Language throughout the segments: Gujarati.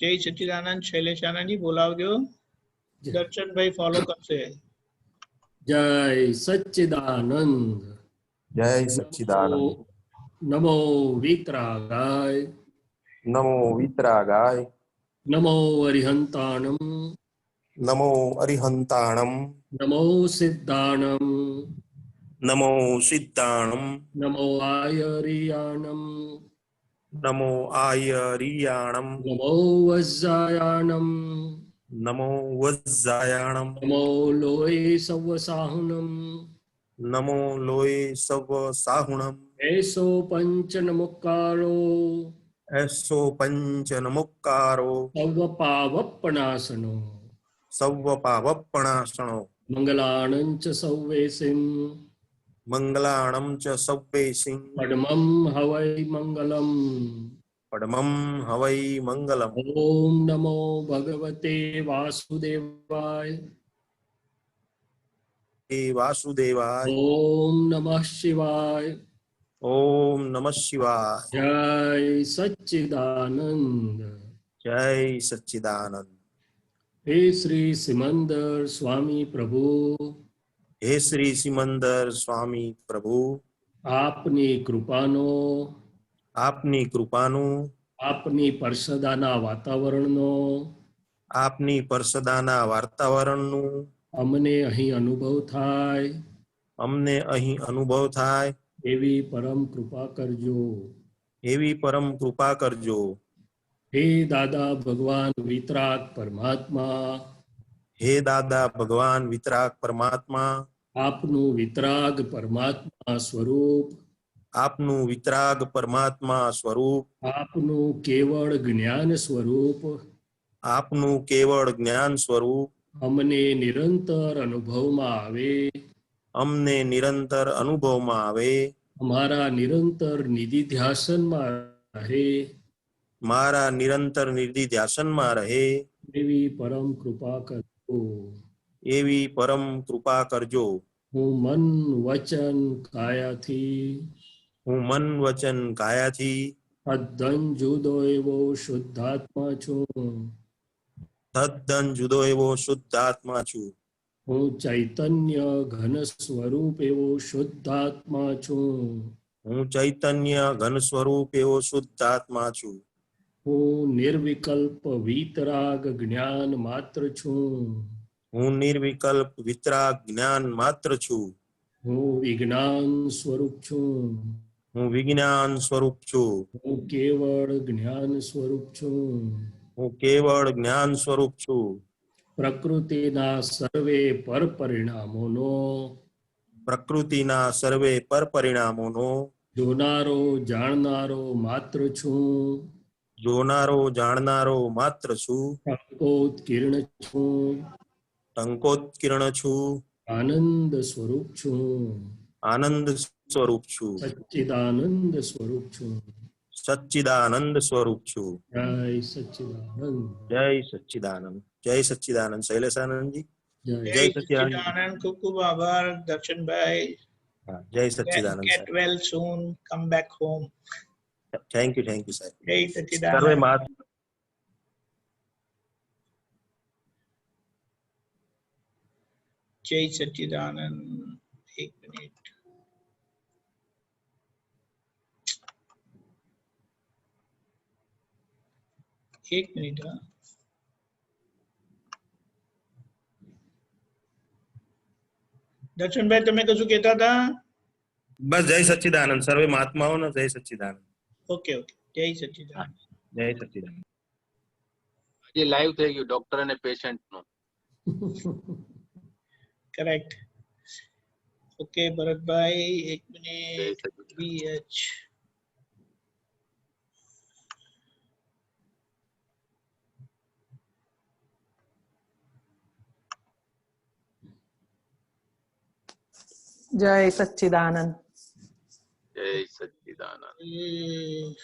જય સચ્ચિદાનંદ. શૈલેષ આનંદજી બોલાવજો. દર્શનભાઈ ફોલો કરશે. જય સચ્ચિદાનંદ. જય સચ્ચિદાનંદ. નમો વિતરાગાય. નમો વિતરાગાય. નમો અરિહંતાણમ. નમો અરિહંતાણમ. નમો સિદ્ધાણમ. નમો સિદ્ધાણમ. નમો આયરિયાણમ. નમો આયરિયાણમ. નમો વજ્જાયાણમ. નમો વજ્જાયાણમ. નમો લોય સવસાહુનમ. નમો લોય સવ સાહુણમ. એસો પંચ નમુકારો. એસો પંચ નમુક્કારો. સવ પાવપણાસનો. સવ પાવપણાસણો. મંગલાણં ચ સૌવેસિં. મંગલાણમ ચ સવ્વેસિં. પડમં હવૈ મંગલમ. પડમં હવૈ મંગલમ. ઓમ નમો ભગવતે વાસુદેવાય. વાસુદેવાય. ઓમ નમઃ શિવાય. ઓમ નમઃ શિવાય. જય સચ્ચિદાનંદ. જય સચ્ચિદાનંદ. હે શ્રી સિમંદર સ્વામી પ્રભુ. હે શ્રી સિમંદર સ્વામી પ્રભુ. આપની કૃપાનો. આપની કૃપાનું. આપની પરસદાના વાતાવરણનો. આપની પરસદાના વાતાવરણનું. અમને અહીં અનુભવ થાય. અમને અહીં અનુભવ થાય. એવી પરમ કૃપા કરજો. એવી પરમ કૃપા કરજો. હે દાદા ભગવાન વિતરાગ પરમાત્મા. હે દાદા ભગવાન વિતરાગ પરમાત્મા. આપનું વિતરાગ પરમાત્મા સ્વરૂપ. આપનું વિતરાગ પરમાત્મા સ્વરૂપ. આપનું કેવળ જ્ઞાન સ્વરૂપ. આપનું કેવળ જ્ઞાન સ્વરૂપ. અમને નિરંતર અનુભવમાં આવે. અમને નિરંતર અનુભવમાં આવે. અમારા નિરંતર નિધિધ્યાસનમાં રહે. મારા નિરંતર નિધિધ્યાસનમાં રહે. એવી પરમ કૃપા કરજો. એવી પરમ કૃપા કરજો. હું મન વચન કાયાથી. હું મન વચન કાયાથી. તદ્દન જુદો એવો શુદ્ધાત્મા છું. તદ્દન જુદો એવો શુદ્ધાત્મા છું. હું ચૈતન્ય ઘન સ્વરૂપ એવો શુદ્ધાત્મા છું. હું ચૈતન્ય ઘન સ્વરૂપ એવો શુદ્ધાત્મા છું. હું નિર્વિકલ્પ વિતરાગ જ્ઞાન માત્ર છું. હું નિર્વિકલ્પ વિતરાગ જ્ઞાન માત્ર છું. હું વિજ્ઞાન સ્વરૂપ છું. હું વિજ્ઞાન સ્વરૂપ છું. હું કેવળ જ્ઞાન સ્વરૂપ છું. હું કેવળ જ્ઞાન સ્વરૂપ છું. પ્રકૃતિના સર્વે પર પરિણામોનો. પ્રકૃતિના સર્વે પર પરિણામોનો. જોનારો જાણનારો માત્ર છું. જોનારો જાણનારો માત્ર છું. ટંકોત્કીર્ણ છું. ટંકોત્કીર્ણ છું. આનંદ સ્વરૂપ છું. આનંદ સ્વરૂપ છું. સચ્ચિદાનંદ સ્વરૂપ છું. સચ્ચિદાનંદ સ્વરૂપ છું. જય સચ્ચિદાનંદ. જય સચ્ચિદાનંદ. જય સચ્ચિદાનંદ. શૈલેષાનંદજી. જય જય સચ્ચિદાનંદ. સચ્ચિદાનંદ. ખૂબ ખૂબ આભાર દર્શનભાઈ. જય સચ્ચિદાનંદ. Get well soon. Come back home. Thank you સાહેબ. જય સચ્ચિદાનંદ. સર્વે મહાત્મા. જય સચ્ચિદાનંદ. એક મિનિટ. એક મિનિટ. હા, દર્શનભાઈ તમે કશું કહેતા હતા? બસ જય સચ્ચિદાનંદ. સર્વે મહાત્માઓનો જય સચ્ચિદાનંદ. Okay okay. જય સચ્ચિદાનંદ. જય સચ્ચિદાનંદ. આજે લાઈવ થઈ ગયું ડોક્ટર અને પેશન્ટ નું. કરેક્ટ. ઓકે ભરતભાઈ એક મિનિટ. BH જય સચ્ચિદાનંદ. જય સચ્ચિદાનંદ.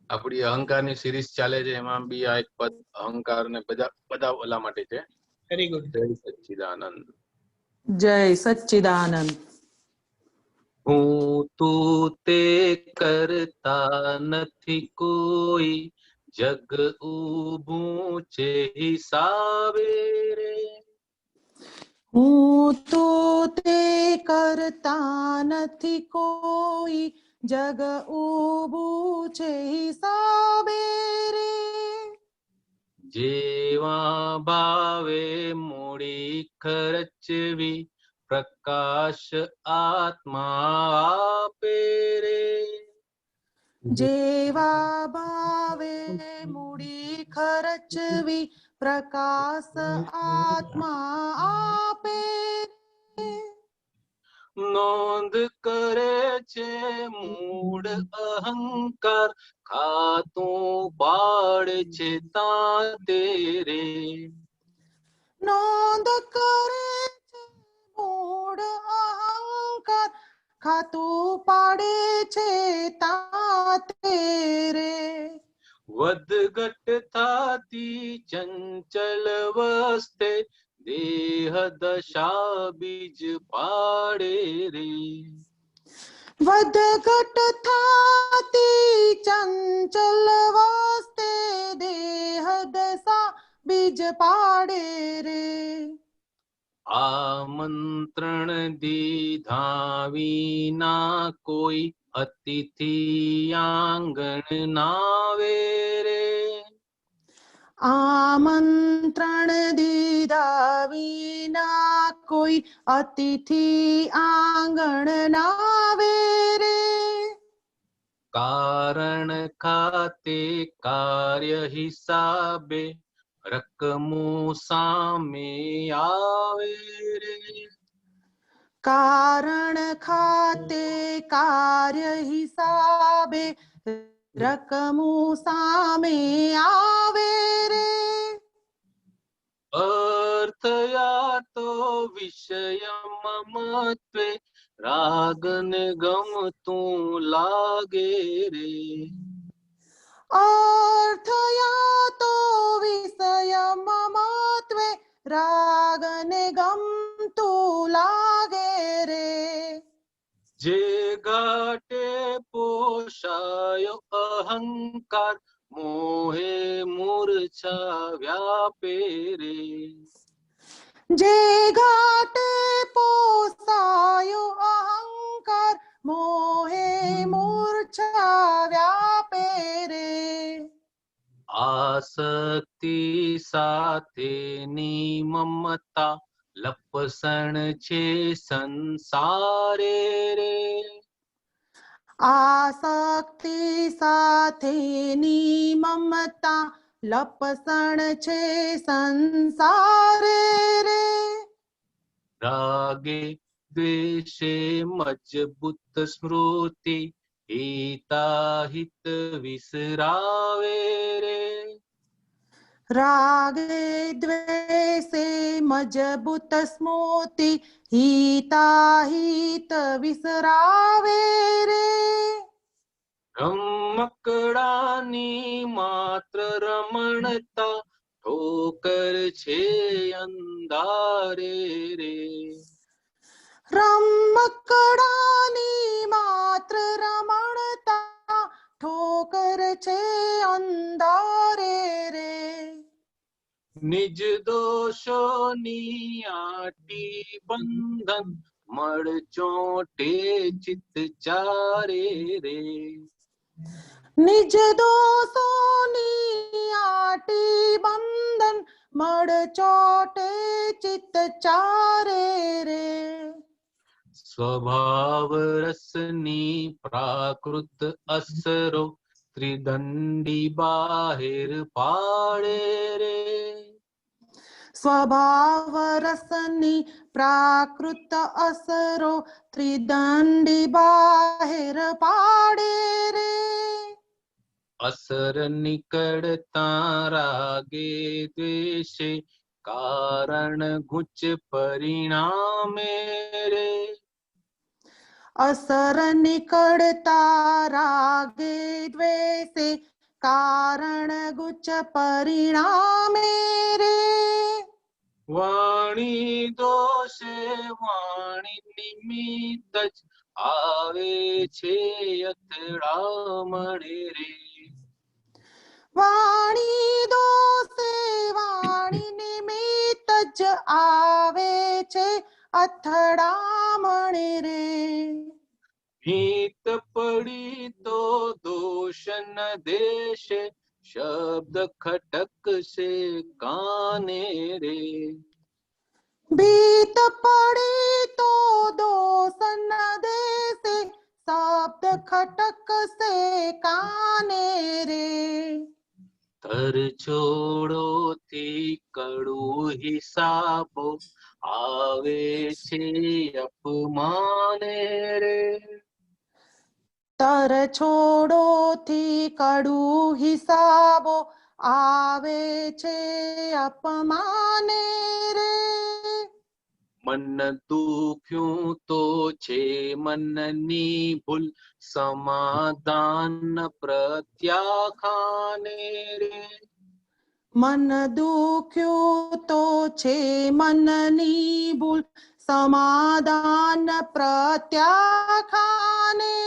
આપણી અહંકારની સિરીઝ ચાલે છે, એમાં બી આ એક પદ અહંકાર ને બધા ઓલા માટે છે. Very good. જય સચ્ચિદાનંદ. જય સચ્ચિદાનંદ. હું તું તે કરતા નથી કોઈ, જગ ઊભું છે હિસાબે રે. હું તો તે કરતા નથી કોઈ, જગ ઊભું છે હિસાબે રે. જેવા ભાવે મૂડી ખર્ચવી, પ્રકાશ આત્મા આપે રે. જેવા ભાવે મૂડી ખર્ચવી, પ્રકાશ આત્મા આપે રે. નોંધ કરે છે મૂળ અહંકાર, ખાતું પાડે છે તાતેરે. નોંધ કરે છે મૂળ અહંકાર, ખાતું પાડે છે તાતે રે. વધઘટ થાતી ચંચલ વસ્તે, દેહ દશા બીજ પાડે રે. વધઘટ થાતી ચંચલ વસ્તે, દેહ દશા બીજ પાડે રે. આમંત્રણ દીધા વિના કોઈ, અતિથિ આંગણ નાવે રે. આમંત્રણ દીધા વિના કોઈ, અતિથિ આંગણ નાવે રે. કારણ ખાતે કાર્ય હિસાબે, રકમો સામે આવે રે. કારણ ખાતે કાર્ય હિસાબે, રકમું સામે આવે રે. અર્થ યા તો વિષય મમત્વે, રાગને ગમતું લાગે રે. અર્થ યા તો વિષય મમત્વે, રાગને ગમતું લાગે રે. જે ઘાટે પોષાયો અહંકાર, મોહે મૂર્છા વ્યાપે રે. જે ઘાટે પોસાયો અહંકાર, મોહે મૂર્છા વ્યાપે રે. આસક્તિ સાથેની મમતા, લપસણ છે સંસારે રે. આસક્તિ સાથેની મમતા, લપસણ છે સંસારે રે. રાગે દ્વેષે મજબૂત સ્મૃતિ, હિતાહિત વિસરાવે રે. રાગે દ્વેષે મજબૂત સ્મૃતિ, હિતાહિત વિસરાવે રે. રમકડાની માત્ર રમણતા, ઠોકર છે અંધારે રે. રમકડાની માત્ર રમણતા, ઠોકર છે અંધારે રે. નિજ દોષોની આટી બંધન, મળ ચોટે ચિત્ત ચારે રે. નિજ દોષોની આટી બંધન, મળ ચોટે ચિત્ત ચારે રે. સ્વભાવ રસની પ્રાકૃત અસરો, ત્રિદંડી બાહેર પાડે રે. સ્વભાવ રસની પ્રાકૃત અસરો, ત્રિદંડી બાહેર પાડે રે. અસર નીકળતા રાગે દ્વેષે, કારણ ગુચ પરિણામે રે. અસર નીકળતા રાગે દ્વેષે, કારણ ગુચ પરિણામે રે. વાણી દોષે વાણી નિમિત્ત જ, આવે છે અથડામણે રે. વાણી દોષે વાણી નિમિત્ત જ આવે છે અથડામણે રે. ભીત પડી તો દોષ ન દેશે, શબ્દ ખટકશે કાને રે. ભીત પડી તો દોષ ન દેશે, શબ્દ ખટકશે કાને રે. તર છોડોથી કડું હિસાબો આવે છે અપમાને રે. તર છોડોથી કડું હિસાબો આવે છે અપમાને રે. મન દુખ્યું તો છે મનની ભૂલ, સમાધાન પ્રત્યાખાને રે. મન દુખ્યું તો છે મનની ભૂલ, સમાધાન પ્રત્યાખાને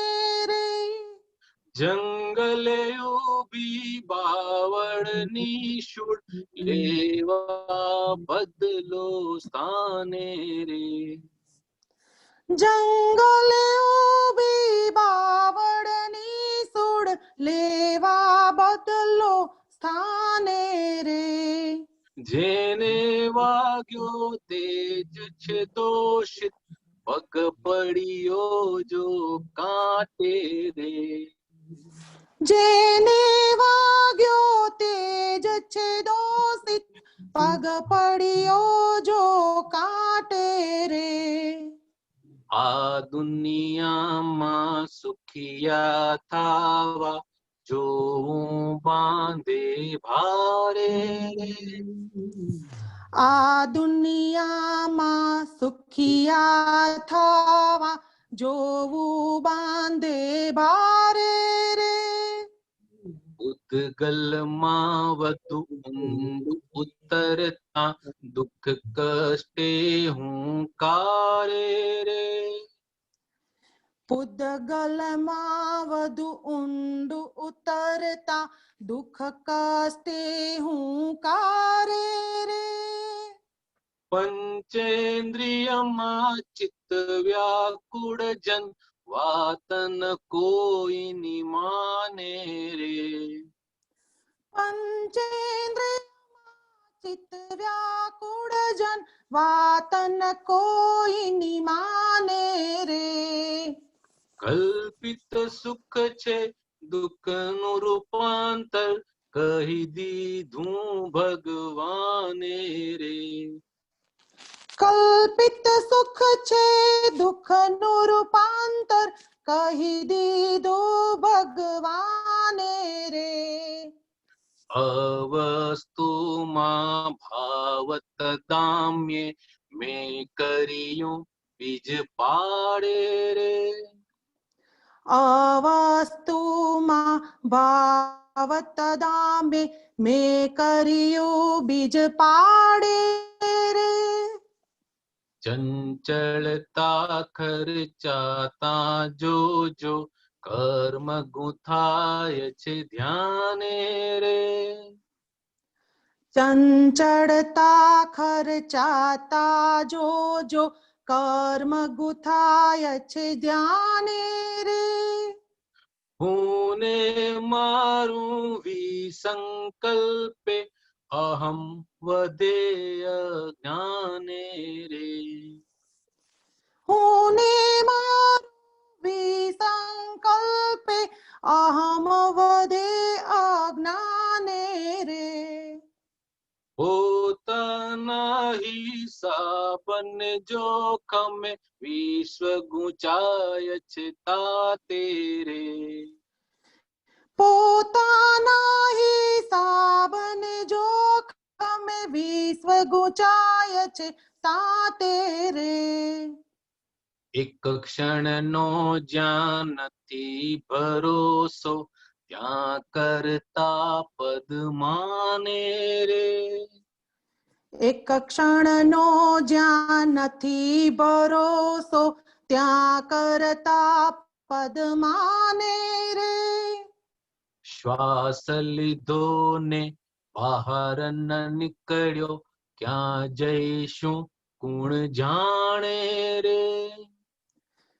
રે. જંગલે ઉભી બાવળની શૂળ, લેવા બદલો સ્થાને રે. જંગલે ઉભી બાવળની સૂળ, લેવા બદલો સ્થાને રે. જેને વાગ્યો તે જ છે દોષિત, પગ પડ્યો જો કાંટે રે. જેને વાગ્યો તે જ છે દોષિત, પગ પડ્યો જો કાંટે રે. આ દુનિયામાં સુખિયા થાવા, જોવું બાંધે ભારે રે. આ દુનિયામાં સુખિયા થવા, જોવું બાંધે ભારે રે. ઉદગલમાં વધુ ઊંડું ઉતરતા, દુઃખ કષ્ટે હુંકારે રે. પૂદગલમાં વધુ ઊંડું ઉતરતા, દુઃખ કષ્ટે હુંકારે રે. પંચેન્દ્રિયમાં ચિત્ત વ્યાકુળ જન, વાતન કોઈની માને રે. પંચેન્દ્રિયમાં ચિત્ત વ્યાકુળ જન, વાતન કોઈની માને રે. કલ્પિત સુખ છે દુઃખનું રૂપાંતર, કહી દીધું ભગવાને રે. કલ્પિત સુખ છે દુઃખનું રૂપાંતર, કહી દીધું ભગવાને રે. અવસ્તુમાં ભાવત દામ્યે, મેં કર્યું બીજ પાડે રે. અવસ્તુમાં ભાવત દામે, મેં કર્યું બીજ પાડે રે. ચંચળતા ખર્ચાતા જોજો, કર્મ ગુંથાય છે ધ્યાને રે. ચંચળતા ખર્ચાતા જોજો, કર્મ ગુથાય છે ધ્યાને રે. હું ને મારું વિસંકલ્પે, અહમ વધે અજ્ઞાને રે. હું ને મારું વિસંકલ્પે, અહમ વધે અજ્ઞાને રે. પોતાના હિસાબને જોખમે, વિશ્વ ગુંચાય છે તાતે રે. પોતાના હિસાબને જોખમે, વિશ્વ ગુંચાય છે તાતે રે. એક ક્ષણનો જ્યાં નથી ભરોસો, ત્યાં કરતા પદમાને રે. એક ક્ષણનો જ્યાં નથી ભરોસો, ત્યાં કરતા પદ્માને રે. શ્વાસ લીધો ને બહાર ન નીકળ્યો, ક્યાં જઈશું કોણ જાણે રે.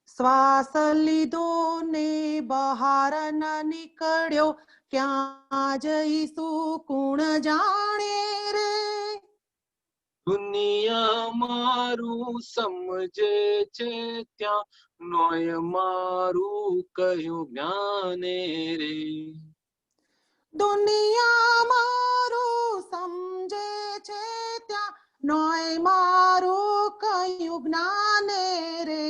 શ્વાસ લીધો ને બહાર ન નીકળ્યો, ક્યાં જઈશું કોણ જાણે રે. દુનિયા મારું સમજે છે ત્યાં, નોય મારું કયું જ્ઞાને રે. દુનિયા મારું સમજે છે ત્યાં, નોય મારું કયું જ્ઞાને રે.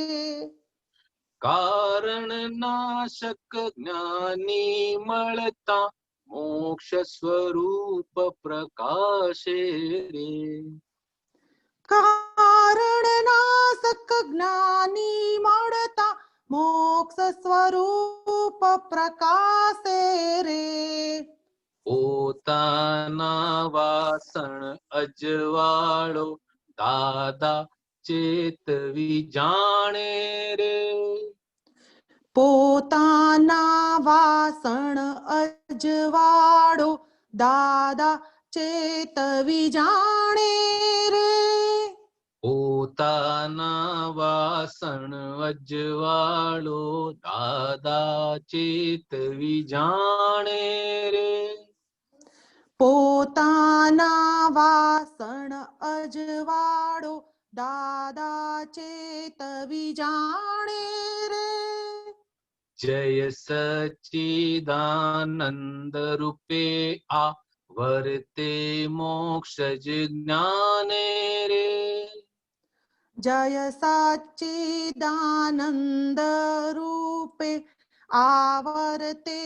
કારણ નાશક જ્ઞાની મળતા, મોક્ષ સ્વરૂપ પ્રકાશે રે. કારણ નાશક જ્ઞાની મળતા, મોક્ષ સ્વરૂપ પ્રકાશે રે. પોતાના વાસણ અજવાળો, દાદા ચેતવી જાણે રે. પોતાના વાસણ અજવાળો, દાદા ચેતવી જાણે રે. પોતાના વાસણ અજવાળો, દાદા ચેતવી જાણે રે. પોતાના વાસણ અજવાળો, દાદા ચેતવી જાણે રે. જય સચ્ચિદાનંદ રૂપે આ વર્તે મોક્ષ જ્ઞાને રે. જય સચ્ચિદાનંદ રૂપે આવર્તે,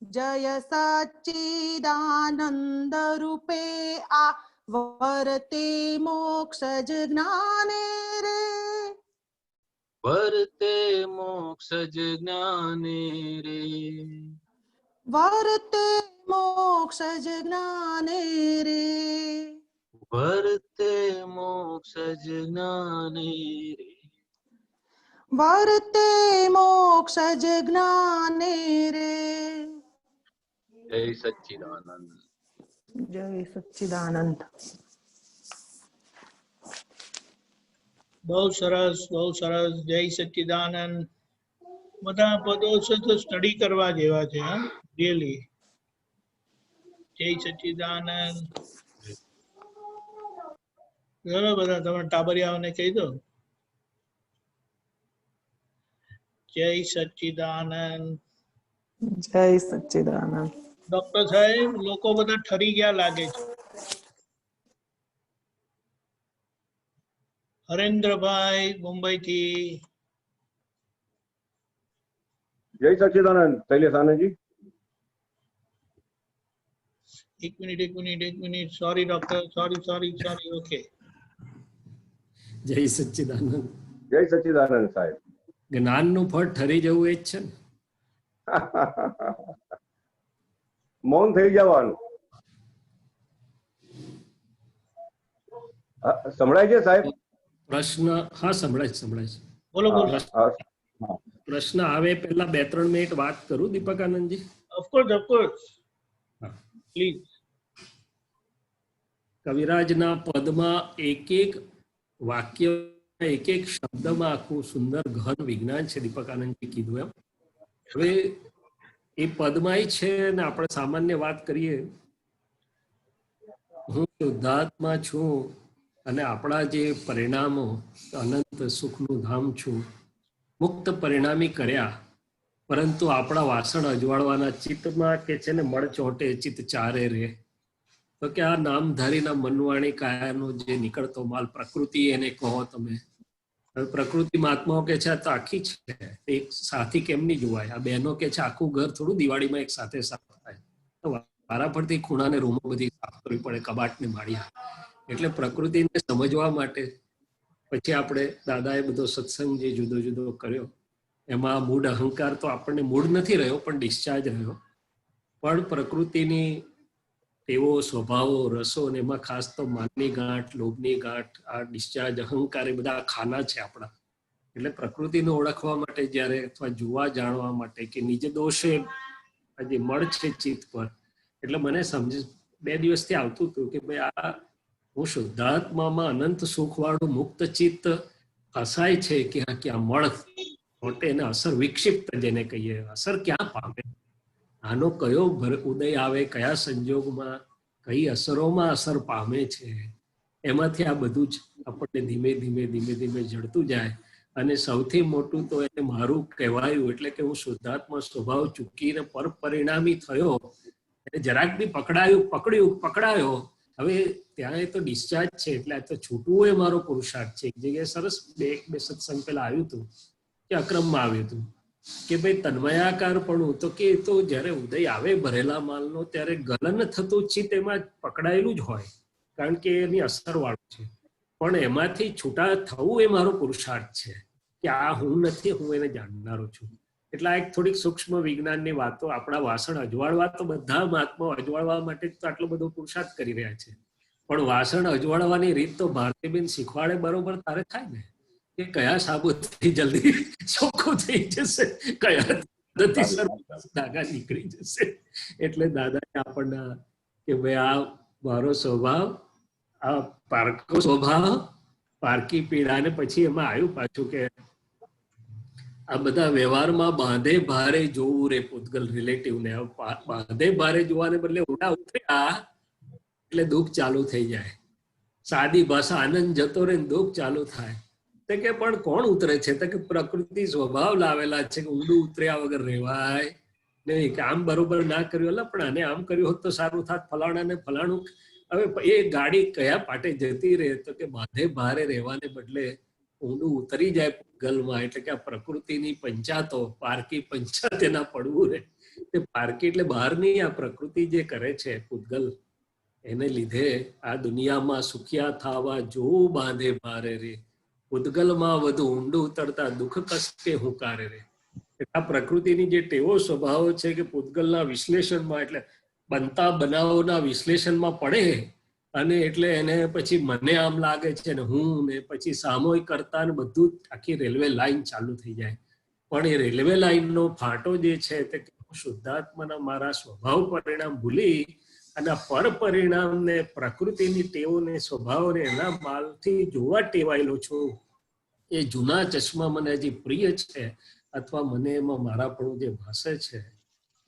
જય સચ્ચિદાનંદ રૂપે આ વર્તે મોક્ષ જ્ઞાને રે. વર્તે મોક્ષ જ્ઞાને રે. વર્તે મોક્ષ જ્ઞાને રે. વર્તે મોક્ષ જ્ઞાને રે. વર્તે મોક્ષ જ્ઞાને રે. જય સચ્ચિદાનંદ. જય સચ્ચિદાનંદ. બહુ સરસ, બહુ સરસ. જય સચ્ચિદાનંદ. બધા પદો છે તો સ્ટડી કરવા જેવા છે, હા, રિયલી. જય સચ્ચિદાનંદ. ચલો બધા તમે ટાબરિયાઓને કહી દો. જય સચ્ચિદાનંદ. જય સચ્ચિદાનંદ. ડોક્ટર સાહેબ, લોકો બધા ઠરી ગયા લાગે છે. હરેન્દ્રભાઈ મુંબઈ થી. જય સચ્ચિદાનંદ. શૈલેષ આનંદજી. એક minute. Sorry doctor, sorry. Okay. જય સચ્ચિદાનંદ. જય સચ્ચિદાનંદ સાહેબ. જ્ઞાનનું ફળ ઠરી જવું એ જ છે ને. મૌન થઈ જવાનું. સંભળાય છે સાહેબ? પ્રશ્ન હા સંભળાય છે. બોલો. પ્રશ્ન આવે પહેલા 2-3 મિનિટ વાત કરું દીપક આનંદજી? ઓફકોર્સ. પ્લીઝ. કવિરાજના પદમાં એક વાક્ય, એક શબ્દમાં આખું સુંદર ઘન વિજ્ઞાન છે. દીપક આનંદજી કીધું એમ. હવે એ પદમાં છે ને આપણે સામાન્ય વાત કરીએ, હું શુદ્ધાત્મા છું અને આપણા જે પરિણામો અનંત સુખનું ધામ છું, મુક્ત પરિણામી કર્યા, પરંતુ આપણા વાસણ અજવાળવાના ચિત્તમાં કે છે ને મળ ચોંટે ચિત્ત ચારે રે. તો કે આ નામધારીના મનવાણી કાયાનો જે નીકળતો માલ પ્રકૃતિ એને કહો તમે. હવે પ્રકૃતિ મહાત્માઓ કે છે આ તો આખી છે, એક સાથી કેમ નહીં જોવાય? આ બહેનો કે છે આખું ઘર થોડું દિવાળીમાં એક સાથે સાફ થાય, તો વારાફરતી ખૂણાને રૂમો બધી સાફ કરવી પડે, કબાટને માળિયા. એટલે પ્રકૃતિને સમજવા માટે પછી આપણે દાદાએ બધો સત્સંગ જે જુદો જુદો કર્યો, એમાં મૂળ અહંકાર તો આપણને મૂળ નથી રહ્યો પણ ડિસ્ચાર્જ રહ્યો. પણ પ્રકૃતિની એવો સ્વભાવો, રસો, ને એમાં ખાસ તો માનની ગાંઠ, લોભની ગાંઠ, આ ડિસ્ચાર્જ, અહંકાર, એ બધા ખાના છે આપણા. એટલે પ્રકૃતિને ઓળખવા માટે જ્યારે અથવા જોવા જાણવા માટે કે નિજ દોષે આ જે મળ છે ચિત્ત પર, એટલે મને સમજ 2 દિવસથી આવતું હતું કે ભાઈ આ હું શુદ્ધાત્મામાં અનંત સુખવાળું મુક્ત ચિત્ત ફસાય છે કે ક્યાં મળ મોટે એને અસર વિક્ષિપ્ત જેને કહીએ, અસર ક્યાં પામે, આનો કયો ઉદય આવે, કયા સંજોગમાં કઈ અસરોમાં અસર પામે છે, એમાંથી આ બધું જ આપણને ધીમે ધીમે ધીમે ધીમે જડતું જાય. અને સૌથી મોટું તો એને મારું કહેવાયું એટલે કે હું શુદ્ધાત્મા સ્વભાવ ચૂકીને પર પરિણામી થયો, એને જરાક બી પકડાયો. હવે ત્યાં એ તો ડિસ્ચાર્જ છે એટલે આ તો છૂટવું એ મારો પુરુષાર્થ છે. એક જગ્યાએ સરસ બે સત્સંગ પહેલા આવ્યું હતું કે અક્રમમાં આવ્યું હતું કે ભાઈ તન્મયાકાર પણ તો કે તો જયારે ઉદય આવે ભરેલા માલનો ત્યારે ગલન થતું ચિત્ત એમાં પકડાયેલું જ હોય, કારણ કે એની અસર વાળું છે. પણ એમાંથી છૂટા થવું એ મારો પુરુષાર્થ છે કે આ હું નથી, હું એને જાણનારો છું. એટલે આ એક થોડીક સૂક્ષ્મ વિજ્ઞાનની વાતો. આપણા વાસણ અજવાળવા તો બધા મહાત્માઓ અજવાળવા માટે તો આટલો બધો પુરુષાર્થ કરી રહ્યા છે, પણ વાસણ અજવાળવાની રીત તો ભારતીબેન શીખવાડે બરોબર તારે થાય ને, કે કયા સાબુથી જલ્દી ચોખ્ખું થઈ જશે, કયા ધાગા નીકળી જશે. એટલે દાદાએ આપણને કે ભાઈ આ મારો સ્વભાવ, આ પારકો સ્વભાવ, પારકી પીડા. ને પછી એમાં આવ્યું પાછું કે આ બધા વ્યવહારમાં બાંધે ભારે જોવું રે પૂતગલ રિલેટિવ ને. બાંધે ભારે જોવાને બદલે ઉડા ઉતર્યા એટલે દુઃખ ચાલુ થઈ જાય. સાદી ભાષા આનંદ જતો રહે દુઃખ ચાલુ થાય. તો કે પણ કોણ ઉતરે છે? તો કે પ્રકૃતિ સ્વભાવ લાવેલા છે કે ઊંડું ઉતર્યા વગર રહેવાય નહીં, કે આમ બરોબર ના કર્યું એટલે પણ આને આમ કર્યું હોત તો સારું થાત, ફલાણા ને ફલાણું. હવે એ ગાડી કયા પાટે જતી રહે? તો કે બાંધે ભારે રહેવાને બદલે ઊંડું ઉતરી જાય પૂતગલમાં. એટલે કે આ પ્રકૃતિની પંચાતો, પારકી પંચાત એના પડવું રહે. તે પારકી એટલે બહારની આ પ્રકૃતિ જે કરે છે પૂતગલ, એને લીધે આ દુનિયામાં સુખિયા થાવા જોવું બાંધે ભારે રે, પૂતગલમાં વધુ ઊંડું ઉતરતા દુઃખ કષ્ટે હુંકારે રે. આ પ્રકૃતિની જે ટેવો સ્વભાવો છે કે પૂતગલના વિશ્લેષણમાં, એટલે બનતા બનાવોના વિશ્લેષણમાં પડે અને એટલે એને પછી મને આમ લાગે છે ને હું ને પછી સામૂહિક કરતા ને બધું આખી રેલવે લાઈન ચાલુ થઈ જાય. પણ એ રેલવે લાઈનનો ફાંટો જે છે તે શુદ્ધાત્માના મારા સ્વભાવ પરિણામ ભૂલી અને પર પરિણામને પ્રકૃતિની ટેવોને સ્વભાવને એના માલથી જોવા ટેવાયેલો છું. એ જૂના ચશ્મા મને હજી પ્રિય છે, અથવા મને એમાં મારાપણું જે ભાષે છે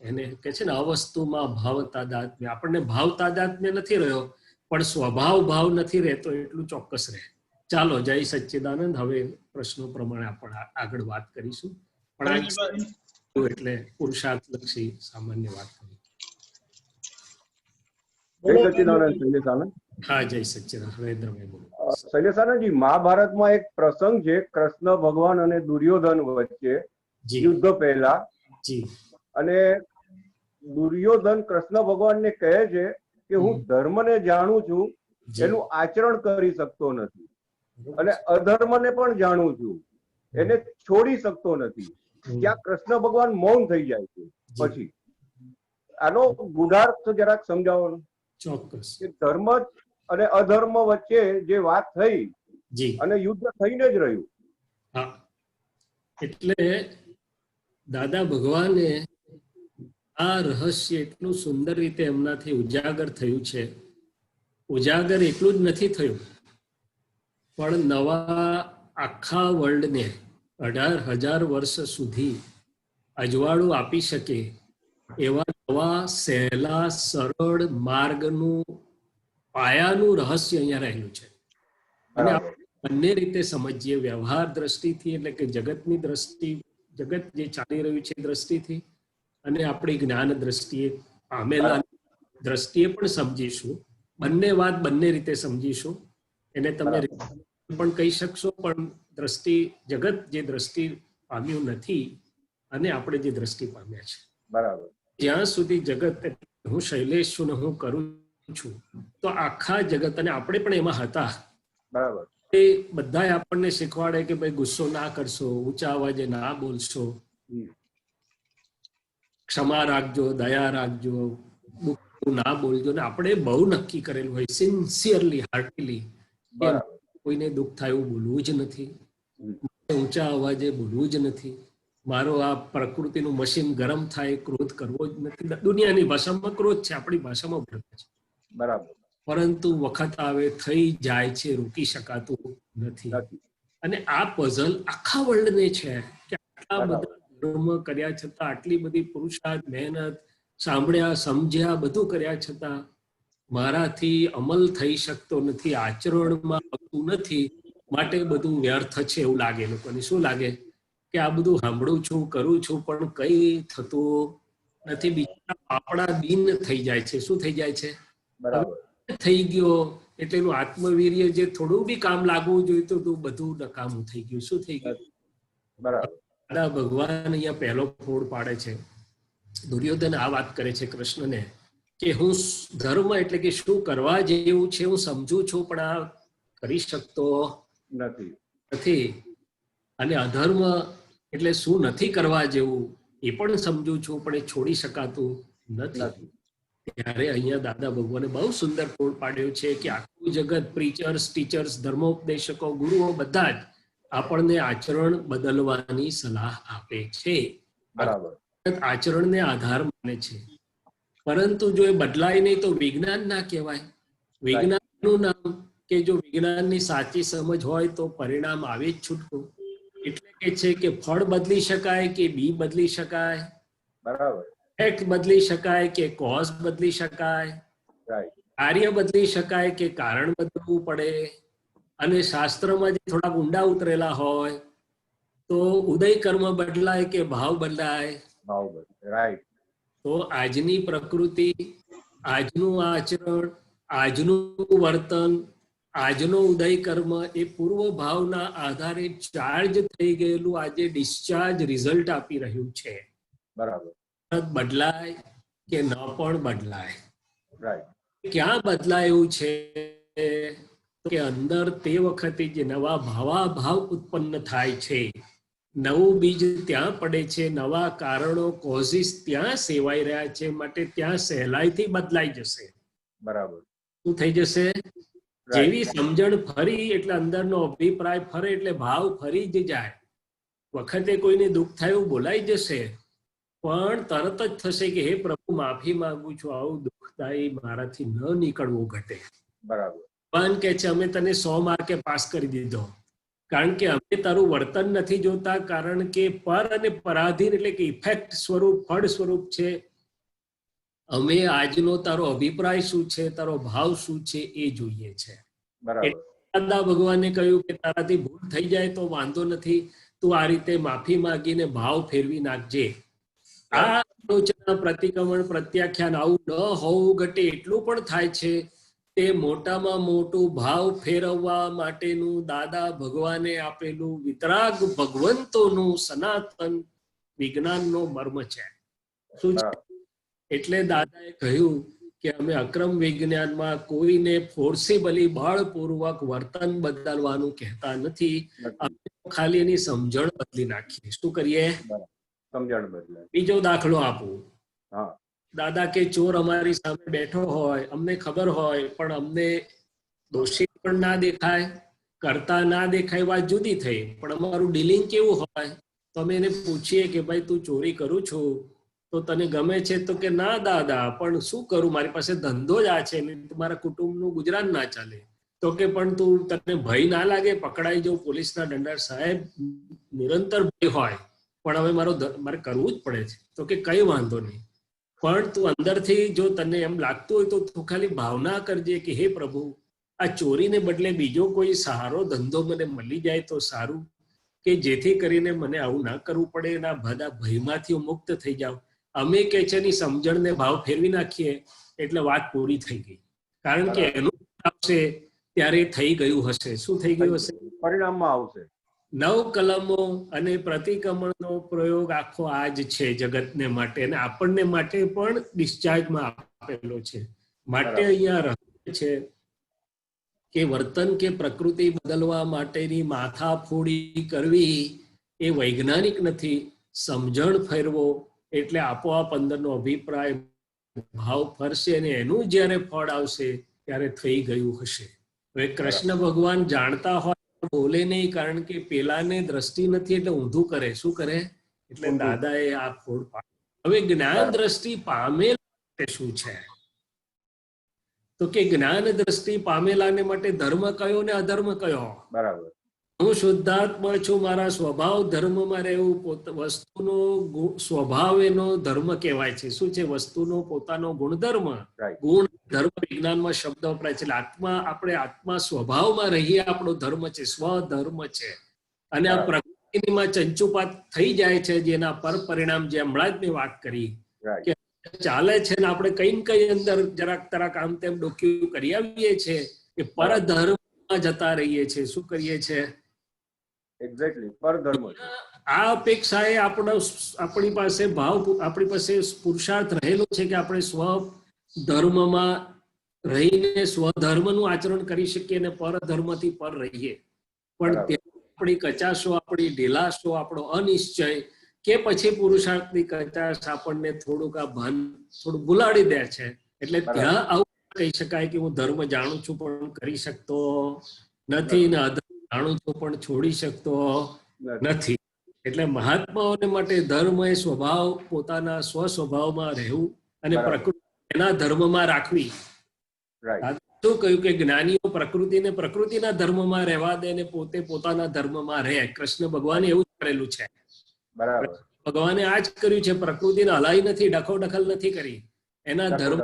એને કે છે ને અવસ્તુમાં ભાવ તાદાત્મ્ય. આપણને ભાવ તાદાત્મ્ય નથી રહ્યો, પણ સ્વભાવ ભાવ નથી રહેતો એટલું ચોક્કસ રહે. ચાલો, જય સચ્ચિદાનંદ. હવે પ્રશ્નો પ્રમાણે આપણે આગળ વાત કરીશું, પણ એટલે પુરુષાર્થ લક્ષી સામાન્ય વાત કરી. જય સચ્ચિદાનંદ શૈલેષાનંદ. હા, જય સચ્ચિદાનંદ. હરેન્દ્રભાઈ બોલો. શૈલેષાનંદજી, મહાભારતમાં એક પ્રસંગ છે કૃષ્ણ ભગવાન અને દુર્યોધન વચ્ચે યુદ્ધ પહેલા. જી. અને દુર્યોધન કૃષ્ણ ભગવાનને કહે છે કે હું ધર્મને જાણું છું, એનું આચરણ કરી શકતો નથી, અને અધર્મને પણ જાણું છું, એને છોડી શકતો નથી. ત્યાં કૃષ્ણ ભગવાન મૌન થઈ જાય છે. પછી આનો ગુઢાર્થ જરાક સમજાવો. ચોક્કસ. કે ધર્મ અને અધર્મ વચ્ચે જે વાત થઈ અને યુદ્ધ થઈને જ રહ્યું. હા, એટલે દાદા ભગવાને આ રહસ્ય એટલું સુંદર રીતે એમનાથી ઉજાગર થયું છે. ઉજાગર એટલું જ નથી થયું, પણ નવા આખા વર્લ્ડને 18,000 વર્ષ સુધી અજવાળું આપી શકે એવા નવા સહેલા સરળ માર્ગનું પાયાનું રહસ્ય અહીંયા રહેલું છે. અને આપણે બંને રીતે સમજીએ, વ્યવહાર દ્રષ્ટિથી એટલે કે જગતની દ્રષ્ટિ, જગત જે ચાલી રહ્યું છે દ્રષ્ટિથી, અને આપણી જ્ઞાન દ્રષ્ટિએ પામેલા દ્રષ્ટિએ પણ સમજીશું. બંને વાત બંને રીતે સમજીશું. એને તમે પણ કહી શકશો, પણ દ્રષ્ટિ, જગત જે દ્રષ્ટિ પામ્યું નથી અને આપણે જે દ્રષ્ટિ પામ્યા છે, બરાબર. જ્યાં સુધી જગત, હું શૈલેષ છું ને હું કરું છું, તો આખા જગત, અને આપણે પણ એમાં હતા, બરાબર. એ બધા આપણને શીખવાડે કે ભાઈ ગુસ્સો ના કરશો, ઊંચા અવાજે ના બોલશો, ક્ષમા રાખજો, દયા રાખજો, દુઃખ ના બોલજો. ને આપણે બહુ નક્કી કરેલું હોય સિન્સિયરલી, હાર્ટલી, કોઈને દુઃખ થાય એવું બોલવું જ નથી, ઊંચા અવાજે બોલવું જ નથી, મારો આ પ્રકૃતિનું મશીન ગરમ થાય ક્રોધ કરવો જ નથી. દુનિયાની ભાષામાં ક્રોધ છે, આપણી ભાષામાં વ્રત છે. બરાબર. પરંતુ વખત આવે થઈ જાય છે, રોકી શકાતું નથી. અને આ પઝલ આખા વર્લ્ડને છે કે આટલા બધા ધર્મ કર્યા છતાં, આટલી બધી પુરુષાર્થ, મહેનત, સાંભળ્યા, સમજ્યા, બધું કર્યા છતાં મારાથી અમલ થઈ શકતો નથી, આચરણમાં આવતું નથી, માટે બધું વ્યર્થ છે એવું લાગે લોકોને. શું લાગે? કે આ બધું સાંભળું છું, કરું છું, પણ કઈ થતું નથી. બીજા આપણા દિન થઈ જાય છે. શું થઈ જાય છે? બરાબર. થઈ ગયો એટલે એનું આત્મવીર્ય જે થોડું બી કામ લાગવું જોઈતું હતું, બધું નકામું થઈ ગયું. શું થઈ ગયું? બરાબર. દાદા ભગવાન અહીંયા પહેલો ફોડ પાડે છે. દુર્યોધન આ વાત કરે છે કૃષ્ણને કે હું ધર્મ એટલે કે શું કરવા જેવું છે હું સમજુ છું, પણ આ કરી શકતો નથી. અને અધર્મ એટલે શું નથી કરવા જેવું એ પણ સમજુ છું, પણ એ છોડી શકાતું નથી. ત્યારે અહીંયા દાદા ભગવાને બહુ સુંદર ફોડ પાડ્યો છે કે આખું જગત, પ્રીચર્સ, ટીચર્સ, ધર્મોપદેશકો, ગુરુઓ બધા જ આપણને આચરણ બદલવાની સલાહ આપે છે. આચરણને આધાર માને છે. પરંતુ જો એ બદલાય નહીં તો વિજ્ઞાન ના કહેવાય. વિજ્ઞાનનું નામ કે જો વિજ્ઞાનની સાચી સમજ હોય તો પરિણામ આવે જ છૂટકું. એટલે કે છે કે ફળ બદલી શકાય કે બી બદલી શકાય, બરાબર, એક્ટ બદલી શકાય કે કોઝ બદલી શકાય, કાર્ય બદલી શકાય કે કારણ બદલવું પડે. અને શાસ્ત્રમાં જે થોડા ઊંડા ઉતરેલા હોય તો ઉદય કર્મ બદલાય કે ભાવ બદલાય. તો આજની પ્રકૃતિ, આજનું આચરણ, આજનું વર્તન, આજનો ઉદય કર્મ એ પૂર્વ ભાવના આધારે ચાર્જ થઈ ગયેલું આજે ડિસ્ચાર્જ રિઝલ્ટ આપી રહ્યું છે. બરાબર. બદલાય કે ન પણ બદલાય. ક્યાં બદલાયું છે કે અંદર તે વખતે જે નવા ભાવાભાવ ઉત્પન્ન થાય છે, નવું બીજ ત્યાં પડે છે, નવા કારણો, કોઝિસ ત્યાં સેવાઈ રહ્યા છે, માટે ત્યાં સહેલાઈથી બદલાઈ જશે. બરાબર. શું થઈ જશે? જેવી સમજણ ફરી એટલે અંદરનો અભિપ્રાય ફરે એટલે ભાવ ફરી જ જાય. વખતે કોઈને દુઃખ થયું બોલાઈ જશે, પણ તરત જ થશે કે હે પ્રભુ માફી માંગુ છું, આવું દુઃખદાયી મારાથી ન નીકળવું ઘટે. બરાબર. ભગવાન કે છે અમે તને 100 માર્કે પાસ કરી દીધો, કારણ કે અમે તારું વર્તન નથી જોતા, કારણ કે પર અને પરાધીન એટલે કે ઇફેક્ટ સ્વરૂપ, ફળ સ્વરૂપ છે. અમે આજનો તારો અભિપ્રાય શું છે, તારો ભાવ શું છે એ જોઈએ છે. દાદા ભગવાને કહ્યું કે તારાથી ભૂલ થઈ જાય તો વાંધો નથી, તું આ રીતે માફી માંગીને ભાવ ફેરવી નાખજે. આ આલોચના, પ્રતિક્રમણ, પ્રત્યાખ્યાન આવું ન હોવું ઘટે એટલું પણ થાય છે. તે મોટામાં મોટું ભાવ ફેરવવા માટેનું દાદા ભગવાને આપેલું વિતરાગ ભગવંતોનું સનાતન વિજ્ઞાનનો મર્મ છે. શું છે? એટલે દાદાએ કહ્યું કે અમે અક્રમ વિજ્ઞાનમાં કોઈને ફોર્સેબલી બળપૂર્વક વર્તન બદલવાનું કહેતા નથી, ખાલી એની સમજણ બદલી નાખીએ. શું કરીએ? સમજણ બદલાય. બીજો દાખલો આપું. દાદા કે ચોર અમારી સામે બેઠો હોય, અમને ખબર હોય, પણ અમને દોષી પણ ના દેખાય, કરતા ના દેખાય, વાત જુદી થઈ. પણ અમારું ડીલિંગ કેવું હોય તો અમે એને પૂછીએ કે ભાઈ તું ચોરી કરું છું તો તને ગમે છે? તો કે ના દાદા, પણ શું કરું, મારી પાસે ધંધો જ આ છે, તમારા કુટુંબનું ગુજરાન ના ચાલે. તો કે પણ તું, તને ભય ના લાગે પકડાઈ જવું પોલીસના દંડા? સાહેબ નિરંતર ભય હોય, પણ હવે મારે કરવું જ પડે છે. તો કે કઈ વાંધો નહીં, પણ તું અંદરથી જો તને એમ લાગતું હોય તો તું ખાલી ભાવના કરજે કે હે પ્રભુ, આ ચોરીને બદલે બીજો કોઈ સહારો ધંધો મને મળી જાય તો સારું, કે જેથી કરીને મને આવું ના કરવું પડે, એના બધા ભયમાંથી હું મુક્ત થઈ જાઉં. અમે કે છે ની સમજણને ભાવ ફેરવી નાખીએ એટલે વાત પૂરી થઈ ગઈ. કારણ કે એનું આવશે ત્યારે થઈ ગયું હશે. શું થઈ ગયું હશે? પરિણામમાં આવશે. 9 કલમો અને પ્રતિક્રમણનો પ્રયોગ આખો આ જ છે જગતને માટે, અને આપણને માટે પણ ડિસ્ચાર્જમાં આપેલો છે. માટે અહીંયા રહસ્ય છે કે વર્તન કે પ્રકૃતિ બદલવા માટેની માથાફોડી કરવી એ વૈજ્ઞાનિક નથી. સમજણ ફેરવો એટલે આપોઆપ અંદરનો અભિપ્રાય, ભાવ ફરશે અને એનું જ્યારે ફળ આવશે ત્યારે થઈ ગયું હશે. હવે કૃષ્ણ ભગવાન જાણતા હોય બોલે નહીં, કારણ કે પેલાને દ્રષ્ટિ નથી એટલે ઊંધું કરે. શું કરે? એટલે ઊંધું. દાદાએ આ ફોડ પાડ્યો. હવે જ્ઞાન બરાબર. દ્રષ્ટિ પામેલ માટે શું છે? તો કે જ્ઞાન દ્રષ્ટિ પામેલાને માટે ધર્મ કયો ને અધર્મ કયો? બરાબર. હું શુદ્ધાત્મા છું, મારા સ્વભાવ ધર્મમાં રહેવું. વસ્તુનો સ્વભાવ એનો ધર્મ કહેવાય છે. શું છે? વસ્તુનો પોતાનો ગુણધર્મ. Right. ગુણ ધર્મ વિજ્ઞાનમાં શબ્દ વપરાય છે. એટલે આત્મા, આપણે આત્મા સ્વભાવમાં રહીએ, આપણો ધર્મ છે, સ્વધર્મ છે. અને આ પ્રકૃતિમાં ચંચુપાત થઈ જાય છે, જેના પર પરિણામ જે હમણાં જ મેં વાત કરી Right. કે ચાલે છે ને આપણે કઈ ને કઈ અંદર જરાક તરાક આમ તેમ ડોક્યું કરી આવીએ છીએ કે પરધર્મમાં જતા રહીએ છીએ. શું કરીએ છીએ? એક્ઝેક્ટલી, પરધર્મ છે. આ અપેક્ષાએ આપણી પાસે આપણી પાસે પુરુષાર્થ રહેલો છે કે આપણે સ્વ ધર્મમાં રહીને સ્વધર્મનું આચરણ કરી શકીએ અને પરધર્મથી પર રહીએ. પણ બરાબર. ત્યાં આપણી કચાશો, આપણી ઢીલાશો, આપણો અનિશ્ચય કે પછી પુરુષાર્થની કચાશ આપણને થોડુંક આ ભાન થોડું ભૂલાડી દે છે. એટલે બરાબર. ત્યાં આવું કહી શકાય કે હું ધર્મ જાણું છું પણ કરી શકતો નથી, ને અધર્મ જાણું છું પણ છોડી શકતો નથી. એટલે મહાત્માઓને માટે ધર્મ એ સ્વભાવ, પોતાના સ્વ સ્વભાવમાં રહેવું અને બરાબર. પ્રકૃતિ એના ધર્મમાં રાખવી. રાઈટ. શું કહ્યું કે જ્ઞાનીઓ પ્રકૃતિને પ્રકૃતિના ધર્મમાં રહેવા દે ને પોતે પોતાના ધર્મમાં રહે. કૃષ્ણ ભગવાને એવું જ કરેલું છે. બરાબર. ભગવાને આ જ કર્યું છે. પ્રકૃતિને હલાઈ નથી, ડખોડખલ નથી કરી. એના ધર્મ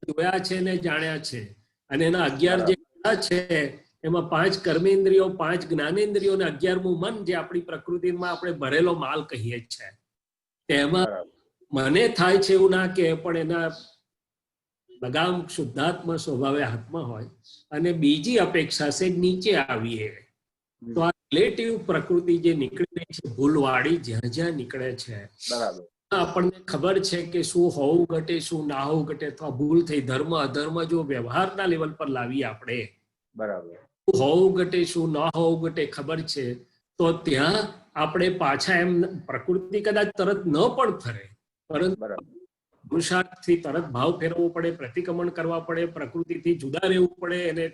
જોયા છે ને જાણ્યા છે. અને એના 11 જે ગુણ છે એમાં 5 કર્મેન્દ્રિયો, 5 જ્ઞાનેન્દ્રિયો અને 11મું મન, જે આપણી પ્રકૃતિમાં આપણે ભરેલો માલ કહીએ છે. તેમાં મને થાય છે એવું ના કે, પણ એના લગામ શુદ્ધાત્મા સ્વભાવે હાથમાં હોય અને બીજી અપેક્ષા છે નીચે આવીએ તો આ રિલેટિવ પ્રકૃતિ જે નીકળી રહી છે ભૂલવાળી, જ્યાં જ્યાં નીકળે છે બરાબર. આપણને ખબર છે કે શું હોવું ઘટે, શું ના હોવું ઘટે, અથવા ભૂલ થઈ ધર્મ અધર્મ જો વ્યવહારના લેવલ પર લાવીએ આપણે, બરાબર. શું હોવું ઘટે શું ના હોવું ઘટે ખબર છે, તો ત્યાં આપણે પાછા એમ પ્રકૃતિ કદાચ તરત ન પણ ફરે, પરંતુ બરાબર. પુરુષાર્થથી તરત ભાવ ફેરવવો પડે, પ્રતિક્રમણ કરવા પડે, પ્રકૃતિથી જુદા રહેવું પડે, અને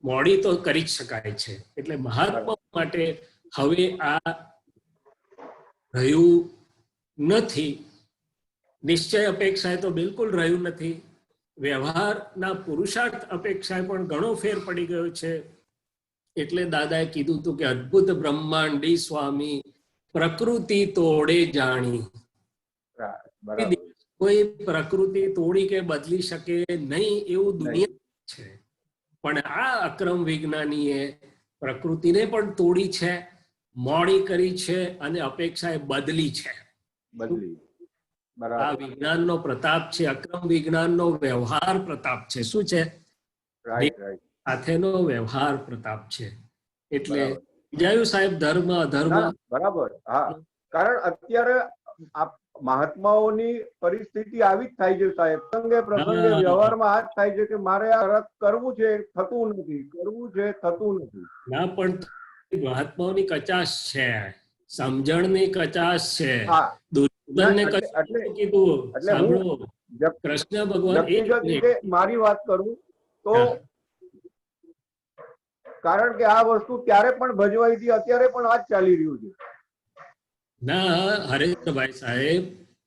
મોડી તો કરી જ શકાય છે. એટલે મહાત્મા માટે હવે આ રહ્યું નથી. નિશ્ચય અપેક્ષાએ તો બિલકુલ રહ્યું નથી. વ્યવહારના પુરુષાર્થ અપેક્ષાએ પણ ઘણો ફેર પડી ગયો છે. એટલે દાદાએ કીધું હતું કે અદ્ભુત બ્રહ્માંડી સ્વામી પ્રકૃતિ તોડે જાણી. બરાબર. કોઈ પ્રકૃતિ તોડી કે બદલી શકે નહીં એવું દુનિયા છે. પણ આ અક્રમ વિજ્ઞાનીએ પ્રકૃતિને પણ તોડી છે, મોડી કરી છે અને અપેક્ષાએ બદલી છે. બદલી. આ બરાબર. વિજ્ઞાનનો પ્રતાપ છે, અક્રમ વિજ્ઞાનનો વ્યવહાર પ્રતાપ છે. શું છે? Right, right. સાથેનો વ્યવહાર પ્રતાપ છે. એટલે બરાબર. વિજયાયુ સાહેબ ધર્મ અધર્મ ના, બરાબર. હા, કારણ અત્યારે આ મહાત્માઓની પરિસ્થિતિ આવી જ થાય છે સાહેબ. સંગે પ્રસંગે હા. વ્યવહારમાં આ જ થાય છે કે મારે આ રદ કરવું છે, થતું નથી, કરવું છે, થતું નથી. ના, પણ મહાત્માઓની કચાશ છે, સમજણની કચાશ છે. હા, દુર્યોધનને એટલે- કશું એટલે- કીધું એટલે હું સાંભળો, વ્યક્તિ- કૃષ્ણ ભગવાન વ્યક્તિગત રીતે મારી વાત કરું તો હા. કારણ કે આ વસ્તુ ત્યારે પણ ભજવાઈ હતી, અત્યારે પણ આ જ ચાલી રહ્યું છે. ના હરેન્દ્રભાઈ સાહેબ,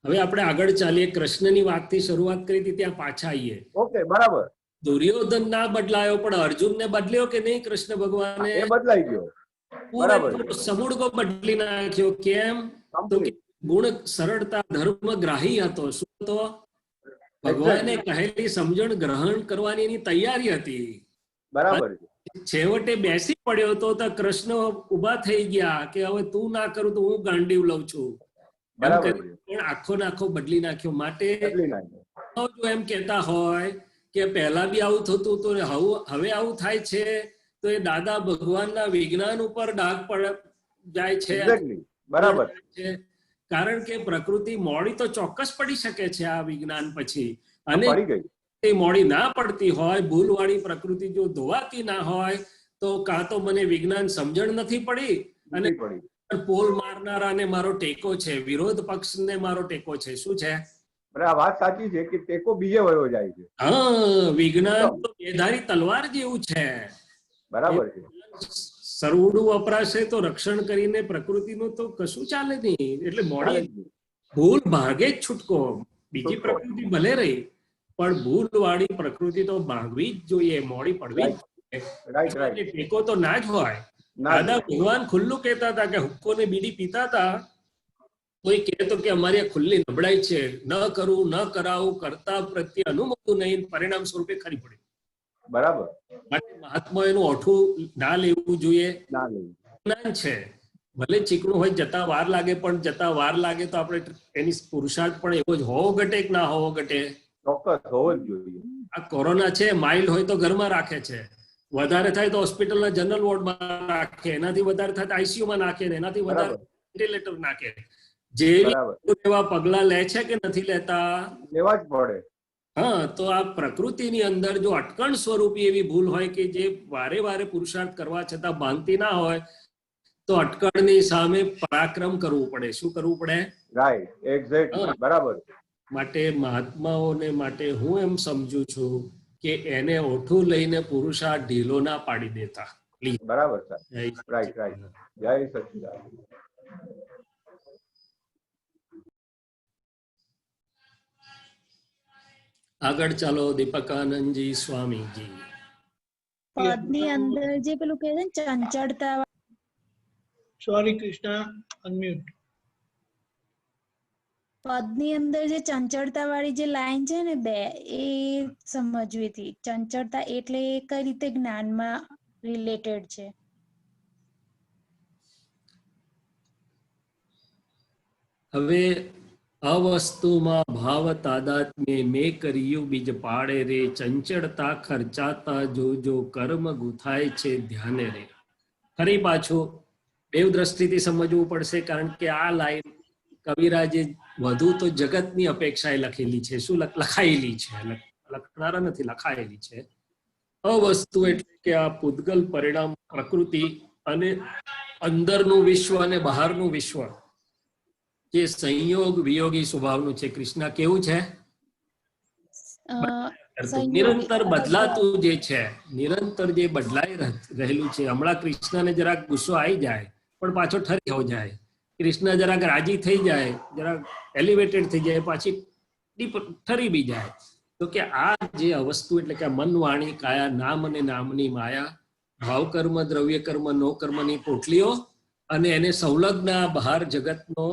હવે આપણે આગળ ચાલીએ. કૃષ્ણની વાતથી શરૂઆત કરી હતી, ત્યાં પાછા આવીએ. ઓકે, બરાબર. દુર્યોધન ના બદલાયો પણ અર્જુનને બદલ્યો કે નહીં? કૃષ્ણ ભગવાને એ બદલાઈ ગયો. બરાબર. પૂરેપૂરો સમૂળગો બદલી નાખ્યો. કેમ? તો કે ગુણ સરળતા ધર્મ ગ્રાહી હતો. શું હતો? ભગવાને કહેલી સમજણ ગ્રહણ કરવાની એની તૈયારી હતી. બરાબર છે. છેવટે બેસી પડ્યો તો કૃષ્ણ ઉભા થઈ ગયા કે હવે તું ના કરું તો હું ગાંડીવ લઉં છું. એમ બરાબર કરી છે. પણ આખો નાખો બદલી નાખ્યો. માટે બદલી નાખ્યો. જો એમ કહેતા હોય કે પહેલા બી આવું થતું તો હવે આવું થાય છે, તો એ દાદા ભગવાનના વિજ્ઞાન ઉપર ડાઘ જાય છે. Exactly. બરાબર. કારણ કે પ્રકૃતિ મોડી તો ચોક્કસ પડી શકે છે આ વિજ્ઞાન પછી, અને પડી ગઈ. એ મોડી ના પડતી હોય, ભૂલવાળી પ્રકૃતિ જો ધોવાતી ના હોય, તો કાં તો મને વિજ્ઞાન સમજણ નથી પડી અને નથી પડી. પોલ મારનારાને મારો ટેકો છે, વિરોધ પક્ષને મારો ટેકો છે. શું છે? અને આ વાત સાચી છે કે ટેકો બીજે વયો જાય છે. હા, વિજ્ઞાન તો બેધારી તલવાર જેવું છે. બરાબર છે. સરુડું વપરાશે તો રક્ષણ કરીને પ્રકૃતિનું તો કશું ચાલે નહીં. એટલે ચાલે મોડી જ નહીં. ભૂલ ભાગે જ છૂટકો. બીજી છૂટકો. પ્રકૃતિ ભલે રહી પણ ભૂલ વાળી પ્રકૃતિ તો ભાગવી જ જોઈએ, મોડી પડવી જ જોઈએ. રાઈટ રાઈટ એટલે ટેકો તો ના જ હોય. ના જ દાદા ભગવાન ખુલ્લું કહેતા હતા કે હુક્કો ને બીડી પીતા હતા. કોઈ કહેતો કે અમારી આ ખુલ્લી નબળાઈ છે, ન કરું ન કરાવું, કરતા પ્રત્યે અનુમતું નહીં, પરિણામ સ્વરૂપે ખરી પડી. બરાબર માટે મહાત્મા એનું ઓઠું ના લેવું જોઈએ. ના લેવું. જ્ઞાન છે ભલે ચીકણું હોય, જતા વાર લાગે, પણ જતા વાર લાગે તો આપણે એની પુરુષાર્થ પણ એવો જ હોવો ઘટે કે ના હોવો ઘટે. ચોક્કસ હોવો જ જોઈએ. આ કોરોના છે, માઇલ્ડ હોય તો ઘરમાં રાખે છે, વધારે થાય તો હોસ્પિટલના જનરલ વોર્ડમાં રાખે, એનાથી વધારે થાય તો આઈસીયુ માં નાખે, ને એનાથી વધારે બરાબર વેન્ટિલેટર નાખે. જેવી બરાબર એવા પગલા લે છે કે નથી લેતા? લેવા જ પડે. હા, તો આ પ્રકૃતિની અંદર જો અટકણ સ્વરૂપી એવી ભૂલ હોય કે જે વારે વારે પુરુષાર્થ કરવા છતાં બાંધતી ના હોય, તો અટકણની સામે પરાક્રમ કરવું પડે. શું કરવું પડે? રાઈટ એક્ઝેક્ટલી બરાબર. માટે મહાત્માઓને માટે હું એમ સમજુ છું કે એને ઓઠું લઈને પુરુષાર્થ ઢીલો ના પાડી દેતા. બરાબર સર. જય રાઈટ રાઈટ. જય સચ્ચિદાનંદ. આગળ ચાલો દીપકાનંદજી સ્વામીજી. પદની અંદર જે પેલું કહે છે ને ચંચળતા, સોરી કૃષ્ણા, અનમ્યુટ. પદની અંદર જે ચંચળતા વાળી જે લાઈન છે ને બે, એ સમજવી હતી. ચંચળતા એટલે એ કઈ રીતે જ્ઞાનમાં રિલેટેડ છે? હવે અવસ્તુમાં ભાવ તાદાત્મ્ય મેં કર્યું બીજ પાડે રે, ચંચળતા ખર્ચાતા જો કર્મ ગુથાય છે ધ્યાને રે. ફરી પાછું દેવ દ્રષ્ટિથી સમજવું પડશે, કારણ કે આ લાઈન કવિરાજે વધુ તો જગતની અપેક્ષાએ લખેલી છે. શું લખાયેલી છે? લખનારા નથી, લખાયેલી છે. અવસ્તુ એટલે કે આ પૂતગલ પરિણામ, પ્રકૃતિ અને અંદરનું વિશ્વ અને બહારનું વિશ્વ જે સંયોગ વિયોગી સ્વભાવનું છે. કૃષ્ણ કેવું છે? નિરંતર બદલાતું જે છે, નિરંતર જે બદલાઈ રહેલું છે. હમણાં કૃષ્ણને જરાક ગુસ્સો આવી જાય પણ પાછો ઠરી હો જાય, કૃષ્ણ જરાક રાજી થઈ જાય, જરાક એલિવેટેડ થઈ જાય, પાછી ઠરી બી જાય. તો કે આ જે વસ્તુ એટલે કે મન વાણી કાયા નામ અને નામની માયા, ભાવ કર્મ દ્રવ્ય કર્મ નો કર્મની પોટલીઓ અને એને સંલગ્ન બહાર જગતનો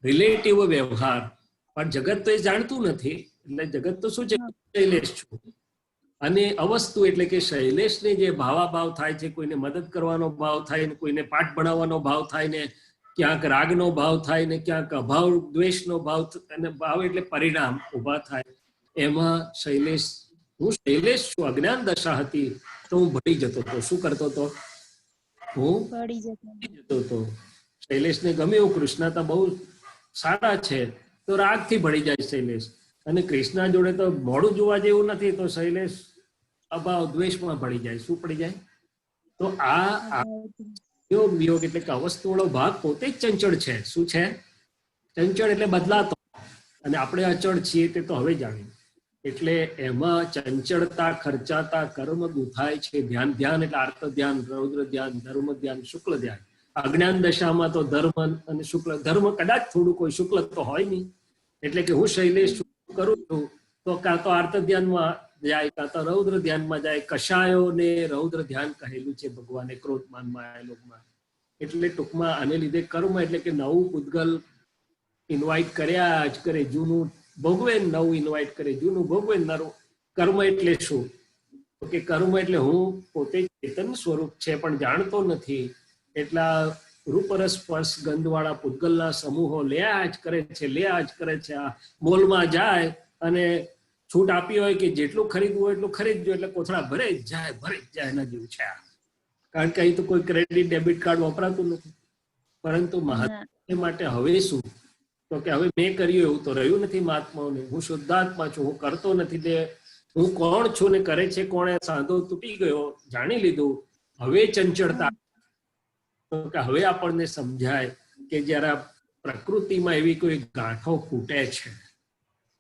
રિલેટિવ વ્યવહાર. પણ જગત તો એ જાણતું નથી. એટલે જગત તો શું છે? શૈલેષ છું. અને અવસ્તુ એટલે કે શૈલેષને જે ભાવાભાવ થાય છે, કોઈને મદદ કરવાનો ભાવ થાય ને, કોઈને પાઠ ભણાવવાનો ભાવ થાય ને, ક્યાંક રાગનો ભાવ થાય ને, ક્યાંક અભાવ દ્વેષનો ભાવ, અને ભાવ એટલે પરિણામ ઉભા થાય. એમાં શૈલેષ, હું શૈલેષ છું. અજ્ઞાન દશા હતી તો હું ભળી જતો હતો. શું કરતો હતો? હું પડી જતો હતો. શૈલેષને ગમ્યું કૃષ્ણ તો બહુ સારા છે, તો રાગથી ભળી જાય શૈલેષ. અને કૃષ્ણ જોડે તો મોડું જોવા જેવું નથી, તો શૈલેષ અભાવ દ્વેષમાં ભળી જાય. શું પડી જાય? તો આ યોગ વિયોગ એટલે કે અવસ્તુવાળો ભાગ પોતે જ ચંચળ છે. શું છે? ચંચળ એટલે બદલાતો, અને આપણે અચળ છીએ તે તો હવે જાણ્યું. એટલે એમાં ચંચળતા ખર્ચાતા કર્મ ગુથાય છે ધ્યાન. ધ્યાન એટલે આર્ત ધ્યાન, રૌદ્ર ધ્યાન, ધર્મ ધ્યાન, શુક્લ ધ્યાન. અજ્ઞાન દશામાં તો ધર્મ અને શુક્લ, ધર્મ કદાચ થોડું કોઈ શુક્લ તો હોય નહીં. એટલે કે હું શૈલેષ કરું છું તો કાં તો આર્ત ધ્યાનમાં જાય, કાં તો રૌદ્ર ધ્યાનમાં જાય. કષાયોને રૌદ્ર ધ્યાન કહેલું છે ભગવાને ક્રોધમાનમાં આયલોકમાં. એટલે ટૂંકમાં આને લીધે કર્મ એટલે કે નવું પૂતગલ ઇન્વાઇટ કર્યા જ કરે, જૂનું ભોગવે, નવું ઇન્વાઇટ કરે, જૂનું ભોગવે. કર્મ એટલે શું? તો કે કર્મ એટલે હું પોતે ચેતન સ્વરૂપ છે પણ જાણતો નથી. એટલા રૂપરસ સ્પર્શ ગંધવાળા પૂતગલના સમૂહો લ્યા જ કરે છે, લ્યા જ કરે છે. આ મોલમાં જાય અને છૂટ આપી હોય કે જેટલું ખરીદવું હોય એટલું ખરીદજો, એટલે કોથળા ભરે જ જાય, ભરે જ જાય. એના જેવું છે. કારણ કે અહીં તો કોઈ ક્રેડિટ ડેબિટ કાર્ડ વપરાતું નથી. પરંતુ મહાત્મા માટે હવે શું? તો કે હવે મેં કર્યું એવું તો રહ્યું નથી મહાત્માઓને. હું શુદ્ધાત્મા છું, હું કરતો નથી. તે હું કોણ છું ને કરે છે કોણે, સાંધો તૂટી ગયો, જાણી લીધું. હવે ચંચળતા, તો કે હવે આપણને સમજાય કે જયારે પ્રકૃતિમાં એવી કોઈ ગાંઠો ફૂટે છે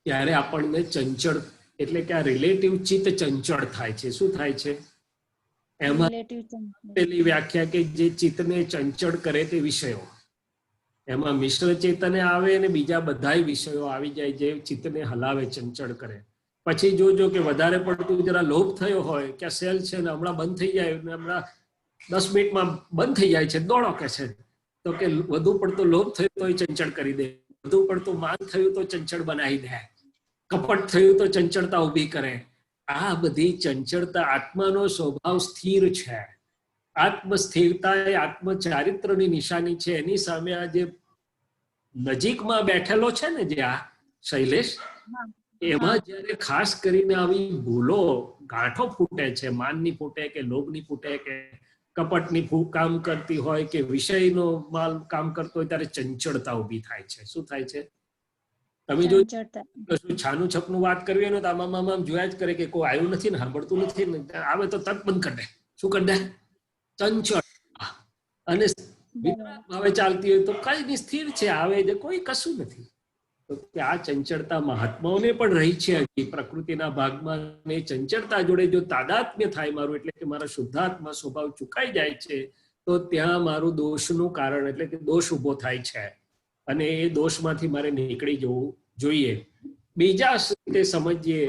ત્યારે આપણને ચંચળ એટલે કે આ રિલેટિવ ચિત્ત ચંચળ થાય છે. શું થાય છે? એમાં રિલેટિવ પેલી વ્યાખ્યા કે જે ચિત્તને ચંચળ કરે તે વિષયો, એમાં મિશ્ર ચેતને આવે અને બીજા બધાય વિષયો આવી જાય જે ચિત્તને હલાવે, ચંચળ કરે. પછી જોજો કે વધારે પડતું જરા લોભ થયો હોય કે સેલ છે ને હમણાં બંધ થઈ જાય ને હમણાં 10 મિનિટમાં બંધ થઈ જાય છે, દોડો કે છે, તો કે વધુ પડતો લોભ થયો તો એ ચંચળ કરી દે, વધુ પડતું માન થયું તો ચંચળ બનાવી દે, કપટ થયું તો ચંચળતા ઊભી કરે. આ બધી ચંચળતા, આત્માનો સ્વભાવ સ્થિર છે. આત્મ સ્થિરતા એ આત્મ ચારિત્રની નિશાની છે. એની સામે આ જે નજીકમાં બેઠેલો છે ને જે આ શૈલેષ, એમાં જયારે ખાસ કરીને આવી ભૂલો, ગાંઠો ફૂટે છે, માનની ફૂટે કે લોભની ફૂટે કે કપટની કામ કરતી હોય કે વિષયનો માલ કામ કરતો હોય, ત્યારે ચંચળતા ઊભી થાય છે. શું થાય છે? તમે જો કશું છાનું છપનું વાત કરવી હોય ને તો આમ જોયા જ કરે કે કોઈ આવ્યું નથી ને, સાંભળતું નથી ને, આવે તો તરત બંધ કરી દે. શું કરી દે? ચંચળ. અને હવે ચાલતી હોય તો કઈ નહીં, સ્થિર છે, આવે છે, કોઈ કશું નથી. તો આ ચંચળતા મહાત્માઓને પણ રહી છે હજી પ્રકૃતિના ભાગમાં. એ ચંચળતા જોડે જો તાદાત્મ્ય થાય મારું, એટલે કે મારા શુદ્ધાત્મા સ્વભાવ ચુકાઈ જાય છે, તો ત્યાં મારું દોષનું કારણ એટલે કે દોષ ઉભો થાય છે, અને એ દોષમાંથી મારે નીકળી જવું જોઈએ. બીજા રીતે સમજીએ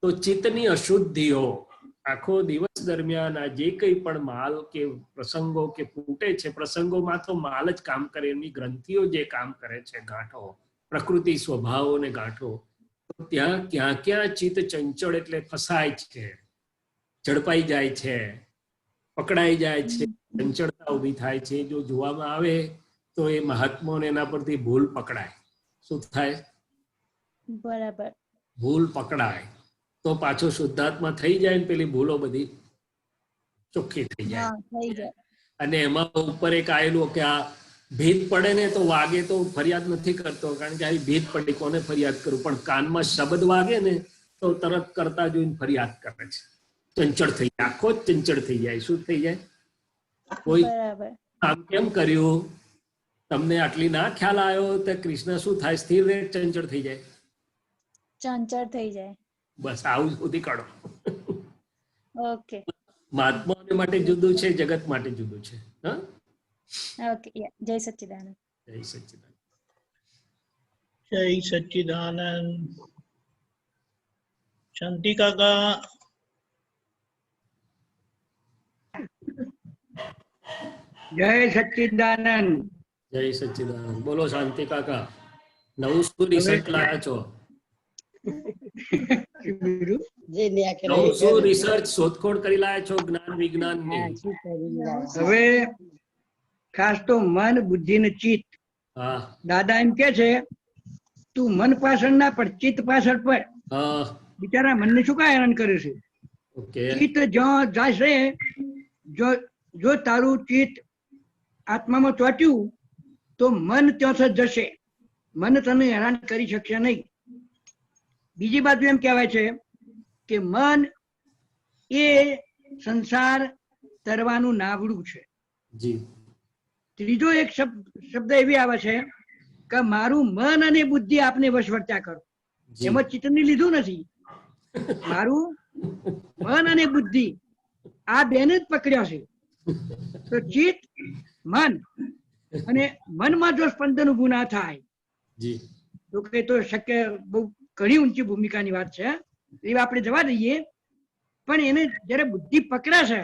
તો ચિત્તની અશુદ્ધિઓ, આખો દિવસ દરમિયાન આ જે કંઈ પણ માલ કે પ્રસંગો કે ફૂટે છે, પ્રસંગોમાં તો માલ જ કામ કરે, એમની ગ્રંથિઓ જે કામ કરે છે, ગાંઠો, પ્રકૃતિ સ્વભાવો ને ગાંઠો, ત્યાં ક્યાં ક્યાં ચિત્ત ચંચળ એટલે ફસાય છે, ઝડપાઈ જાય છે, પકડાઈ જાય છે, ચંચળતા ઊભી થાય છે. જો જોવામાં આવે તો એ મહાત્માઓને એના પરથી ભૂલ પકડાય. શું થાય? બરાબર, ભૂલ પકડાય તો પાછો શુદ્ધાત્મા થઈ જાય ને પેલી ભૂલો બધી ચોખ્ખી થઈ જાય. અને એમાં ઉપર એક આવેલું કે આ ભેદ પડે ને તો વાગે તો ફરિયાદ નથી કરતો, કારણ કે આ ભેદ પડી કોને ફરિયાદ કરું, પણ કાનમાં શબ્દ વાગે ને તો તરત કરતા જોઈને ફરિયાદ કરે છે. ચંચળ થઈ જાય, આખો જ ચંચળ થઈ જાય. શું થઈ જાય? કોઈ આમ કેમ કર્યું, તમને આટલી ના ખ્યાલ આવ્યો તો કૃષ્ણ શું થાય? સ્થિર રહે, ચંચળ થઈ જાય, ચંચળ થઈ જાય. બસ આવું સુધી કાઢો. ઓકે, મહાત્માઓને માટે જુદું છે, જગત માટે જુદું છે. હા, ઓકે. જય સચ્ચિદાનંદ. જય સચ્ચિદાનંદ. જય સચ્ચિદાનંદ. શાંતિ કાકા. જય સચ્ચિદાનંદ. જય સચ્ચિદાનંદ. બોલો શાંતિ કાકા, નવું શું રિસર્ચ લાયા છો? નવું શું રિસર્ચ શોધખોળ કરી લાયા છો જ્ઞાન વિજ્ઞાન ની? હવે ખાસ તો મન, બુદ્ધિ ને ચિત્ત. દાદા એમ કે છે તું મન પાછળ ના પડ, ચિત્ત પાછળ પડ. બિચારા મનને શું કાંઈ હેરાન કરે છે? ચિત્ત જ્યાં જશે, જો તારું ચિત્ત આત્મામાં ચોટ્યું તો મન ત્યાં જશે, મન તને હેરાન કરી શકશે નહીં. બીજી બાજુ એમ કહેવાય છે કે મન એ સંસાર તરવાનું નાવડું છે. ત્રીજો એક શબ્દ એવી આવે છે કે મારું મન અને બુદ્ધિ આપને વશવર્ત્યા કરો. એમાં ચિત્તને લીધું નથી. મારું મન અને બુદ્ધિ આ બેને જ પકડ્યા છે. તો ચિત્ત, મન, અને મનમાં જો સ્પંદન ઉભું ના થાય તો કઈ તો શક્ય બહુ ઘણી ઊંચી ભૂમિકાની વાત છે, એ આપણે જવા દઈએ. પણ એને જયારે બુદ્ધિ પકડાશે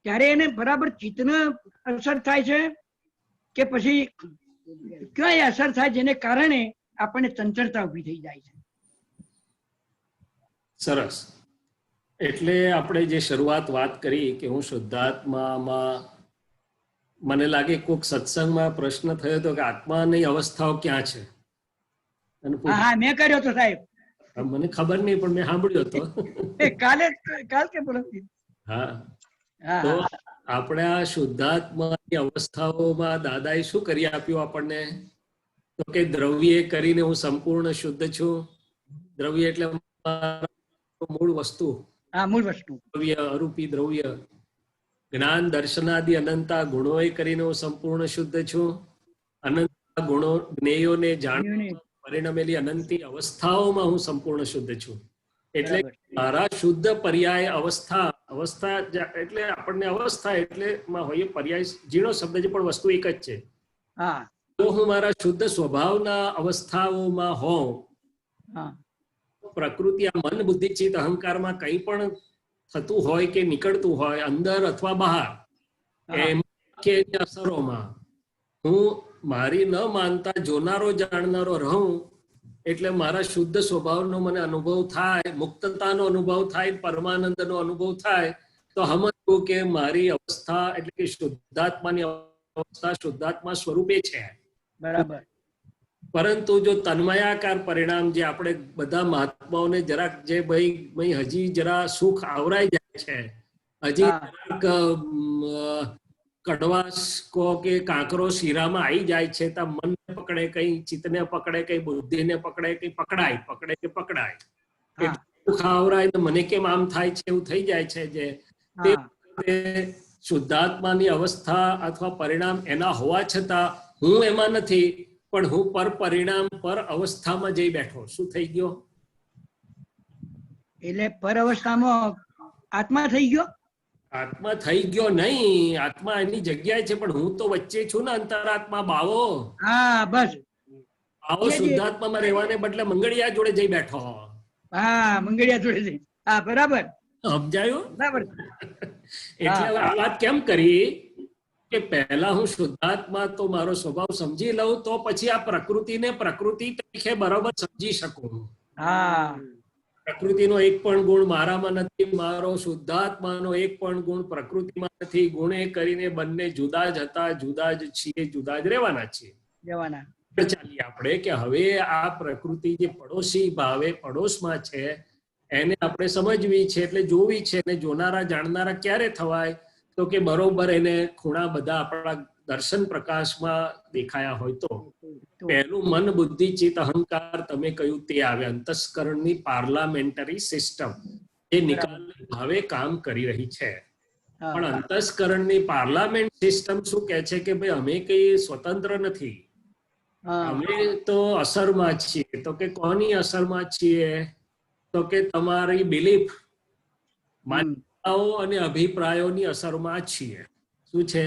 ત્યારે એને બરાબર ચિત્તને અસર થાય છે કે પછી કઈ અસર થાય જેને કારણે આપણને ચંચળતા ઉભી થઈ જાય છે. સરસ. એટલે આપણે જે શરૂઆત વાત કરી કે હું શુદ્ધાત્મામાં, મને લાગે કોઈક સત્સંગમાં પ્રશ્ન થયો હતો કે આત્માની અવસ્થાઓ ક્યાં છે? હા, મેં કર્યો તો સાહેબ. મને ખબર નહીં પણ મેં સાંભળ્યો હતો કાલ કે હા. તો આપણે આ શુદ્ધાત્માની અવસ્થાઓમાં દાદાએ શું કરી આપ્યું આપણને? તો કે દ્રવ્ય કરીને હું સંપૂર્ણ શુદ્ધ છું. દ્રવ્ય એટલે મૂળ વસ્તુ. મૂળ વસ્તુ, દ્રવ્ય, અરૂપી દ્રવ્ય. જ્ઞાન દર્શનાદિ અનંતા ગુણોએ કરીને હું સંપૂર્ણ શુદ્ધ છું. અનંત ગુણો જ્ઞેયોને જાણવા પરિણમેલી અનંતી અવસ્થાઓમાં હું સંપૂર્ણ શુદ્ધ છું. એટલે બરાબર. મારા શુદ્ધ પર્યાય અવસ્થા એટલે આપણને અવસ્થા એટલે માં હોય પર્યાય ઝીણો શબ્દ છે પણ વસ્તુ એક જ છે. હા જો હું મારા શુદ્ધ સ્વભાવના અવસ્થાઓમાં હોઉં, હા પ્રકૃતિ આ મન બુદ્ધિ ચિત્ત અહંકારમાં કંઈ પણ થતું હોય કે નીકળતું હોય અંદર અથવા બહાર, હા. એમ કે એની અસરોમાં હું મારી ન માનતા જોનારો જાણનારો રહું, એટલે મારા શુદ્ધ સ્વભાવનો મને અનુભવ થાય, મુક્તતાનો અનુભવ થાય, પરમાનંદનો અનુભવ થાય, તો સમજવું કે મારી અવસ્થા એટલે કે શુદ્ધાત્માની અવસ્થા શુદ્ધાત્મા સ્વરૂપે છે. બરાબર. પરંતુ જો તન્મયાકાર પરિણામ જે આપણે બધા મહાત્માઓને જરાક જે ભાઈ હજી જરા સુખ આવરાઈ જાય છે, હજી હા. જરાક કડવાશ કહો કે કાંકરો શીરામાં આવી જાય છે, તો મનને પકડે કઈ, ચિત્તને પકડે કઈ, બુદ્ધિને પકડે કઈ, પકડાય હા સુખ આવરાય ને મને કેમ આમ થાય છે એવું થઈ જાય છે. જે તે હા વખતે શુદ્ધાત્માની અવસ્થા અથવા પરિણામ એના હોવા છતાં હું એમાં નથી, પણ હું પર પરિણામ પર અવસ્થામાં જઈ બેઠો. શું થઈ ગયો? એટલે પર અવસ્થામાં આત્મા થઈ ગયો. આત્મા થઈ ગયો નહીં, આત્મા એની જગ્યાએ છે, પણ હું તો વચ્ચે છું ને, અંતરાત્મા બાવો. હા બસ. બાવો શુદ્ધાત્મામાં રહેવાને બદલે મંગળિયા જોડે જઈ બેઠો. હા મંગળિયા જોડે છે. હા બરાબર સમજાયું? બરાબર. એટલે હવે આ વાત કેમ કરી કે પહેલા હું શુદ્ધાત્મા તો મારો સ્વભાવ સમજી લઉં, તો પછી આ પ્રકૃતિને પ્રકૃતિ તરીકે બરાબર સમજી શકું. હા પ્રકૃતિનો એક પણ ગુણ મારામાં નથી, મારો શુદ્ધાત્માનો એક પણ ગુણ પ્રકૃતિમાં નથી. ગુણે કરીને બંને જુદા જ હતા, જુદા જ છીએ, જુદા જ રહેવાના છીએ. જવાના. ચાલીએ આપણે કે હવે આ પ્રકૃતિ જે પડોશી ભાવે પડોશમાં છે એને આપણે સમજવી છે, એટલે જોવી છે. અને જોનારા જાણનારા ક્યારે થવાય? તો કે બરોબર એને ખૂણા બધા આપણા દર્શન પ્રકાશમાં દેખાયા હોય તો. પહેલું મન બુદ્ધિ ચિત્ત અહંકાર તમે કહ્યું તે આવે, અંતસ્કરણની પાર્લામેન્ટરી સિસ્ટમ જે નિકાલના ભાવે કામ કરી રહી છે. પણ અંતસ્કરણની પાર્લામેન્ટ સિસ્ટમ શું કહે છે કે ભાઈ અમે કઈ સ્વતંત્ર નથી, અમે તો અસરમાં છીએ. તો કે કોની અસરમાં છીએ? તો કે તમારી બિલીફ, માન્યતાઓ અને અભિપ્રાયોની અસરમાં છીએ. શું છે?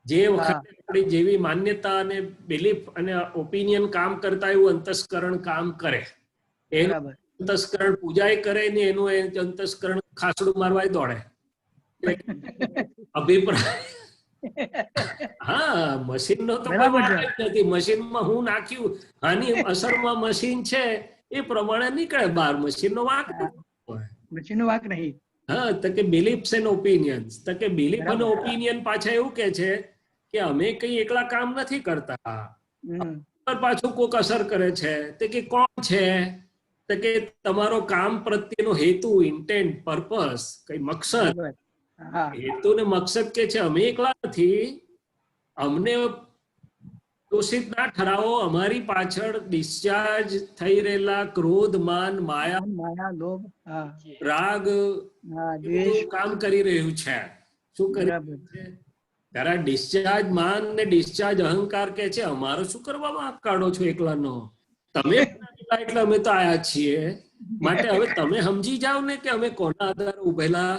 જે વખતે આપણી જેવી માન્યતા અને બિલીફ અને ઓપિનિયન કામ કરતા એવું અંતસ્કરણ કામ કરે. એનું અંતસ્કરણ પૂજાય કરે ને એનું અંતસ્કરણ ખાસડું મારવાય દોડે. અભિપ્રાય હા મશીનનો તો કોઈ વાત જ નથી. મશીનમાં હું નાખ્યું આની અસરમાં મશીન છે એ પ્રમાણે નીકળે બહાર. મશીનનો વાંક મશીનનો વાંક નહીં. હા તો કે બિલીફ્સ એન્ડ ઓપિનિયન્સ, તો કે બિલીફ અને ઓપિનિયન પાછા એવું કે છે કે અમે કઈ એકલા કામ નથી કરતા, પાછું કોક અસર કરે છે. તે કે કોણ છે? તો કે તમારો કામ પ્રત્યેનો હેતુ, ઇન્ટેન્ટ, પર્પસ, કઈ મકસદ. હેતુ ને મકસદ કે છે અમે એકલા નથી, અમને દોષિત ના ઠરાવો. અમારી પાછળ ડિસ્ચાર્જ થઈ રહેલા ક્રોધ, માન, માયા, લોભ, રાગ કામ કરી રહ્યું છે. શું કરી રહ્યું છે? તારા ડિસ્ચાર્જ માન ને ડિસ્ચાર્જ અહંકાર કે છે અમારો શું કરવામાં આપ કાઢો છો એકલાનો? તમે એટલે અમે તો આયા છીએ. માટે હવે તમે સમજી જાઓ ને કે અમે કોના આધારે ઉભેલા.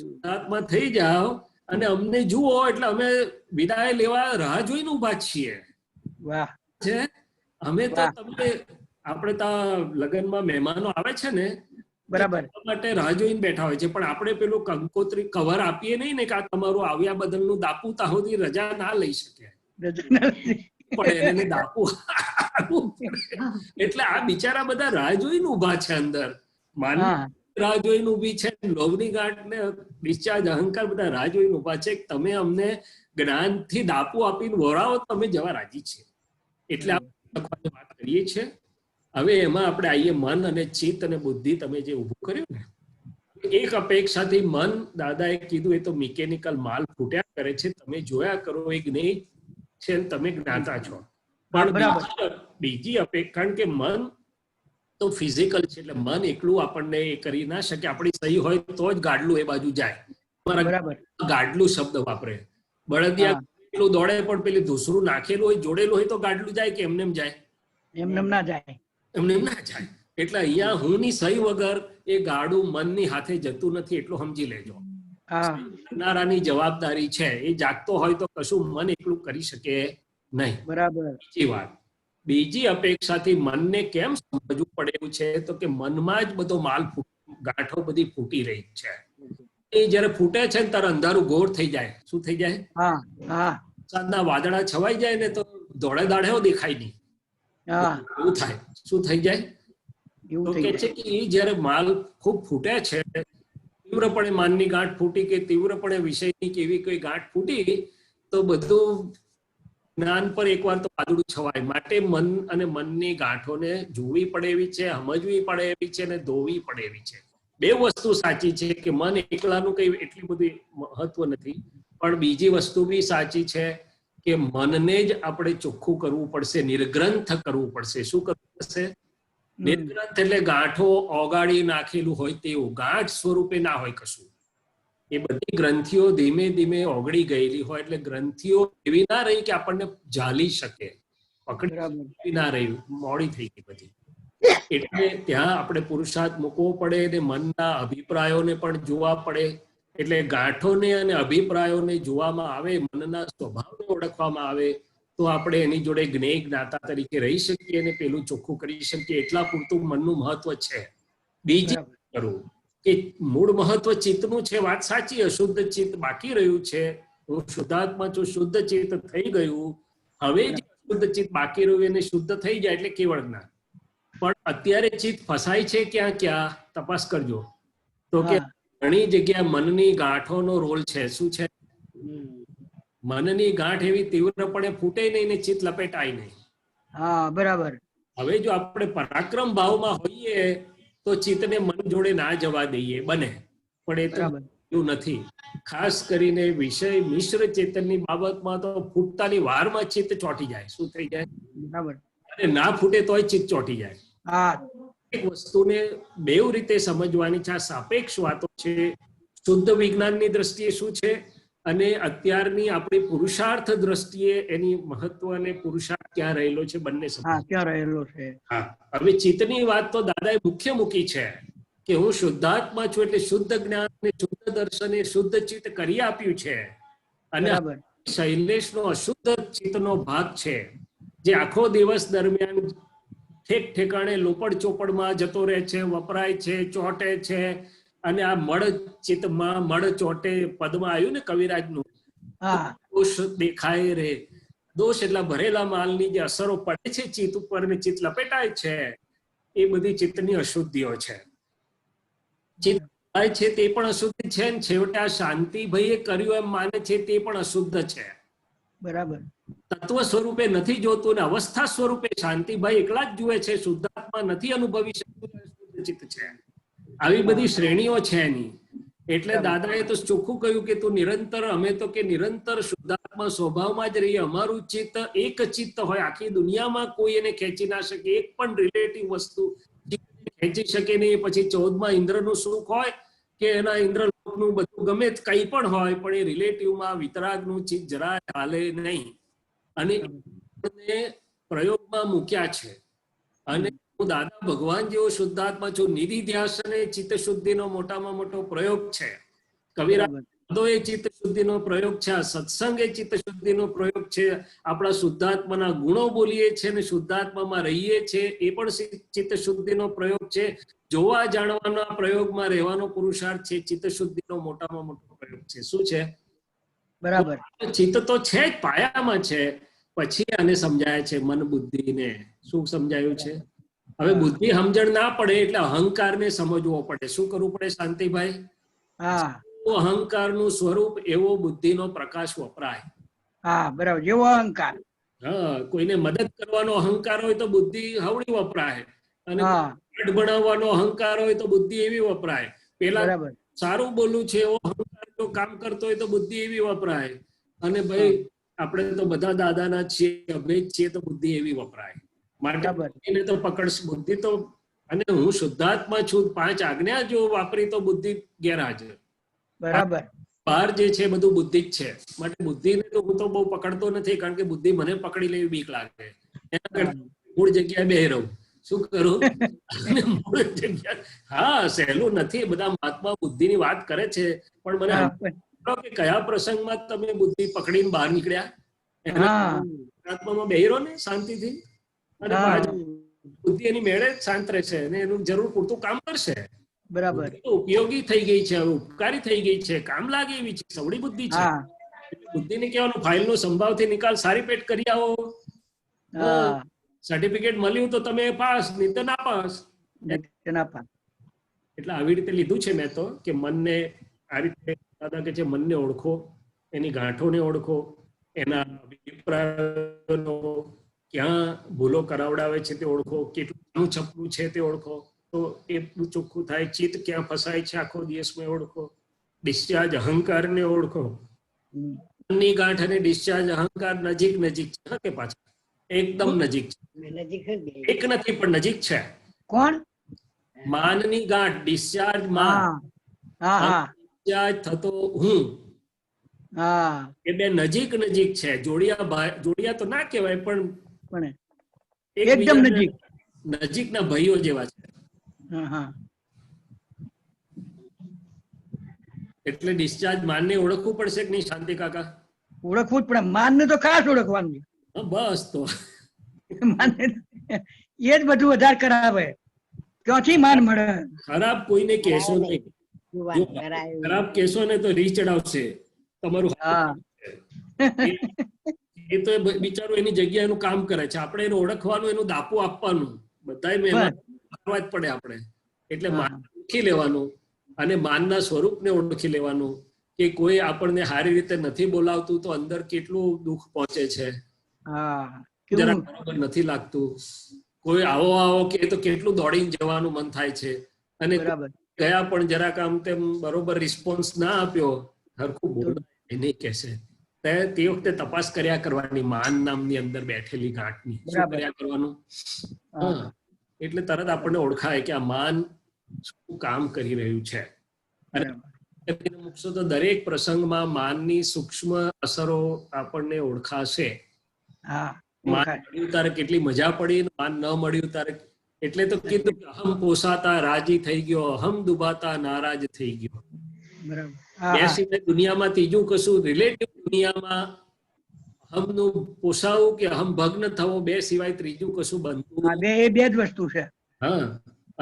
શુદ્ધાત્મા થઈ જાઓ અને અમને જુઓ એટલે અમે વિદાય લેવા રાહ જોઈને ઉભા છીએ. છે અમે તો તમને આપણે તો લગ્નમાં મહેમાનો આવે છે ને બરાબર માટે રાહ જોઈને બેઠા હોય છે, પણ આપણે પેલું કંકોત્રી કવર આપીએ નહીં ને કે આ તમારું આવ્યા બદલનું દાપુ તાહુદી રજા ના લઈ શકે, પણ એને દાપુ એટલે આ બિચારા બધા રાહ જોઈને ઉભા છે અંદર. રાહ જોઈને ઉભી છે, લોભની ગાંઠ ને ડિસ્ચાર્જ અહંકાર બધા રાહ જોઈને ઉભા છે. તમે અમને જ્ઞાનથી દાપુ આપીને વોરાવો તો અમે જવા રાજી છીએ. એટલે આપણે વાત કરીએ છીએ. હવે એમાં આપણે આવીએ મન અને ચિત્ત અને બુદ્ધિ. તમે જે ઉભું કર્યું ને એક અપેક્ષાથી મન, દાદાએ કીધું એ તો મિકેનિકલ માલ ફૂટ્યા કરે છે. તમે જોયા કરો એ જ્ઞેય છે, તમે જ્ઞાતા છો. પણ બીજી અપેક્ષા, કારણ કે મન તો ફિઝિકલ છે એટલે મન એકલું આપણને એ કરી ના શકે. આપણી સહી હોય તો જ ગાડલું એ બાજુ જાય. ગાડલું શબ્દ વાપરે. બળદિયા એટલું દોડે પણ પેલી ધૂસરું નાખેલું હોય, જોડેલું હોય તો ગાડલું જાય કે એમને જાય? એમને ના જાય. એમને ના જાય. એટલે અહીંયા હું ની સહી વગર એ ગાડું મનની હાથે જતું નથી, એટલું સમજી લેજો. હા કરનારાની જવાબદારી છે. એ જાગતો હોય તો કશું મન એકલું કરી શકે નહીં. બરાબર. બીજી વાત, બીજી અપેક્ષાથી મનને કેમ સમજવું પડે એવું છે તો કે મનમાં જ બધો માલ ગાંઠો બધી ફૂટી રહી છે. એ જયારે ફૂટે છે ને ત્યારે અંધારું ઘોર થઈ જાય. શું થઈ જાય? હા હા વરસાદના વાદળા છવાઈ જાય ને તો ધોળે દાડે દેખાય નહીં. હા એવું થાય. શું થઈ જાય? એવું તો થઈ કે જાય. છે કે એ જયારે માલ ખૂબ ફૂટે છે, તીવ્રપણે માનની ગાંઠ ફૂટી કે તીવ્રપણે વિષયની કેવી કોઈ ગાંઠ ફૂટી, તો બધું જ્ઞાન પર એકવાર તો વાદળું છવાય. માટે મન અને મનની ગાંઠોને જોવી પડે એવી છે, સમજવી પડે એવી છે અને ધોવી પડે એવી છે. બે વસ્તુ સાચી છે કે મન એકલાનું કઈ એટલી બધી મહત્વ નથી, પણ બીજી વસ્તુ બી સાચી છે કે મનને જ આપણે ચોખ્ખું કરવું પડશે, નિર્ગ્રંથ કરવું પડશે. શું કરવું પડશે? નિર્ગ્રંથ એટલે ગાંઠો ઓગાળી નાખેલું હોય તેવું, ગાંઠ સ્વરૂપે ના હોય કશું. એ બધી ગ્રંથિઓ ધીમે ધીમે ઓગળી ગયેલી હોય, એટલે ગ્રંથિઓ એવી ના રહી કે આપણને ઝાલી શકે, પકડી ના રહી, મોડી થઈ ગઈ બધી. એટલે ત્યાં આપણે પુરુષાર્થ મૂકવો પડે અને મનના અભિપ્રાયોને પણ જોવા પડે. એટલે ગાંઠોને અને અભિપ્રાયોને જોવામાં આવે, મનના સ્વભાવને ઓળખવામાં આવે, તો આપણે એની જોડે જ્ઞેય જ્ઞાતા તરીકે રહી શકીએ અને પેલું ચોખ્ખું કરી શકીએ. એટલા પૂરતું મનનું મહત્વ છે. બીજી કરવું કે મૂળ મહત્વ ચિત્તનું છે, વાત સાચી. અશુદ્ધ ચિત્ત બાકી રહ્યું છે. હું શુદ્ધાત્મા છું, શુદ્ધ ચિત્ત થઈ ગયું. હવે જે શુદ્ધ ચિત્ત બાકી રહ્યું એને શુદ્ધ થઈ જાય એટલે કેવળ જ્ઞાન. પણ અત્યારે ચિત્ત ફસાય છે ક્યાં ક્યાં તપાસ કરજો. તો કે ઘણી જગ્યાએ મનની ગાંઠોનો રોલ છે. શું છે? મનની ગાંઠ એવી તીવ્રપણે ફૂટે નહીં ને ચિત્ત લપેટાય નહીં. હા બરાબર. હવે જો આપણે પરાક્રમ ભાવમાં હોઈએ તો ચિત્તને મન જોડે ના જવા દઈએ, બને. પણ એ તો એવું નથી. ખાસ કરીને વિષય મિશ્ર ચેતનની બાબતમાં તો ફૂટતાની વારમાં ચિત્ત ચોંટી જાય. શું થઈ જાય? બરાબર. અને ના ફૂટે તોય ચિત્ત ચોંટી જાય. હા એક વસ્તુને બેવ રીતે સમજવાની છે. આ સાપેક્ષ વાતો છે. શુદ્ધ વિજ્ઞાનની દ્રષ્ટિએ શું છે અને અત્યારની આપણી પુરુષાર્થ દ્રષ્ટિએ એની મહત્વ અને પુરુષાર્થ ક્યાં રહેલો છે, બંને ક્યાં રહેલો છે. હા, હવે ચિત્તની વાત તો દાદાએ મુખ્ય મૂકી છે કે હું શુદ્ધાત્મા છું એટલે શુદ્ધ જ્ઞાન ને શુદ્ધ દર્શન એ શુદ્ધ ચિત્ત કરી આપ્યું છે. અને શૈલેષનો અશુદ્ધ ચિત્તનો ભાગ છે જે આખો દિવસ દરમિયાન ઠેક ઠેકાણે લોપડ ચોપડમાં જતો રહે છે, વપરાય છે, ચોટે છે. અને આ મળ ચિત્તમાં મળ ચોટે પદમાં આવ્યું ને કવિરાજનું, દોષ દેખાય રે. દોષ એટલે ભરેલા માલની જે અસરો પડે છે ચિત્ત ઉપર ને ચિત્ત લપેટાય છે, એ બધી ચિત્તની અશુદ્ધિઓ છે. ચિત્ત છે તે પણ અશુદ્ધ છે ને છેવટે આ શાંતિભાઈએ કર્યું એમ માને છે તે પણ અશુદ્ધ છે. બરાબર. તત્વ સ્વરૂપે નથી જોતું ને અવસ્થા સ્વરૂપે શાંતિભાઈ એકલા જ જુએ છે. શુદ્ધાત્મા નથી અનુભવી શકતું, શુદ્ધ ચિત્ત છે. આવી બધી શ્રેણીઓ છે એની. એટલે દાદાએ તો ચોખ્ખું કહ્યું કે તું નિરંતર, અમે તો કે નિરંતર શુદ્ધાત્મા સ્વભાવમાં જ રહીએ. અમારું ચિત્ત એક ચિત્ત હોય, આખી દુનિયામાં કોઈ એને ખેંચી ના શકે. એક પણ રિલેટિવ વસ્તુ ખેંચી શકે નહીં. પછી 14માં ઇન્દ્રનું સુખ હોય કે એના ઇન્દ્રલોકનું બધું ગમે કંઈ પણ હોય, પણ એ રિલેટિવમાં વિતરાગનું ચિત્ત જરાય હાલે નહીં. અને પ્રયોગમાં મૂક્યા છે. અને હું દાદા ભગવાન જેવો શુદ્ધાત્મા છું. નિધિ ધ્યાસ અને ચિત્ત શુદ્ધિનો મોટામાં મોટો પ્રયોગ છે. કવિરાજ એ ચિત્ત શુદ્ધિનો પ્રયોગ છે. આ સત્સંગ એ ચિત્ત શુદ્ધિનો પ્રયોગ છે. આપણા શુદ્ધાત્માના ગુણો બોલીએ છીએ અને શુદ્ધાત્મામાં રહીએ છીએ, એ પણ ચિત્ત શુદ્ધિનો પ્રયોગ છે. જોવા જાણવાના પ્રયોગમાં રહેવાનો પુરુષાર્થ છે. ચિત્ત શુદ્ધિનો મોટામાં મોટો પ્રયોગ છે. શું છે? બરાબર. ચિત્ત તો છે જ, પાયામાં છે. પછી આને સમજાય છે મન બુદ્ધિને. શું સમજાયું છે? હવે બુદ્ધિ સમજણ ના પડે એટલે અહંકારને સમજવો પડે. શું કરવું પડે શાંતિભાઈ? અહંકારનું સ્વરૂપ એવો બુદ્ધિનો પ્રકાશ વપરાય. હા બરાબર. જેવો અહંકાર. હા, કોઈને મદદ કરવાનો અહંકાર હોય તો બુદ્ધિ હવળી વપરાય. અને પાઠ ભણાવવાનો અહંકાર હોય તો બુદ્ધિ એવી વપરાય. પેલા સારું બોલું છે એવો અહંકાર જો કામ કરતો હોય તો બુદ્ધિ એવી વપરાય. અને ભાઈ આપણે તો બધા દાદાના છીએ, અમે જ છીએ, તો બુદ્ધિ એવી વપરાય. માટે બુદ્ધિને તો પકડશે. બુદ્ધિ તો, અને હું શુદ્ધાત્મા છું, 5 આજ્ઞા જો વાપરી તો બુદ્ધિ ગેરહાજર. બરાબર. બહાર જે છે બધું બુદ્ધિ જ છે. માટે બુદ્ધિને તો હું તો બહુ પકડતો નથી, કારણ કે બુદ્ધિ મને પકડી લેવી બીક લાગે. એના કરતા મૂળ જગ્યાએ બેહી રહું. શું કરું અને મૂળ જગ્યા હા સહેલું નથી. બધા મહાત્મા બુદ્ધિની વાત કરે છે, પણ મને હા, સમજાવો કે કયા પ્રસંગમાં તમે બુદ્ધિ પકડીને બહાર નીકળ્યા? હા. આત્મામાં બેહી રહો ને શાંતિથી, અને હા. પાછું બુદ્ધિ એની મેળે જ શાંત રહેશે અને એનું જરૂર પૂરતું કામ કરશે. બરાબર. બુદ્ધિ તો ઉપયોગી થઈ ગઈ છે, હવે ઉપકારી થઈ ગઈ છે, કામ લાગે એવી છે, સવળી બુદ્ધિ છે. હા. એટલે બુદ્ધિને કહેવાનું ફાઇલનો સંભાવથી નિકાલ સારી પેટ કરી આવો. હા. સર્ટિફિકેટ મળ્યું તો તમે પાસ, નહીં તો ના પાસ. જનાપા. એટલે આવી રીતે લીધું છે મેં તો, કે મનને આ રીતે દાદા કે છે મનને ઓળખો, એની ગાંઠોને ઓળખો, એના અભિપ્રાયોનો ક્યાં ભૂલો કરાવડાવે છે તે ઓળખો, કેટલું છપલું છે તે ઓળખો, તો એ ચોખ્ખું થાય. ચિત્ત ક્યાં ફસાય છે આખો દિવસમાં ઓળખો. ડિસ્ચાર્જ અહંકારને ઓળખો. મનની ગાંઠ અને ડિસ્ચાર્જ અહંકાર નજીક નજીક છે કે પાછા એકદમ નજીક છે, એક નથી પણ નજીક છે. કોણ? માનની ગાંઠ ડિસ્ચાર્જ માન, હા. હા. ડિસ્ચાર્જ થતો હું, હા. એ બે નજીક નજીક છે. જોડિયા તો ના કહેવાય, પણ પણ એકદમ એકબીજાના નજીક. નજીકના ભાઈઓ જેવા છે. હા. હા. એટલે ડિસ્ચાર્જ માનને ઓળખવું પડશે કે નહીં શાંતિ કાકા? ઓળખવું જ પડે. માનને તો ખાસ ઓળખવાનું. હા, બસ તો માનને એ જ બધું વધારે કરાવે. ક્યાંથી માન મળે? ખરાબ કોઈને કહેશો નહીં. જો ખરાબ કહેશો ને તો રીહ ચડાવશે તમારું. હા. એ તો બિચારો એની જગ્યાએ એનું કામ કરે છે. આપણે એને ઓળખવાનું, એનું દાપું આપવાનું, બધા મહેમાન કરવા જ પડે આપણે. એટલે માન ઓળખી લેવાનું અને માનના સ્વરૂપને ઓળખી લેવાનું, કે કોઈ આપણને સારી રીતે નથી બોલાવતું તો અંદર કેટલું દુઃખ પહોંચે છે, જરા બરાબર નથી લાગતું. કોઈ આવો આવો કે તો કેટલું દોડીને જવાનું મન થાય છે, અને ગયા પણ જરાક આમ તેમ બરોબર રિસ્પોન્સ ના આપ્યો, હરખું બોલ નહીં કહેશે. તે વખતે તપાસ કર્યા કરવાની માન નામની અંદર બેઠેલી ગાંઠની. શું કર્યા કરવાનું? હા, એટલે તરત આપણને ઓળખાય કે આ માન શું કામ કરી રહ્યું છે. મૂકશો તો દરેક પ્રસંગમાં માનની સૂક્ષ્મ અસરો આપણને ઓળખાશે. માન મળ્યું તારે કેટલી મજા પડી, માન ન મળ્યું તારે. એટલે તો કીધું અહમ પોસાતા રાજી થઈ ગયો, અહમ દુભાતા નારાજ થઈ ગયો. બે સિવાય દુનિયામાં ત્રીજું કશું, રિલેટિવ દુનિયામાં અહમનું પોસાવું કે અહમ ભગ્ન થવો, બે સિવાય ત્રીજું કશું બનતું. બે જ વસ્તુ છે. હા,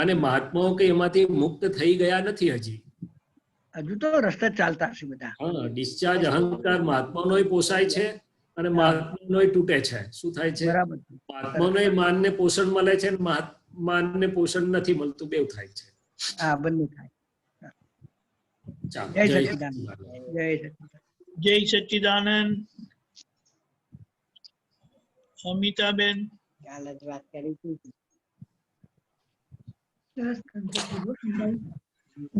અને મહાત્માઓ કે એમાંથી મુક્ત થઈ ગયા નથી હજી. હજુ તો રસ્તે ચાલતા હશે બધા. હા, ડિસ્ચાર્જ અહંકાર મહાત્માઓનો પોસાય છે અને મહાત્માનો તૂટે છે. શું થાય છે? મહાત્માનો માનને પોષણ મળે છે, માનને પોષણ નથી મળતું, બેવ થાય છે. હા, બંને થાય. જય સચ્ચિદાનંદ. જય સચ્ચિદાનંદ. અમિતાબેન. વાત કરી.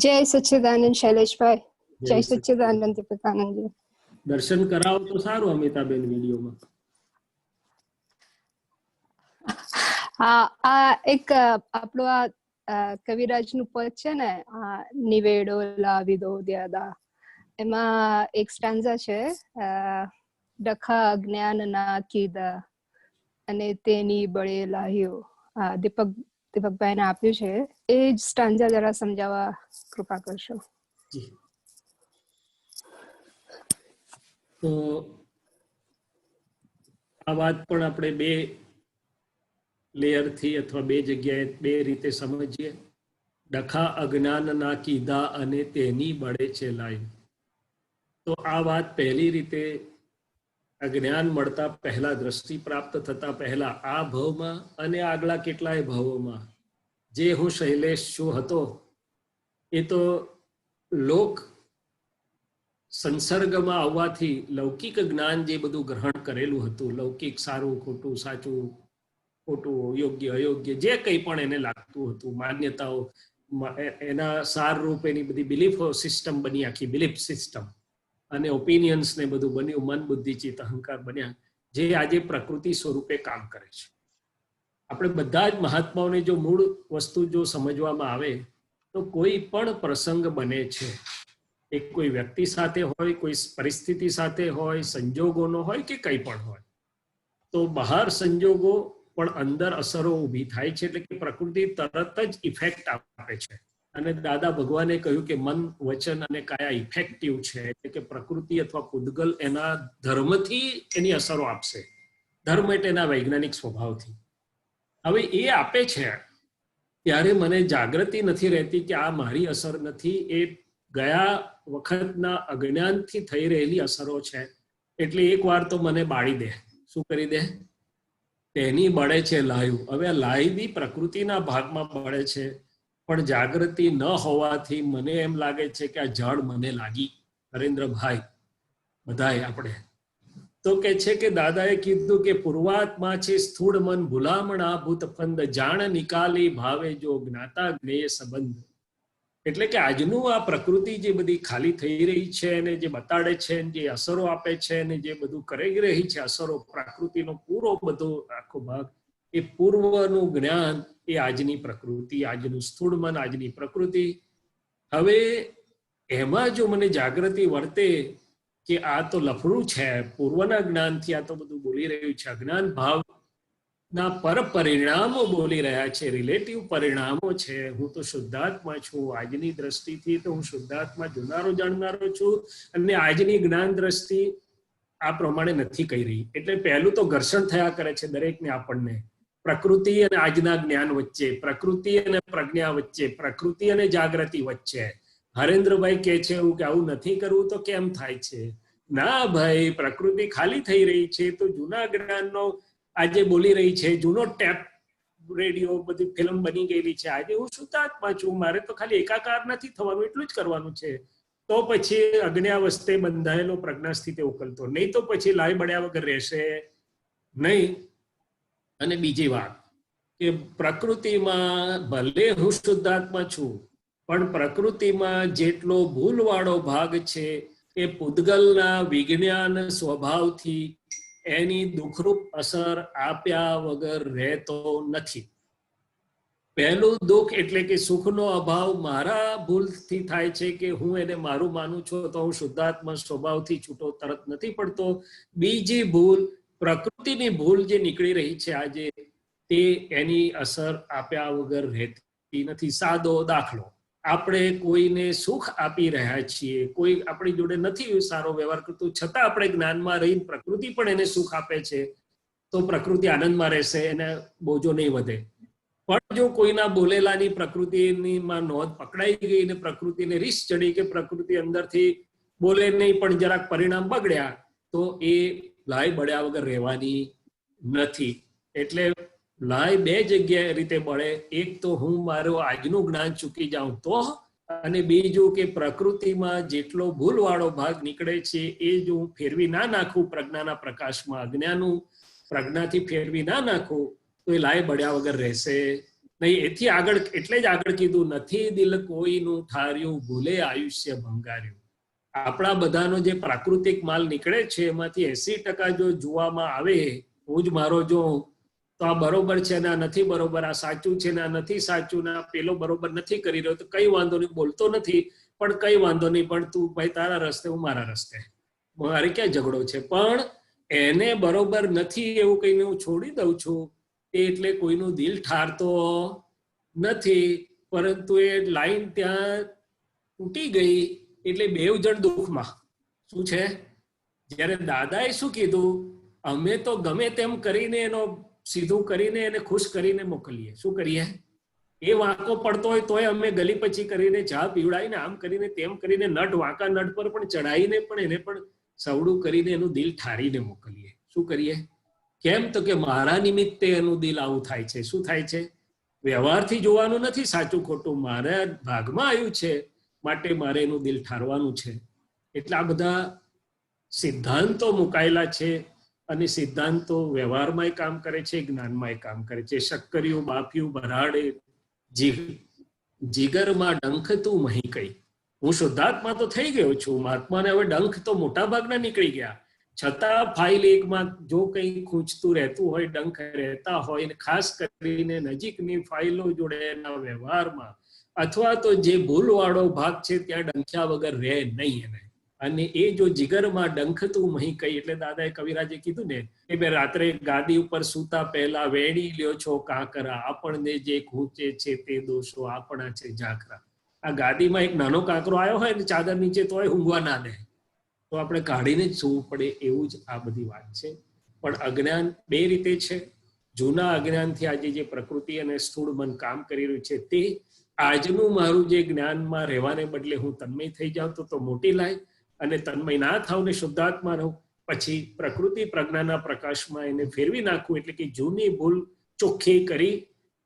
જય સચ્ચિદાનંદ શૈલેષભાઈ. જય સચ્ચિદાનંદ દીપકાનંદજી. દર્શન કરાવો તો સારું અમિતાબેન વિડીયોમાં. હા, આ એક આપણું આ કવિરાજનું પદ છે ને, નિવેડો લાવી દો દ્યાદા, એમાં એક સ્ટાન્ઝા છે, ડખા અજ્ઞાન ના કીધા અને તેની બળે લાહ્યો. દીપકભાઈને આપ્યું છે, એ જ સ્ટાન્ઝા જરા સમજાવવા કૃપા કરશો. તો આ વાત પણ આપણે બે લેયરથી અથવા બે જગ્યાએ બે રીતે સમજીએ. ડખા અજ્ઞાન ના કીધા અને તેની બળે છે લાઈ. તો આ વાત પહેલી રીતે અજ્ઞાન મળતા પહેલા, દ્રષ્ટિ પ્રાપ્ત થતા પહેલા, આ ભાવમાં અને આગલા કેટલાય ભાવોમાં જે હું શૈલેષ શું હતો, એ તો લોક સંસર્ગમાં આવવાથી લૌકિક જ્ઞાન જે બધું ગ્રહણ કરેલું હતું, લૌકિક સારું ખોટું, સાચું ખોટું, યોગ્ય અયોગ્ય, જે કંઈ પણ એને લાગતું હતું, માન્યતાઓ, એના સાર રૂપ એની બધી બિલીફ સિસ્ટમ બની, આખી બિલીફ સિસ્ટમ અને ઓપિનિયન્સ ને બધું બન્યું, મન બુદ્ધિ ચિત્ત અહંકાર બન્યા, જે આજે પ્રકૃતિ સ્વરૂપે કામ કરે છે. આપણે બધા જ મહાત્માઓને જો મૂળ વસ્તુ જો સમજવામાં આવે તો કોઈ પણ પ્રસંગ બને છે, એ કોઈ વ્યક્તિ સાથે હોય, કોઈ પરિસ્થિતિ સાથે હોય, સંજોગોનો હોય કે કંઈ પણ હોય, તો બહાર સંજોગો પણ અંદર અસરો ઊભી થાય છે, એટલે કે પ્રકૃતિ તરત જ ઇફેક્ટ આપે છે. અને દાદા ભગવાને કહ્યું કે મન, વચન અને કાયા ઇફેક્ટિવ છે, એટલે કે પ્રકૃતિ અથવા પૂતગલ એના ધર્મથી એની અસરો આપશે. ધર્મ એટલે એના વૈજ્ઞાનિક સ્વભાવથી. હવે એ આપે છે ત્યારે મને જાગૃતિ નથી રહેતી કે આ મારી અસર નથી, એ ગયા વખતના અજ્ઞાનથી થઈ રહેલી અસરો છે. એટલે એક વાર તો મને બાળી દે. શું કરી દે? તેની બળે છે લાયુ. હવે આ લાય બી પ્રકૃતિના ભાગમાં બળે છે, પણ જાગૃતિ ન હોવાથી મને એમ લાગે છે કે આ જળ મને લાગી. નરેન્દ્રભાઈ બધાએ આપણે તો કે છે કે દાદાએ કીધું કે પૂર્વાત્મા છે સ્થૂળ મન ભૂલામણા ભૂત ફંદ જાણ નિકાલી ભાવે જો જ્ઞાતા જ્ઞેય સંબંધ. એટલે કે આજનું આ પ્રકૃતિ જે બધી ખાલી થઈ રહી છે અને જે બતાડે છે, જે અસરો આપે છે અને જે બધું કરી રહી છે અસરો, પ્રકૃતિનો પૂરો બધો આખો ભાગ, એ પૂર્વનું જ્ઞાન એ આજની પ્રકૃતિ, આજનું સ્થૂળ મન, આજની પ્રકૃતિ. હવે એમાં જો મને જાગૃતિ વર્તે કે આ તો લફડું છે, પૂર્વના જ્ઞાનથી આ તો બધું બોલી રહ્યું છે, અજ્ઞાન ભાવના પર પરિણામો બોલી રહ્યા છે, રિલેટિવ પરિણામો છે. હું તો શુદ્ધાત્મા છું, આજની દ્રષ્ટિથી તો હું શુદ્ધાત્મા જોનારો જાણનારો છું, અને આજની જ્ઞાન દ્રષ્ટિ આ પ્રમાણે નથી કહી રહી. એટલે પહેલું તો ઘર્ષણ થયા કરે છે દરેકને, આપણને પ્રકૃતિ અને આજના જ્ઞાન વચ્ચે, પ્રકૃતિ અને પ્રજ્ઞા વચ્ચે, પ્રકૃતિ અને જાગૃતિ વચ્ચે. હરેન્દ્રભાઈ કહે છે એવું કે આવું નથી કરવું તો કેમ થાય છે? ના ભાઈ, પ્રકૃતિ ખાલી થઈ રહી છે તો જૂના જ્ઞાનનો આજે બોલી રહી છે, જૂનો ટેપ રેડિયો બધી ફિલ્મ બની ગયેલી છે. આજે હું શુદ્ધાત્મા છું, મારે તો ખાલી એકાકાર નથી થવાનું, એટલું જ કરવાનું છે. તો પછી અજ્ઞાવસ્થે બંધાયેલો પ્રજ્ઞા સ્થિતિ ઉકલતો નહીં, તો પછી લાય બળ્યા વગર રહેશે નહીં. અને બીજી વાત કે પ્રકૃતિમાં ભલે હું શુદ્ધાત્મા છું, પણ પ્રકૃતિમાં જેટલો ભૂલવાળો ભાગ છે એ પૂતગલના વિજ્ઞાન સ્વભાવથી એની દુઃખરૂપ અસર આપ્યા વગર રહેતો નથી. પહેલું દુઃખ એટલે કે સુખનો અભાવ મારા ભૂલથી થાય છે કે હું એને મારું માનું છું, તો હું શુદ્ધાત્મા સ્વભાવથી છૂટો તરત નથી પડતો. બીજી ભૂલ, પ્રકૃતિની ભૂલ જે નીકળી રહી છે આજે, તે એની અસર આપ્યા વગર રહેતી નથી. સાદો દાખલો, આપણે કોઈને સુખ આપી રહ્યા છીએ, કોઈ આપણી જોડે નથી સારો વ્યવહાર કરતું, છતાં આપણે જ્ઞાનમાં રહીને પ્રકૃતિ પણ એને સુખ આપે છે, તો પ્રકૃતિ આનંદમાં રહેશે, એને બોજો નહીં વધે. પણ જો કોઈના બોલેલાની પ્રકૃતિની માં નોંધ પકડાઈ ગઈ ને પ્રકૃતિને રીસ ચડી કે પ્રકૃતિ અંદરથી બોલે નહીં પણ જરાક પરિણામ બગડ્યા, તો એ લાય બળ્યા વગર રહેવાની નથી. એટલે લાય બે જગ્યાએ રીતે બળે. એક તો હું મારું આજનું જ્ઞાન ચૂકી જાઉં તો, અને બીજું કે પ્રકૃતિમાં જેટલો ભૂલવાળો ભાગ નીકળે છે એ જો હું ફેરવી ના નાખું પ્રજ્ઞાના પ્રકાશમાં, અજ્ઞાનું પ્રજ્ઞાથી ફેરવી ના નાખું, તો એ લાય બળ્યા વગર રહેશે નહીં. એથી આગળ એટલે જ આગળ કીધું, નથી દિલ કોઈનું ઠાર્યું ભૂલે આયુષ્ય ભંગાર્યું. આપણા બધાનો જે પ્રાકૃતિક માલ નીકળે છે એમાંથી 80% જો જોવામાં આવે, હું જ મારો જો તો આ બરોબર છે ને આ નથી બરોબર, આ સાચું છે ને આ નથી સાચું, ને પેલો બરોબર નથી કરી રહ્યો, તો કઈ વાંધો નહીં, બોલતો નથી પણ કઈ વાંધો નહીં, પણ તું ભાઈ તારા રસ્તે હું મારા રસ્તે, મારે ક્યાં ઝઘડો છે. પણ એને બરોબર નથી એવું કહીને હું છોડી દઉં છું, એટલે કોઈનું દિલ ઠારતો નથી, પરંતુ એ લાઈન ત્યાં તૂટી ગઈ એટલે બેવ જણ દુઃખમાં. શું છે? જ્યારે દાદાએ શું કીધું, અમે તો ગમે તેમ કરીને એનો સીધું કરીને એને ખુશ કરીને મોકલીએ. શું કરીએ? એ વાંકો પડતો હોય તોય અમે ગલી પછી કરીને ચા પીવડાવીને આમ કરીને તેમ કરીને નટ વાંકા નટ પર પણ ચડાવીને પણ એને પણ સવડું કરીને એનું દિલ ઠારીને મોકલીએ. શું કરીએ? કેમ? તો કે મારા નિમિત્તે એનું દિલ આવું થાય છે. શું થાય છે? વ્યવહારથી જોવાનું નથી સાચું ખોટું, મારા ભાગમાં આવ્યું છે માટે મારે એનું દિલ ઠારવાનું છે. એટલે આ બધા સિદ્ધાંતો મુકાયેલા છે, અને સિદ્ધાંતો વ્યવહારમાં કામ કરે છે, જ્ઞાનમાં કામ કરે છે. શક્કરિયું બાફિયું બરાડે જીગરમાં ડંખ તું મહી કઈ. હું શુદ્ધાત્મા તો થઈ ગયો છું, મહાત્માને હવે ડંખ તો મોટા ભાગના નીકળી ગયા, છતાં ફાઇલ એકમાં જો કંઈ ખૂંચતું રહેતું હોય, ડંખ રહેતા હોય, ખાસ કરીને નજીકની ફાઇલો જોડેના વ્યવહારમાં, અથવા તો જે ભૂલવાળો ભાગ છે ત્યાં ડંખ્યા વગર રહે નહીં. એને અને એ જો જીગરમાં ડંખતું મહી કઈ, એટલે દાદાએ કવિરાજે કીધું ને કે બે રાત્રે ગાદી ઉપર સૂતા પહેલા વેડી લ્યો છો કાંકરા, આપણને જે ખૂંચે છે તે દોષો આપણા છે ઝાખરા. આ ગાદીમાં એક નાનો કાંકરો આવ્યો હોય ને ચાદર નીચે તોય ઊંઘવા ના દે, તો આપણે કાઢીને જ સૂવું પડે. એવું જ આ બધી વાત છે. પણ અજ્ઞાન બે રીતે છે. જૂના અજ્ઞાનથી આજે જે પ્રકૃતિ અને સ્થૂળ મન કામ કરી રહ્યું છે તે આજનું મારું જે જ્ઞાનમાં રહેવાને બદલે હું તન્મય થઈ જાઉં તો મોટી લાય, અને તન્મય ના થાવ ને શુદ્ધાત્મા રહું, પછી પ્રકૃતિ પ્રજ્ઞાના પ્રકાશમાં એને ફેરવી નાખવું. એટલે કે જૂની ભૂલ ચોખ્ખી કરી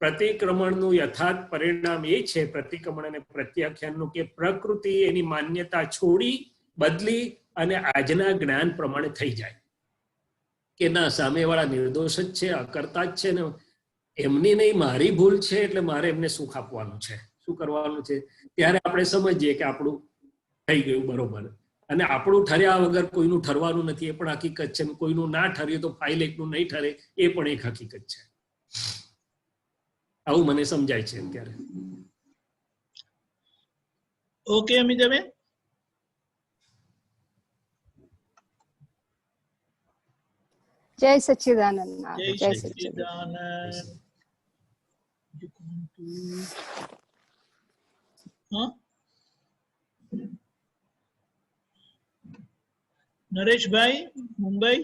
પ્રતિક્રમણનું યથાર્થ પરિણામ એ છે, પ્રતિક્રમણ અને પ્રત્યાખ્યાનનું, કે પ્રકૃતિ એની માન્યતા છોડી બદલી અને આજના જ્ઞાન પ્રમાણે થઈ જાય કે ના, સામેવાળા નિર્દોષ જ છે, અકર્તા જ છે ને એમની નહીં મારી ભૂલ છે, એટલે મારે એમને સુખ આપવાનું છે. શું કરવાનું છે? ત્યારે આપણે સમજીએ કે આપણું થઈ ગયું બરોબર, અને આપણું ઠર્યા વગર કોઈનું ઠરવાનું નથી, એ પણ હકીકત છે. કોઈનું ના ઠર્યું તો ફાઇલ એકનું નહીં ઠરે, એ પણ એક હકીકત છે. આવું મને સમજાય છે અત્યારે. ઓકે અમિતાબેન, જય સચ્ચિદાનંદ. જય સચ્ચિદાનંદ. હા, નરેશભાઈ મુંબઈ.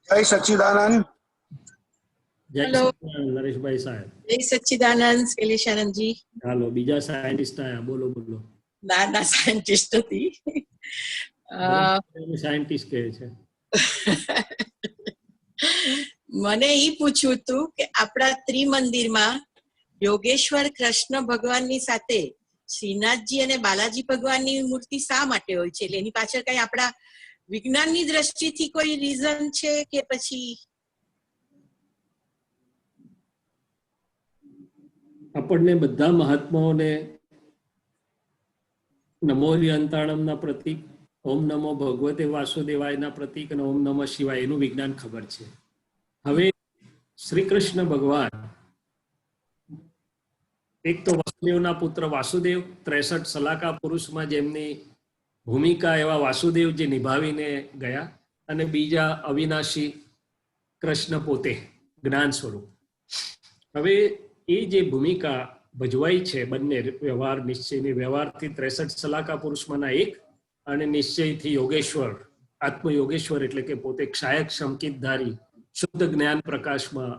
જય સચ્ચિદાનંદ. જય હેલો. સચ્ચિદાનંદ નરેશભાઈ સાહેબ. જય સચ્ચિદાનંદ શૈલેષાનંદજી. હાલો, બીજા સાયન્ટિસ્ટ આયા, બોલો બોલો. ના સાયન્ટિસ્ટ હતી. સાયન્ટિસ્ટ કહે છે. મને એ પૂછવું હતું કે આપણા ત્રિમંદિરમાં યોગેશ્વર કૃષ્ણ ભગવાનની સાથે શ્રીનાથજી અને બાલાજી ભગવાનની મૂર્તિ શા માટે હોય છે? એટલે એની પાછળ કઈ આપણા વિજ્ઞાનની દ્રષ્ટિથી કોઈ રીઝન છે કે પછી? આપણને બધા મહાત્માઓને નમો અંતાણમના પ્રતીક, ઓમ નમો ભગવતે વાસુદેવાયના પ્રતીક અને ઓમ નમઃ શિવાય એનું વિજ્ઞાન ખબર છે. હવે શ્રી કૃષ્ણ ભગવાન એક તો વાસુદેવના પુત્ર વાસુદેવ, 63 સલાકા પુરુષમાં જેમની ભૂમિકા એવા વાસુદેવ જે નિભાવીને ગયા, અને બીજા અવિનાશી કૃષ્ણ પોતે જ્ઞાન સ્વરૂપ. હવે એ જે ભૂમિકા ભજવાઈ છે બંને વ્યવહાર નિશ્ચયની, વ્યવહારથી 63 સલાકા પુરુષમાંના એક, અને નિશ્ચયથી યોગેશ્વર, આત્મયોગેશ્વર એટલે કે પોતે ક્ષાયક સંકિતધારી શુદ્ધ જ્ઞાન પ્રકાશમાં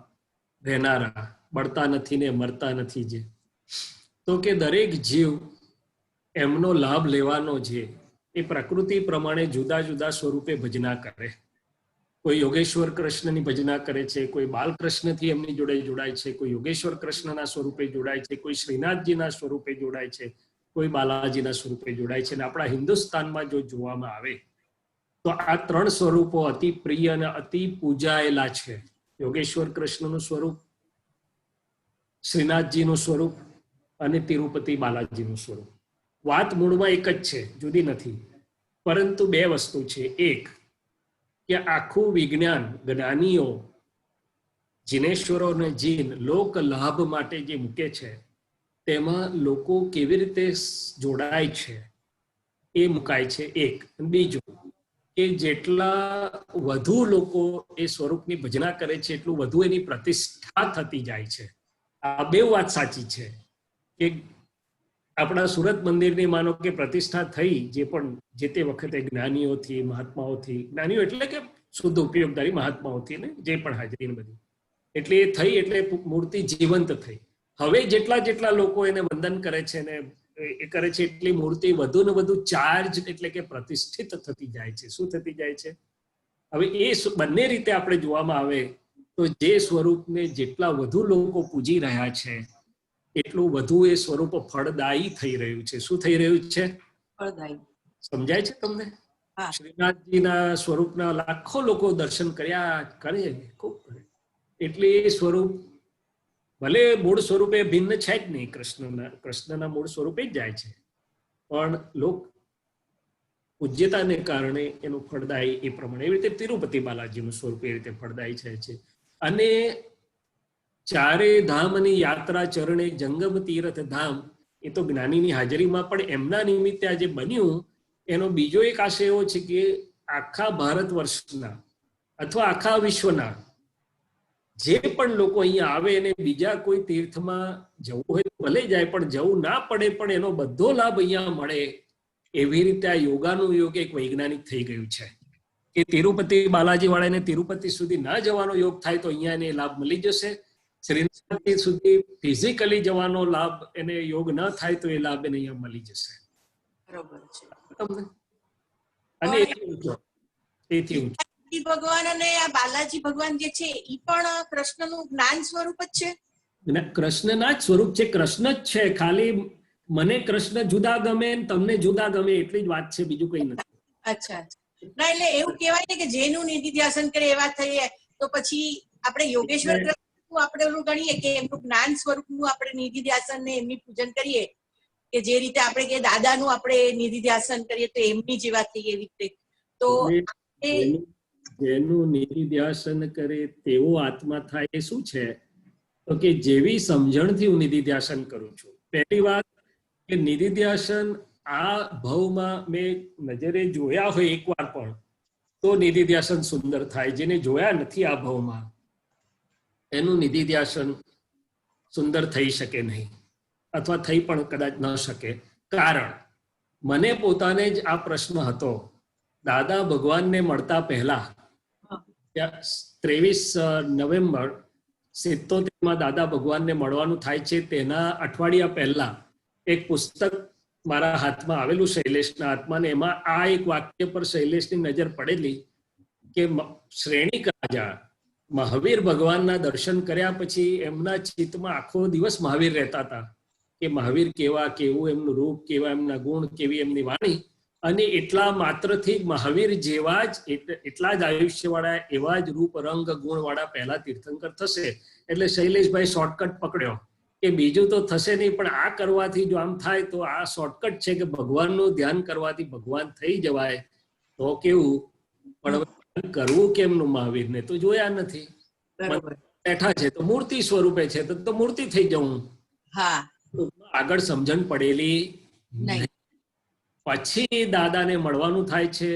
રહેનારા, બળતા નથી ને મરતા નથી જે. તો કે દરેક જીવ એમનો લાભ લેવાનો છે એ પ્રકૃતિ પ્રમાણે જુદા જુદા સ્વરૂપે ભજના કરે. કોઈ યોગેશ્વર કૃષ્ણની ભજના કરે છે, કોઈ બાલકૃષ્ણથી એમની જોડે જોડાય છે, કોઈ યોગેશ્વર કૃષ્ણના સ્વરૂપે જોડાય છે, કોઈ શ્રીનાથજીના સ્વરૂપે જોડાય છે, કોઈ બાલાજીના સ્વરૂપે જોડાય છે. અને આપણા હિન્દુસ્તાનમાં જો જોવામાં આવે તો આ 3 સ્વરૂપો અતિ પ્રિય અને અતિ પૂજાયેલા છે. યોગેશ્વર કૃષ્ણનું સ્વરૂપ, શ્રીનાથજીનું સ્વરૂપ અને તિરુપતિ બાલાજીનું સ્વરૂપ. વાત મૂળમાં એક જ છે, જુદી નથી, પરંતુ 2 વસ્તુ છે. એક કે આખું વિજ્ઞાન જ્ઞાનીઓ જીનેશ્વરો અને જીન લોક લાભ માટે જે મૂકે છે તેમાં લોકો કેવી રીતે જોડાય છે એ મુકાય છે, એક. બીજું કે જેટલા વધુ લોકો એ સ્વરૂપની ભજના કરે છે એટલું વધુ એની પ્રતિષ્ઠા થતી જાય છે. આ 2 વાત સાચી છે કે આપણા સુરત મંદિરની માનો કે પ્રતિષ્ઠા થઈ, જે પણ જે તે વખતે જ્ઞાનીઓથી, મહાત્માઓથી, જ્ઞાનીઓ એટલે કે શુદ્ધ ઉપયોગદારી મહાત્માઓથી ને જે પણ હાજરી બધી, એટલે એ થઈ, એટલે મૂર્તિ જીવંત થઈ. હવે જેટલા લોકો એને વંદન કરે છે ને એ કરે છે એટલી મૂર્તિ વધુ ને વધુ ચાર્જ એટલે કે પ્રતિષ્ઠિત થતી જાય છે. શું થતી જાય છે? હવે એ બંને રીતે આપણે જોવામાં આવે તો જે સ્વરૂપને જેટલા વધુ લોકો પૂજી રહ્યા છે એટલું વધુ એ સ્વરૂપ ફળદાયી થઈ રહ્યું છે. શું થઈ રહ્યું છે? ફળદાયી. સમજાય છે તમને? શ્રીનાથજીના સ્વરૂપના લાખો લોકો દર્શન કર્યા કરે, ખૂબ કરે. એટલે એ સ્વરૂપ ભલે મૂળ સ્વરૂપે ભિન્ન છે જ નહીં, કૃષ્ણના મૂળ સ્વરૂપે જ જાય છે, પણ લોક પૂજ્યતાને કારણે એનું ફળદાયી એ પ્રમાણે. એવી રીતે તિરુપતિ બાલાજીનું સ્વરૂપ એ રીતે ફળદાયી છે. અને ચારે ધામની યાત્રા ચરણે જંગમ તીર્થ ધામ, એ તો જ્ઞાનીની હાજરીમાં પણ એમના નિમિત્તે આજે બન્યું. એનો બીજો એક આશય એવો છે કે આખા ભારત વર્ષના અથવા આખા વિશ્વના જે પણ લોકો અહીંયા આવે અને બીજા કોઈ તીર્થમાં જવું હોય ભલે જાય, પણ જવું ના પડે પણ એનો બધો લાભ અહીંયા મળે, એવી રીતે આ યોગાનું યોગ એક વૈજ્ઞાનિક થઈ ગયું છે કે તિરુપતિ બાલાજી વાળાને તિરુપતિ સુધી ના જવાનો યોગ થાય તો અહીંયા એને લાભ મળી જશે. શ્રીનાથ સુધી ફિઝિકલી જવાનો લાભ એને યોગ ન થાય તો એ લાભ એને અહીંયા મળી જશે. બરોબર છે. તમને અને એથી ઊંચો ભગવાન અને આ બાલાજી ભગવાન જે છે એ પણ કૃષ્ણનું જ્ઞાન સ્વરૂપ જ છે. કૃષ્ણના જ સ્વરૂપ છે, કૃષ્ણ જ છે. ખાલી મને કૃષ્ણ જુદા ગમે તમને જુદા ગમે એટલી જ વાત છે, બીજું કઈ નથી. અચ્છા, ના એટલે એવું કહેવાય ને કે જેનું નિધિધ્યાસન કરે એવા થઈએ, તો પછી આપણે યોગેશ્વર કૃષ્ણનું આપણે એવું ગણીએ કે એમનું જ્ઞાન સ્વરૂપનું આપણે નિધિધ્યાસન ને એમની પૂજન કરીએ, કે જે રીતે આપણે કે દાદાનું આપણે નિધિધ્યાસન કરીએ તો એમની જેવા થઈએ એવી રીતે. તો જેનું નિધિધ્યાસન કરે તેવો આત્મા થાય એ શું છે તો કે જેવી સમજણથી હું નિધિધ્યાસન કરું છું. પહેલી વાત કે નિધિધ્યાસન આ ભવમાં મેં નજરે જોયા હોય એકવાર પણ તો નિધિધ્યાસન સુંદર થાય. જેને જોયા નથી આ ભવમાં એનું નિધિધ્યાસન સુંદર થઈ શકે નહીં, અથવા થઈ પણ કદાચ ન શકે. કારણ મને પોતાને જ આ પ્રશ્ન હતો. દાદા ભગવાનને મળતા પહેલા 23 નવેમ્બર 77 દાદા ભગવાનને મળવાનું થાય છે. તેના અઠવાડિયા પહેલા એક પુસ્તક મારા હાથમાં આવેલું શૈલેષના હાથમાં, ને એમાં આ એક વાક્ય પર શૈલેષની નજર પડેલી કે શ્રેણીક રાજા મહાવીર ભગવાનના દર્શન કર્યા પછી એમના ચિત્તમાં આખો દિવસ મહાવીર રહેતા હતા કે મહાવીર કેવા, કેવું એમનું રૂપ, કેવા એમના ગુણ, કેવી એમની વાણી. અને એટલા માત્રથી મહાવીર જેવા જ એટલા જ આયુષ્યવાળા એવા જ રૂપ રંગ ગુણ વાળા પહેલા તીર્થંકર થશે. એટલે શૈલેષભાઈ શોર્ટકટ પકડ્યો કે બીજું તો થશે નહીં, પણ આ કરવાથી જો આમ થાય તો આ શોર્ટકટ છે કે ભગવાનનું ધ્યાન કરવાથી ભગવાન થઈ જવાય. તો કેવું, પણ કરવું કેમનું મહાવીરને તો જોયા નથી, બેઠા છે તો મૂર્તિ સ્વરૂપે છે તો મૂર્તિ થઈ જવું. આગળ સમજણ પડેલી નહીં. પછી દાદાને મળવાનું થાય છે,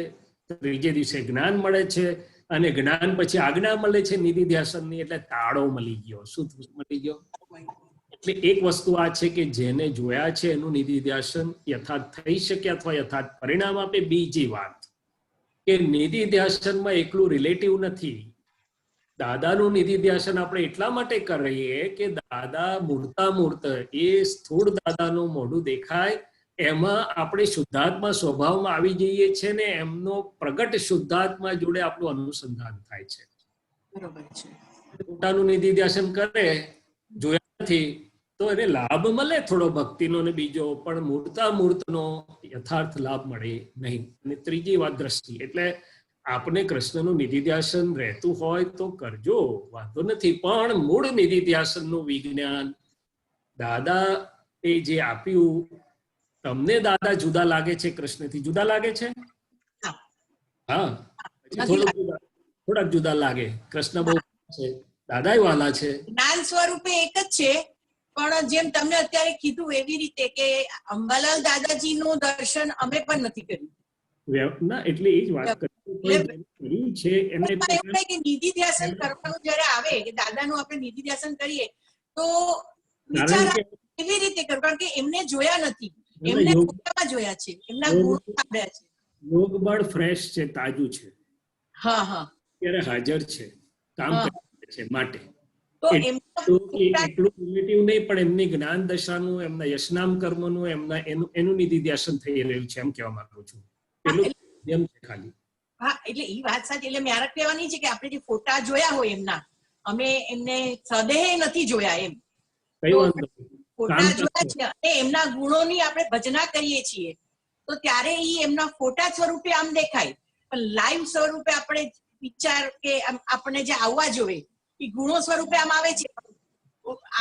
ત્રીજે દિવસે જ્ઞાન મળે છે, અને જ્ઞાન પછી આજ્ઞા મળે છે નિધિધ્યાસનની, એટલે તાળો મળી ગયો. શું મળી ગયો? એટલે એક વસ્તુ આ છે કે જેને જોયા છે એનું નિધિધ્યાસન યથાર્થ થઈ શકે અથવા યથાર્થ પરિણામ આપે. બીજી વાત કે નિધિધ્યાસનમાં એકલું રિલેટિવ નથી. દાદાનું નિધિધ્યાસન આપણે એટલા માટે કરીએ કે દાદા મૂર્તા મૂર્ત એ સ્થૂળ દાદાનું મોઢું દેખાય, એમાં આપણે શુદ્ધાત્મા સ્વભાવમાં આવી જઈએ છીએ ને એમનો પ્રગટ શુદ્ધાત્મા જોડે આપણું અનુસંધાન થાય છે. બરોબર છે. પોતાનું નિધિધ્યાસન કરે જોયા નથી તો એને લાભ મળે થોડો ભક્તિનો ને બીજો, પણ મૂર્તા મૂર્તનો યથાર્થ લાભ મળે નહીં. અને ત્રીજી વાત દ્રષ્ટિ. એટલે આપણે કૃષ્ણનું નિધિધ્યાસન રહેતું હોય તો કરજો, વાંધો નથી, પણ મૂળ નિધિધ્યાસનનું વિજ્ઞાન દાદા એ જે આપ્યું, તમને દાદા જુદા લાગે છે કૃષ્ણથી? જુદા લાગે છે? હા, થોડાક જુદા લાગે. કૃષ્ણ બહુ છે, દાદા વાલા છે. જ્ઞાન સ્વરૂપે એક જ છે, પણ જેમ તમને અત્યારે કીધું એવી રીતે કે અંબાલાલ દાદાજીનું દર્શન અમે પણ નથી કર્યું. ના, એટલે એ જ વાત કર્યું છે. એને નિધિધ્યાસન કરવાનું જયારે આવે કે દાદાનું આપણે નિધિધ્યાસન કરીએ તો વિચાર એવી રીતે કરું, કારણ કે એમને જોયા નથી, એમને જોયા છે, એમના ગુણ સાંભળ્યા છે. યોગ બળ ફ્રેશ છે, તાજું છે, અત્યારે હાજર છે, કામ કરે છે. માટે એટલું રિલેટિવ નહીં, પણ એમની જ્ઞાન દશાનું, એમના યશનામ કર્મનું, એમના એનું નિધિધ્યાસન થઈ રહ્યું છે એમ કહેવા માંગુ છું. પેલું છે ખાલી. હા, એટલે એ વાત સાચી. એટલે મારે કહેવાની છે કે આપણે જે ફોટા જોયા હોય એમના, અમે એમને સદેહ નથી જોયા એમ. ફોટા જોયા છે અને એમના ગુણોની આપણે ભજના કરીએ છીએ, તો ત્યારે એ એમના ફોટા સ્વરૂપે આમ દેખાય, પણ લાઈવ સ્વરૂપે આપણે વિચાર કે આપણે જે આવવા જોઈએ એ ગુણો સ્વરૂપે આમ આવે છે,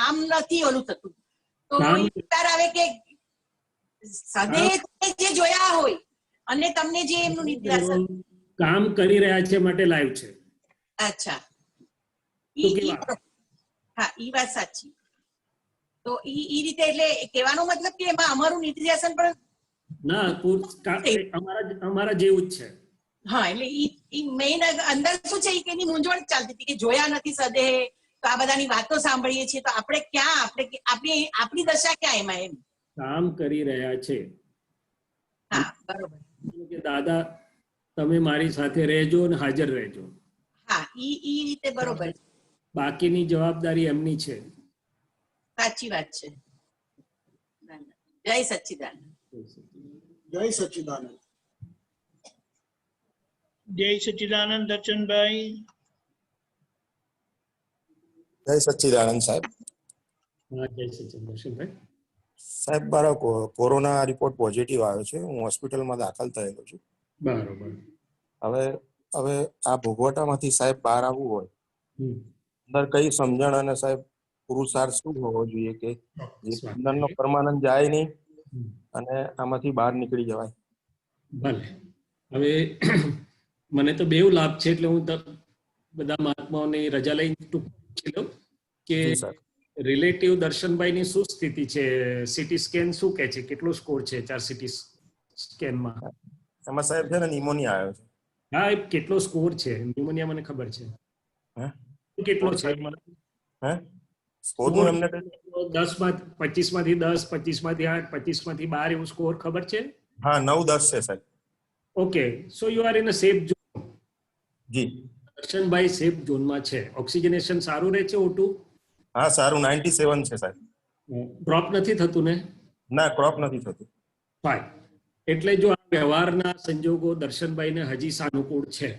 આમ નથી ઓલું થતું. તો વિચાર આવે કે સદેહ જે જોયા હોય અને તમને જે એમનું નિધિધ્યાસન કામ કરી રહ્યા છે માટે લાઈવ છે. અચ્છા, હા ઈ વાત સાચી. તો ઈ રીતે એટલે કહેવાનો મતલબ કે એમાં અમારું નિર્ધ્યાસન પણ ના અમારા જેવું જ છે. હા એટલે ઈ મેઇન અંદર શું છે કે એની મૂંઝવણ ચાલતી હતી કે જોયા નથી સદેહ, તો આ બધાની વાતો સાંભળીએ છીએ તો આપણે ક્યાં આપણી દશા ક્યાં એમાં એમ કામ કરી રહ્યા છે. હા બરોબર. કે દાદા તમે મારી સાથે રહેજો અને હાજર રહેજો. હા ઈ રીતે બરોબર. બાકીની જવાબદારી એમની છે. સાચી વાત છે. જય સચ્ચિદાનંદ. જય સચ્ચિદાનંદ. જય સચ્ચિદાનંદ દર્શનભાઈ. જય સચ્ચિદાનંદ સાહેબ. હા જય સચ્ચિદાનંદ દર્શનભાઈ. સાહેબ મારો કોરોના રિપોર્ટ પોઝિટિવ આવ્યો છે. હું હોસ્પિટલમાં દાખલ થયેલો છું. બરોબર. હવે આ ભોગવટામાંથી સાહેબ બહાર આવવું હોય અંદર કઈ સમજણ અને સાહેબ પુરુષાર્થ શું હોવો જોઈએ કે અંદરનો પરમાનંદ જાય નહીં અને આમાંથી બહાર નીકળી જવાય? ભલે. હવે મને તો બેવ લાભ છે એટલે હું બધા મહાત્માઓની રજા લઈને પૂછી લઉં કે રિલેટિવ દર્શનભાઈની શું સ્થિતિ છે? સીટી સ્કેન શું કહે છે? કેટલો સ્કોર છે 4 સીટી સ્કેનમાં? એમાં સાહેબ છે ને નિમોનિયા આવ્યો છે. હા એ કેટલો સ્કોર છે? નિમોનિયા મને ખબર છે. કેટલો છે? સ્કોર એમને 10 માં 25 માંથી 10, 25 માંથી 8, 25 માંથી 12 એવું સ્કોર ખબર છે? હા 9-10 છે સાહેબ. Okay, so you are in a safe zone. જી. દર્શનભાઈ સેફ ઝોનમાં છે. ઓક્સિજનેશન સારું રહે છે O2? હા સારું 97 છે સાહેબ. ડ્રોપ નથી થતું ને? ના ક્રોપ નથી થતું. ફાઇન. એટલે જો આ વ્યવહારના સંજોગો દર્શનભાઈને હજી સાનુકૂળ છે.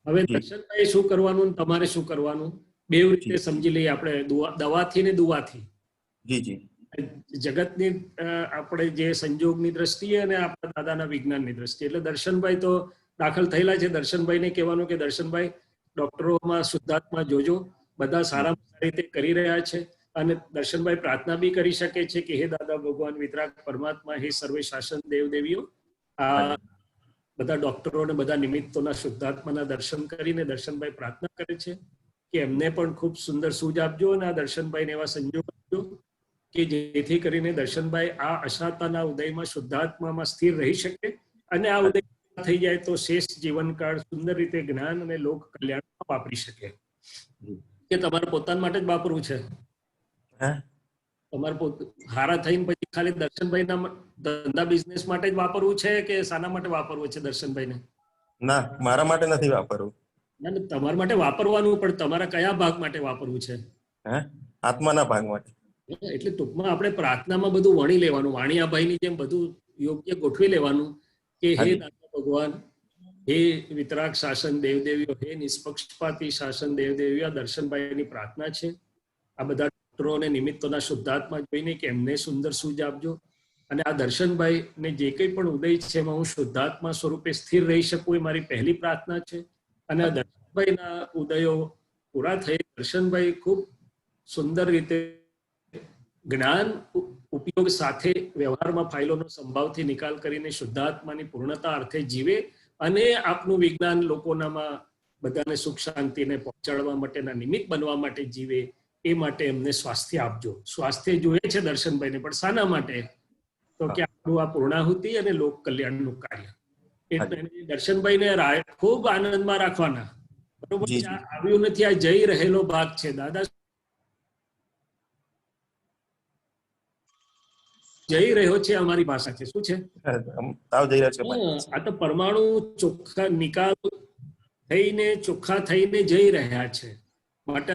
હવે દર્શનભાઈ શું કરવાનું, તમારે શું કરવાનું, બે રીતે સમજી લઈએ આપણે, દવાથી ને દુવાથી. જી જી. જગતની આપણે જે સંજોગની દ્રષ્ટિએ અને આપણા દાદાના વિજ્ઞાનની દ્રષ્ટિએ. એટલે દર્શનભાઈ તો દાખલ થયેલા છે. દર્શનભાઈને કહેવાનું કે દર્શનભાઈ ડોક્ટરોમાં શુદ્ધાત્મા જોજો, બધા સારામાં સારી રીતે કરી રહ્યા છે. અને દર્શનભાઈ પ્રાર્થના બી કરી શકે છે કે હે દાદા ભગવાન વિતરાગ પરમાત્મા, હે સર્વે શાસન દેવ દેવીઓ, આ બધા ડોક્ટરો અને બધા નિમિત્તોના શુદ્ધાત્માના દર્શન કરીને દર્શનભાઈ પ્રાર્થના કરે છે કે એમને પણ ખૂબ સુંદર સૂઝ આપજો અને આ દર્શનભાઈને એવા સંજોગ આપજો કે જેથી કરીને દર્શનભાઈ આ અશાતાના ઉદયમાં શુદ્ધાત્મામાં સ્થિર રહી શકે અને આ ઉદય થઈ જાય તો શેષ જીવનકાળ સુંદર રીતે જ્ઞાન અને લોક કલ્યાણમાં વાપરી શકે. કે તમારે પોતાના માટે જ વાપરવું છે? તમારે હારા થઈને પછી ખાલી દર્શનભાઈના ધંધા બિઝનેસ માટે જ વાપરવું છે કે શાના માટે વાપરવું છે દર્શનભાઈને? ના મારા માટે નથી વાપરવું. ના તમારા માટે વાપરવાનું, પણ તમારા કયા ભાગ માટે વાપરવું છે? આત્માના ભાગ માટે. એટલે ટૂંકમાં આપણે પ્રાર્થનામાં બધું વણી લેવાનું, વાણિયાભાઈની જેમ બધું યોગ્ય ગોઠવી લેવાનું કે હે દાદા ભગવાન, હે વિતરાગ શાસન દેવદેવીઓ, હે નિષ્પક્ષપાતી શાસન દેવદેવીઓ, આ દર્શનભાઈની પ્રાર્થના છે. આ બધા ડોક્ટરો અને નિમિત્તોના શુદ્ધાત્મા જોઈને કે એમને સુંદર સૂઝ આપજો અને આ દર્શનભાઈને જે કંઈ પણ ઉદય છે એમાં હું શુદ્ધાત્મા સ્વરૂપે સ્થિર રહી શકું, એ મારી પહેલી પ્રાર્થના છે. અને આ દર્શનભાઈના ઉદયો પૂરા થઈ દર્શનભાઈ ખૂબ સુંદર રીતે જ્ઞાન ઉપયોગ સાથે વ્યવહારમાં ફાઇલોનો સંભાવથી નિકાલ કરીને શુદ્ધાત્માની પૂર્ણતા અર્થે જીવે અને આપનું વિજ્ઞાન લોકોનામાં બધાને સુખ શાંતિને પહોંચાડવા માટેના નિમિત્ત બનવા માટે જીવે, એ માટે એમને સ્વાસ્થ્ય આપજો. સ્વાસ્થ્ય જોઈએ છે દર્શનભાઈને, પણ શાના માટે? તો કે આપણું આ પૂર્ણાહુતિ અને લોક કલ્યાણનું કાર્ય. એટલે દર્શનભાઈને ખૂબ આનંદમાં રાખવાના. બરોબર? આવ્યું નથી, આ જઈ રહેલો ભાગ છે. દાદા જઈ રહ્યો છે અમારી ભાષા છે. શું છે? આ તો પરમાણુ ચોખ્ખા નિકાલ થઈને ચોખ્ખા થઈને જઈ રહ્યા છે. માટે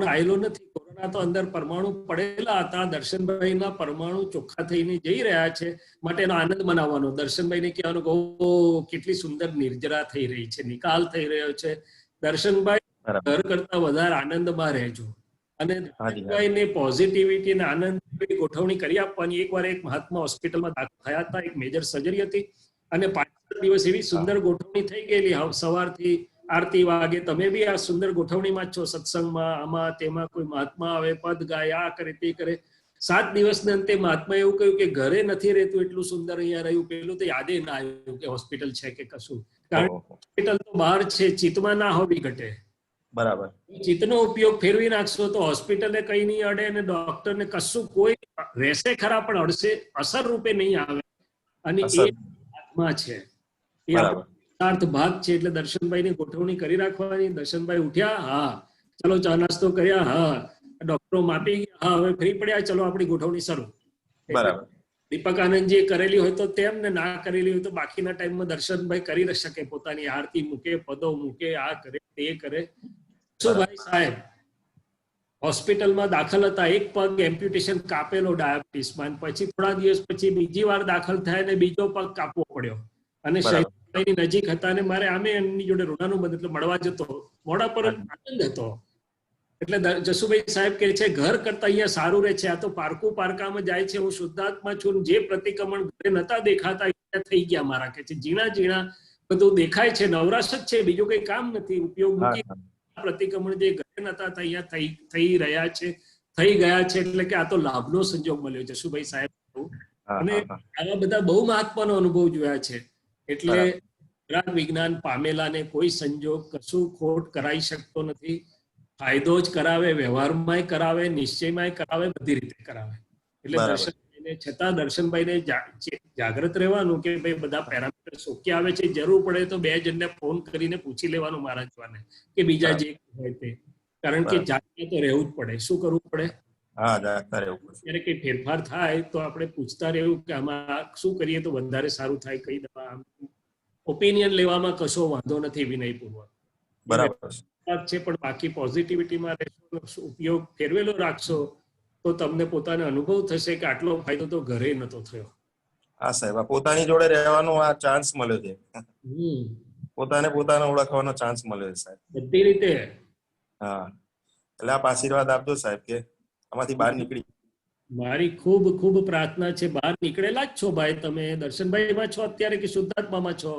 આયેલો નથી. કોરોના તો અંદર પરમાણુ પડેલા હતા. દર્શનભાઈના પરમાણુ ચોખ્ખા થઈને જઈ રહ્યા છે. માટે એનો આનંદ મનાવવાનો. દર્શનભાઈને કહેવાનું કે ઓ કેટલી સુંદર નિર્જરા થઈ રહી છે, નિકાલ થઈ રહ્યો છે. દર્શનભાઈ ઘર કરતા વધારે આનંદમાં રહેજો અને દર્શનભાઈને પોઝિટિવિટી અને આનંદની ગોઠવણી કરી આપવાની. એકવાર એક મહાત્મા હોસ્પિટલમાં દાખલ થયા હતા, એક મેજર સર્જરી હતી અને 5 દિવસ એવી સુંદર ગોઠવણી થઈ ગયેલી. સવારથી આરતી વાગે તમે બી આ સુંદર ગોઠવણીમાં છો, સત્સંગમાં આમાં તેમાં કોઈ મહાત્મા આવે, પદ ગાય, આ કરે તે કરે. 7 દિવસના અંતે મહાત્મા એવું કહ્યું કે ઘરે નથી રહેતું એટલું સુંદર અહીંયા રહ્યું. પેલું તો યાદે ના આવ્યું કે હોસ્પિટલ છે કે કશું. કારણ હોસ્પિટલ તો બહાર છે, ચિત્તમાં ના હોવી ઘટે. બરાબર. ચિત્તનો ઉપયોગ ફેરવી નાખશો તો હોસ્પિટલે કઈ નહીં અડે અને ડોક્ટરને કશું કોઈ રહેશે ખરા પણ અડશે અસર રૂપે નહીં આવે. અને એ આત્મા છે, એ આપણો અર્થ ભાગ છે. એટલે દર્શનભાઈની ગોઠવણી કરી રાખવાની. દર્શનભાઈ ઉઠ્યા, હા ચલો ચા નાસ્તો કર્યા, હા ડોક્ટરો માપી ગયા, હા હવે ફ્રી પડ્યા, ચલો આપણી ગોઠવણી શરૂ. બરાબર. દીપક આનંદજીએ કરેલી હોય તો તેમ, ને ના કરેલી હોય તો બાકીના ટાઈમમાં દર્શનભાઈ કરી શકે, પોતાની આરતી મૂકે, પદો મૂકે, આ કરે તે કરે. ભાઈ સાહેબ હોસ્પિટલમાં દાખલ હતા, એક પગ એમ્પ્યુટેશન કાપેલો ડાયાબિટીસમાં, પછી થોડા દિવસ પછી બીજી વાર દાખલ થાય ને બીજો પગ કાપવો પડ્યો. અને શહીદભાઈની નજીક હતા અને મારે આમે એમની જોડે ઋણાનું બંધ એટલે મળવા જતો, મોડા પર આનંદ હતો. એટલે જસુભાઈ સાહેબ કહે છે ઘર કરતા અહીંયા સારું રહે છે. આ તો પારકું પારકામાં જાય છે. હું શુદ્ધાત્મા છું. જે પ્રતિક્રમણ ઘરે નતા દેખાતા અહીંયા થઈ ગયા મારા, કે છે ઝીણા ઝીણા બધું દેખાય છે. નવરાશ જ છે, બીજું કઈ કામ નથી. ઉપયોગ મૂકી પ્રતિક્રમણ જે ઘરે નતા અહીંયા થઈ રહ્યા છે, થઈ ગયા છે. એટલે કે આ તો લાભનો સંજોગ મળ્યો જસુભાઈ સાહેબ. અને આવા બધા બહુ મહાત્માનો અનુભવ જોયા છે. એટલે વિજ્ઞાન પામેલાને કોઈ સંજોગ કશું ખોટ કરાઈ શકતો નથી. ફાયદો જ કરાવે, વ્યવહારમાંય કરાવે, નિશ્ચયમાંય કરાવે, બધી રીતે કરાવે. એટલે દર્શનભાઈને છતાં દર્શનભાઈને જાગૃત રહેવાનું કે ભાઈ બધા પેરામીટર શોકી આવે છે. જરૂર પડે તો 2 જણને ફોન કરીને પૂછી લેવાનું મહારાજવાને કે બીજા જે હોય તે. કારણ કે જાગતા તો રહેવું જ પડે. શું કરવું પડે? ત્યારે કઈ ફેરફાર થાય તો આપણે પૂછતા રહેવું કે આમાં શું કરીએ તો વધારે સારું થાય, કઈ દવા. ઓપિનિયન લેવામાં કશો વાંધો નથી વિનયપૂર્વક. બરાબર છે. પણ બાકી પોઝિટિવિટીમાં રહેશો, ઉપયોગ ફેરવેલો રાખશો તો તમને પોતાને અનુભવ થશે કે આટલો ફાયદો તો ઘરે નતો થયો. હા સાહેબ, પોતાની જોડે રહેવાનો આ ચાન્સ મળ્યો છે. પોતાને ઓળખવાનો ચાન્સ મળ્યો છે સાહેબ, બધી રીતે. હા, એટલે આપ આશીર્વાદ આપજો સાહેબ કે આમાંથી બહાર નીકળી. મારી ખૂબ ખૂબ પ્રાર્થના છે. બહાર નીકળેલા જ છો ભાઈ તમે. દર્શનભાઈમાં છો અત્યારે કે શુદ્ધાત્મામાં છો?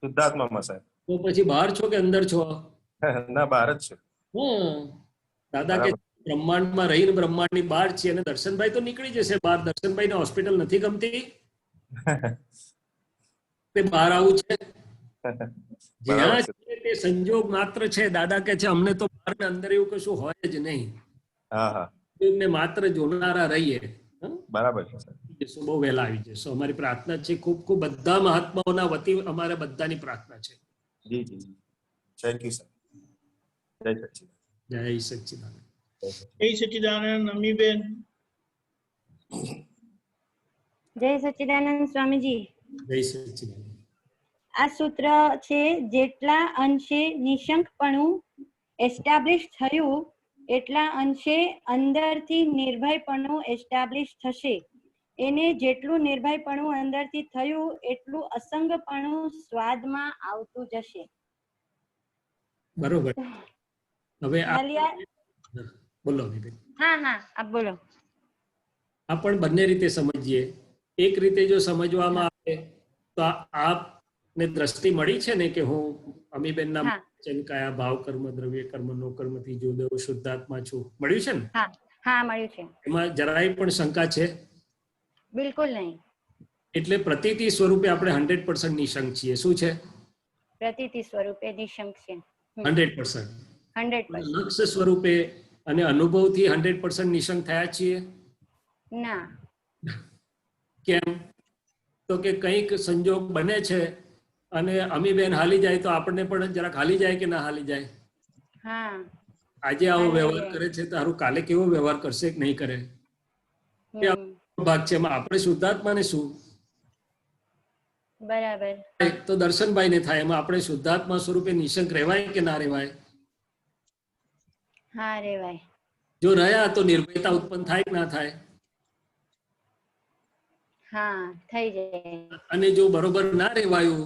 શુદ્ધાત્મામાં સાહેબ. તો પછી બહાર છો કે અંદર છો? ના, બહાર જ છે. દાદા કે બ્રહ્માંડમાં રહીને બ્રહ્માંડની બહાર છે. અને દર્શનભાઈ તો નીકળી જશે બહાર. દર્શનભાઈને હોસ્પિટલ નથી ગમતી, તે બહાર આવું છે. જ્યાં છે તે સંજોગ માત્ર છે. દાદા કે છે અમને તો બહાર ને અંદર એવું કશું હોય જ નહીં. ને માત્ર જોનારા રહીએ. બરાબર છે. બહુ વહેલા આવી જશો. અમારી પ્રાર્થના છે. ખૂબ ખૂબ બધા મહાત્માઓના વતી અમારે બધાની પ્રાર્થના છે. જી જી, થેન્ક યુ સર. જય સચ્ચિદાનંદ. જય સચ્ચિદાનંદ. અમીબેન. જય સચ્ચિદાનંદ સ્વામીજી. જય સચ્ચિદાનંદ. આ સૂત્ર છે જેટલા અંશે નિશંકપણું એસ્ટાબ્લિશ થયું એટલા અંશે અંદરથી નિર્ભયપણું એસ્ટાબ્લિશ થશે. એને જેટલું નિર્ભયપણું અંદરથી થયું એટલું અસંગપણું સ્વાદમાં આવતું જશે. બરોબર. હવે બોલો. હા હા, આપ બોલો. આ પણ બંને રીતે સમજીએ. એક રીતે જો સમજવામાં આવે તો આપને દ્રષ્ટિ મળી છે ને કે હું અમીબેનના કયા ભાવ કર્મ દ્રવ્ય કર્મ નો કર્મથી જુદો શુદ્ધાત્મા છું. મળ્યું છે ને? હા, મળ્યું છે. એમાં જરાય પણ શંકા છે? બિલકુલ નહીં. એટલે પ્રતીતિ સ્વરૂપે આપણે 100% નિશંક છીએ. શું છે? પ્રતીતિ સ્વરૂપે નિશંક છે. 100%. 100%. લક્ષ્ય સ્વરૂપે અને અનુભવથી 100% નિશંક થયા છીએ? ના. કેમ? તો કે કંઈક સંજોગ બને છે અને અમીબેન હાલી જાય તો આપણને પણ જરાક હાલી જાય કે ના હાલી જાય? હા. આજે આવો વ્યવહાર કરે છે તો સારું, કાલે કેવો વ્યવહાર કરશે કે નહીં કરે? ભાગ છે. એમાં આપણે શુદ્ધાત્માને શું? બરાબર. તો દર્શનભાઈને થાય. એમાં આપણે શુદ્ધાત્મા સ્વરૂપે નિશંક રહેવાય કે ના રહેવાય? હા, રહેવાય. જો રહ્યા તો નિર્ભયતા ઉત્પન્ન થાય કે ના થાય? હા, થઈ જાય. અને જો બરોબર ના રહેવાયું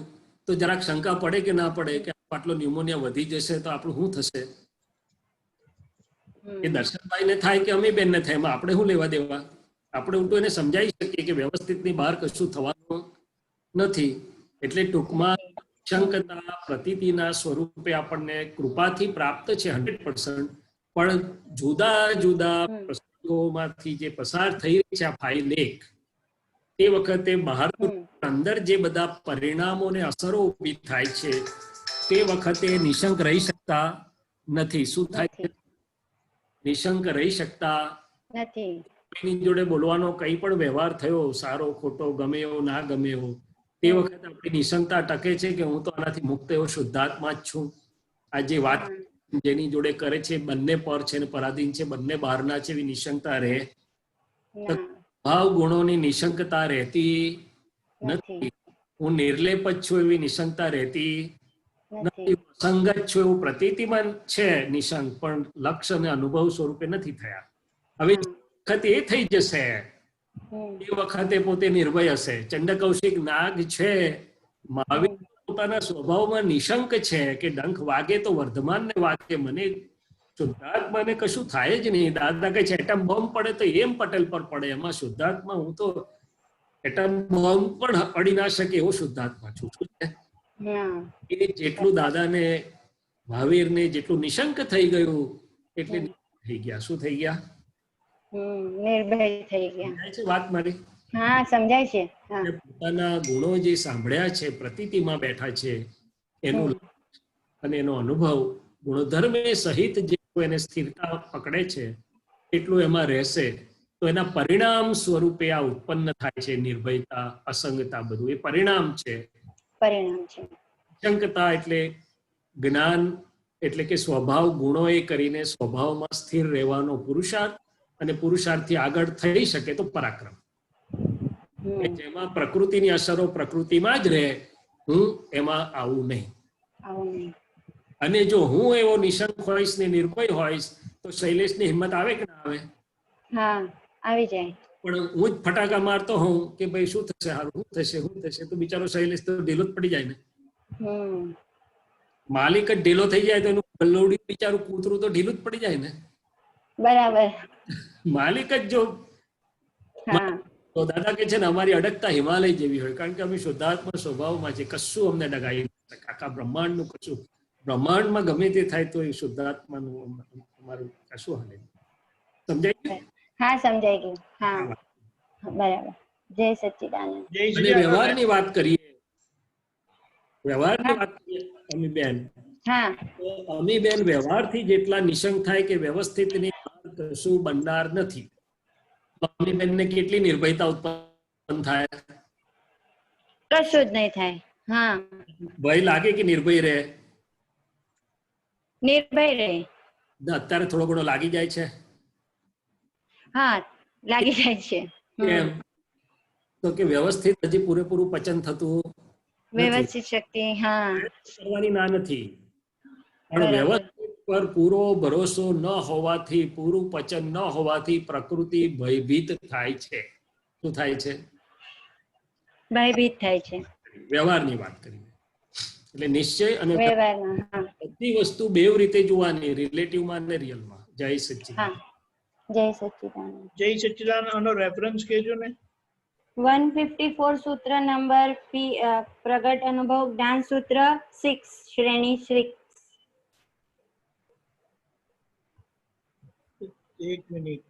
તો જરાક શંકા પડે કે ના પડે કે આટલો ન્યુમોનિયા વધી જશે તો આપણું શું થશે? એ દર્શનભાઈને થાય કે અમીબેનને થાય, એમાં આપણે શું લેવા દેવા? આપણે ઉલટું એને સમજાવી શકીએ કે વ્યવસ્થિતની બહાર કશું થવાનું નથી. એટલે ટૂંકમાં શંકતા પ્રતીતિના સ્વરૂપે આપણને કૃપાથી પ્રાપ્ત છે 100%. પણ જુદા જુદા પ્રસંગોમાંથી જે પસાર થઈ રહી છે આ ફાઇલ એક, તે વખતે બહાર અંદર જે બધા પરિણામો ને અસરો ઊભી થાય છે તે વખતે નિશંક રહી શકતા નથી. શું થાય છે? નિશંક રહી શકતા નથી. એની જોડે બોલવાનો કઈ પણ વ્યવહાર થયો, સારો ખોટો, ગમે એવો ના ગમે એવો, તે વખતે આપણી નિશંકતા ટકે છે કે હું તો આનાથી મુક્ત એવો શુદ્ધાત્મા જ છું. આ જે વાત જેની જોડે કરે છે બંને પર છે ને પરાધીન છે, બંને બહારના છે, એવી નિશંકતા રહે? ભાવ ગુણોની નિશંકતા રહેતી નથી. હું નિર્લેપ જ છું એવી નિશંકતા રહેતી નથી. સંગત છું એવું પ્રતીતિમાં છે નિશંક, પણ લક્ષ્ય અને અનુભવ સ્વરૂપે નથી થયા. હવે વખતે એ થઈ જશે, એ વખતે પોતે નિર્ભય હશે. ચંડકૌશિક નાગ છે, મહાવીર પોતાના સ્વભાવમાં નિશંક છે કે ડંખ વાગે તો વર્ધમાનને વાગે, મને શુદ્ધાત્માને કશું થાય જ નહીં. દાદા કહે છે એટમ બોમ્બ પડે તો એમ પટેલ પર પડે, એમાં શુદ્ધાત્મા હું તો એટમ બોમ્બ પણ અડી ના શકે એવો શુદ્ધાત્મા છું. શું છે એ? જેટલું દાદાને મહાવીરને જેટલું નિશંક થઈ ગયું એટલે થઈ ગયા. શું થઈ ગયા? નિર્ભય થઈ ગયા. છે વાત મારી? હા, સમજાય છે. પોતાના ગુણો જે સાંભળ્યા છે, પ્રતીતિમાં બેઠા છે, એનું અને એનો અનુભવ ગુણધર્મે સહિત જે એને સ્થિરતા પકડે છે એટલું એમાં રહેશે તો એના પરિણામ સ્વરૂપે આ ઉત્પન્ન થાય છે. નિર્ભયતા, અસંગતા, બધું એ પરિણામ છે. પરિણામ છે. નિશંકતા એટલે જ્ઞાન, એટલે કે સ્વભાવ ગુણો એ કરીને સ્વભાવમાં સ્થિર રહેવાનો પુરુષાર્થ, અને પુરુષાર્થથી આગળ થઈ શકે તો પરાક્રમ. જેમાં પ્રકૃતિની અસરો પ્રકૃતિમાં જ રહે, હું એમાં આવું નહીં. અને જો હું એવો નિશંક હોઈશ ને નિર્ભય હોઈશ તો શૈલેષની હિંમત આવે કે ના આવે? હા, આવી જાય. પણ હું જ ફટાકા મારતો હોઉં કે ભાઈ શું થશે, હારું શું થશે, શું થશે, તો બિચારો શૈલેષ તો ઢીલો જ પડી જાય ને. માલિક જ ઢીલો થઈ જાય તો એનું ગલ્લોડી બિચારું કૂતરું તો ઢીલું જ પડી જાય ને. બરાબર. માલિક જ જો તો દાદા કે છે ને અમારી અડગતા હિમાલય જેવી હોય, કારણ કે અમે શુદ્ધાત્મા સ્વભાવમાં છે, કશું અમને ડગાઈ નથી. આખા બ્રહ્માંડનું કશું, બ્રહ્માંડમાં ગમે તે થાય તો એ શુદ્ધાત્માનું અમારું કશું હાલે. સમજાય ગયું? હા, સમજાઈ ગયું. હા, બરાબર. જય સચ્ચિદાનંદ. અને વ્યવહારની વાત કરીએ, વ્યવહારની વાત કરીએ અમીબેન. હા, અમીબેન વ્યવહારથી જેટલા નિશંક થાય કે વ્યવસ્થિત ની કશું બનનાર નથી, અમીબેનને કેટલી નિર્ભયતા ઉત્પન્ન થાય? કશું જ નહીં થાય. હા, ભય લાગે કે નિર્ભય રહે? નિર્ભય રહે. અત્યારે થોડો ઘણો લાગી જાય છે. હા, લાગી જાય છે. કેમ? તો કે વ્યવસ્થિત હજી પૂરેપૂરું પચન થતું વ્યવસ્થિત શક્તિ. હા, કરવાની ના નથી, પણ વ્યવસ્થિત પર પૂરો ભરોસો ન હોવાથી, પૂરું પચન ન હોવાથી પ્રકૃતિ ભયભીત થાય છે. શું થાય છે? ભયભીત થાય છે. વ્યવહારની વાત કરીએ એટલે નિશ્ચય અને વ્યવહારમાં બધી વસ્તુ બેવ રીતે જોવાની, રિલેટિવમાં અને રિયલમાં. જય સચ્ચિદાનંદ. જય સચ્ચિદાનંદ. જય સચ્ચિદાનંદ. આનો રેફરન્સ કહેજો ને. 154 સૂત્ર નંબર પ્રગટ અનુભવ જ્ઞાન સૂત્ર 6 શ્રેણી 6. એક મિનિટ.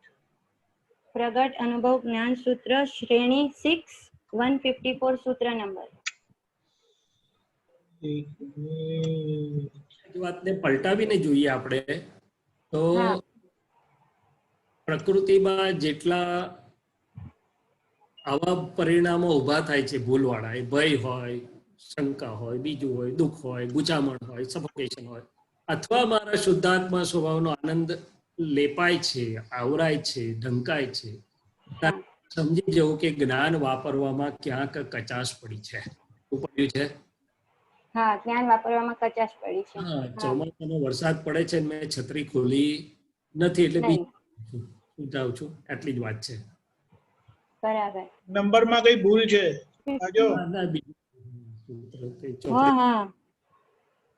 પ્રગટ અનુભવ જ્ઞાન સૂત્ર શ્રેણી 6 154 સૂત્ર નંબર. વાતને પલટાવીને જોઈએ આપણે તો પ્રકૃતિમાં જેટલા આવા પરિણામો ઉભા થાય છે ભૂલવાળા, એ ભય હોય, શંકા હોય, બીજું હોય, દુઃખ હોય, ગુચામણ હોય, સફોકેશન હોય, અથવા મારા શુદ્ધાત્મા સ્વભાવનો આનંદ લેપાય છે, આવરાય છે, ઢંકાય છે, સમજી જવું કે જ્ઞાન વાપરવામાં ક્યાંક કચાશ પડી છે. શું પડ્યું છે? હા, જ્ઞાન વાપરવામાં કચાશ પડી છે. હા, ચોમાસાનો વરસાદ પડે છે, મેં છત્રી ખોલી નથી એટલે બીજું જાઉં છું, આટલી જ વાત છે. બરાબર. નંબરમાં કઈ ભૂલ છે? આજો.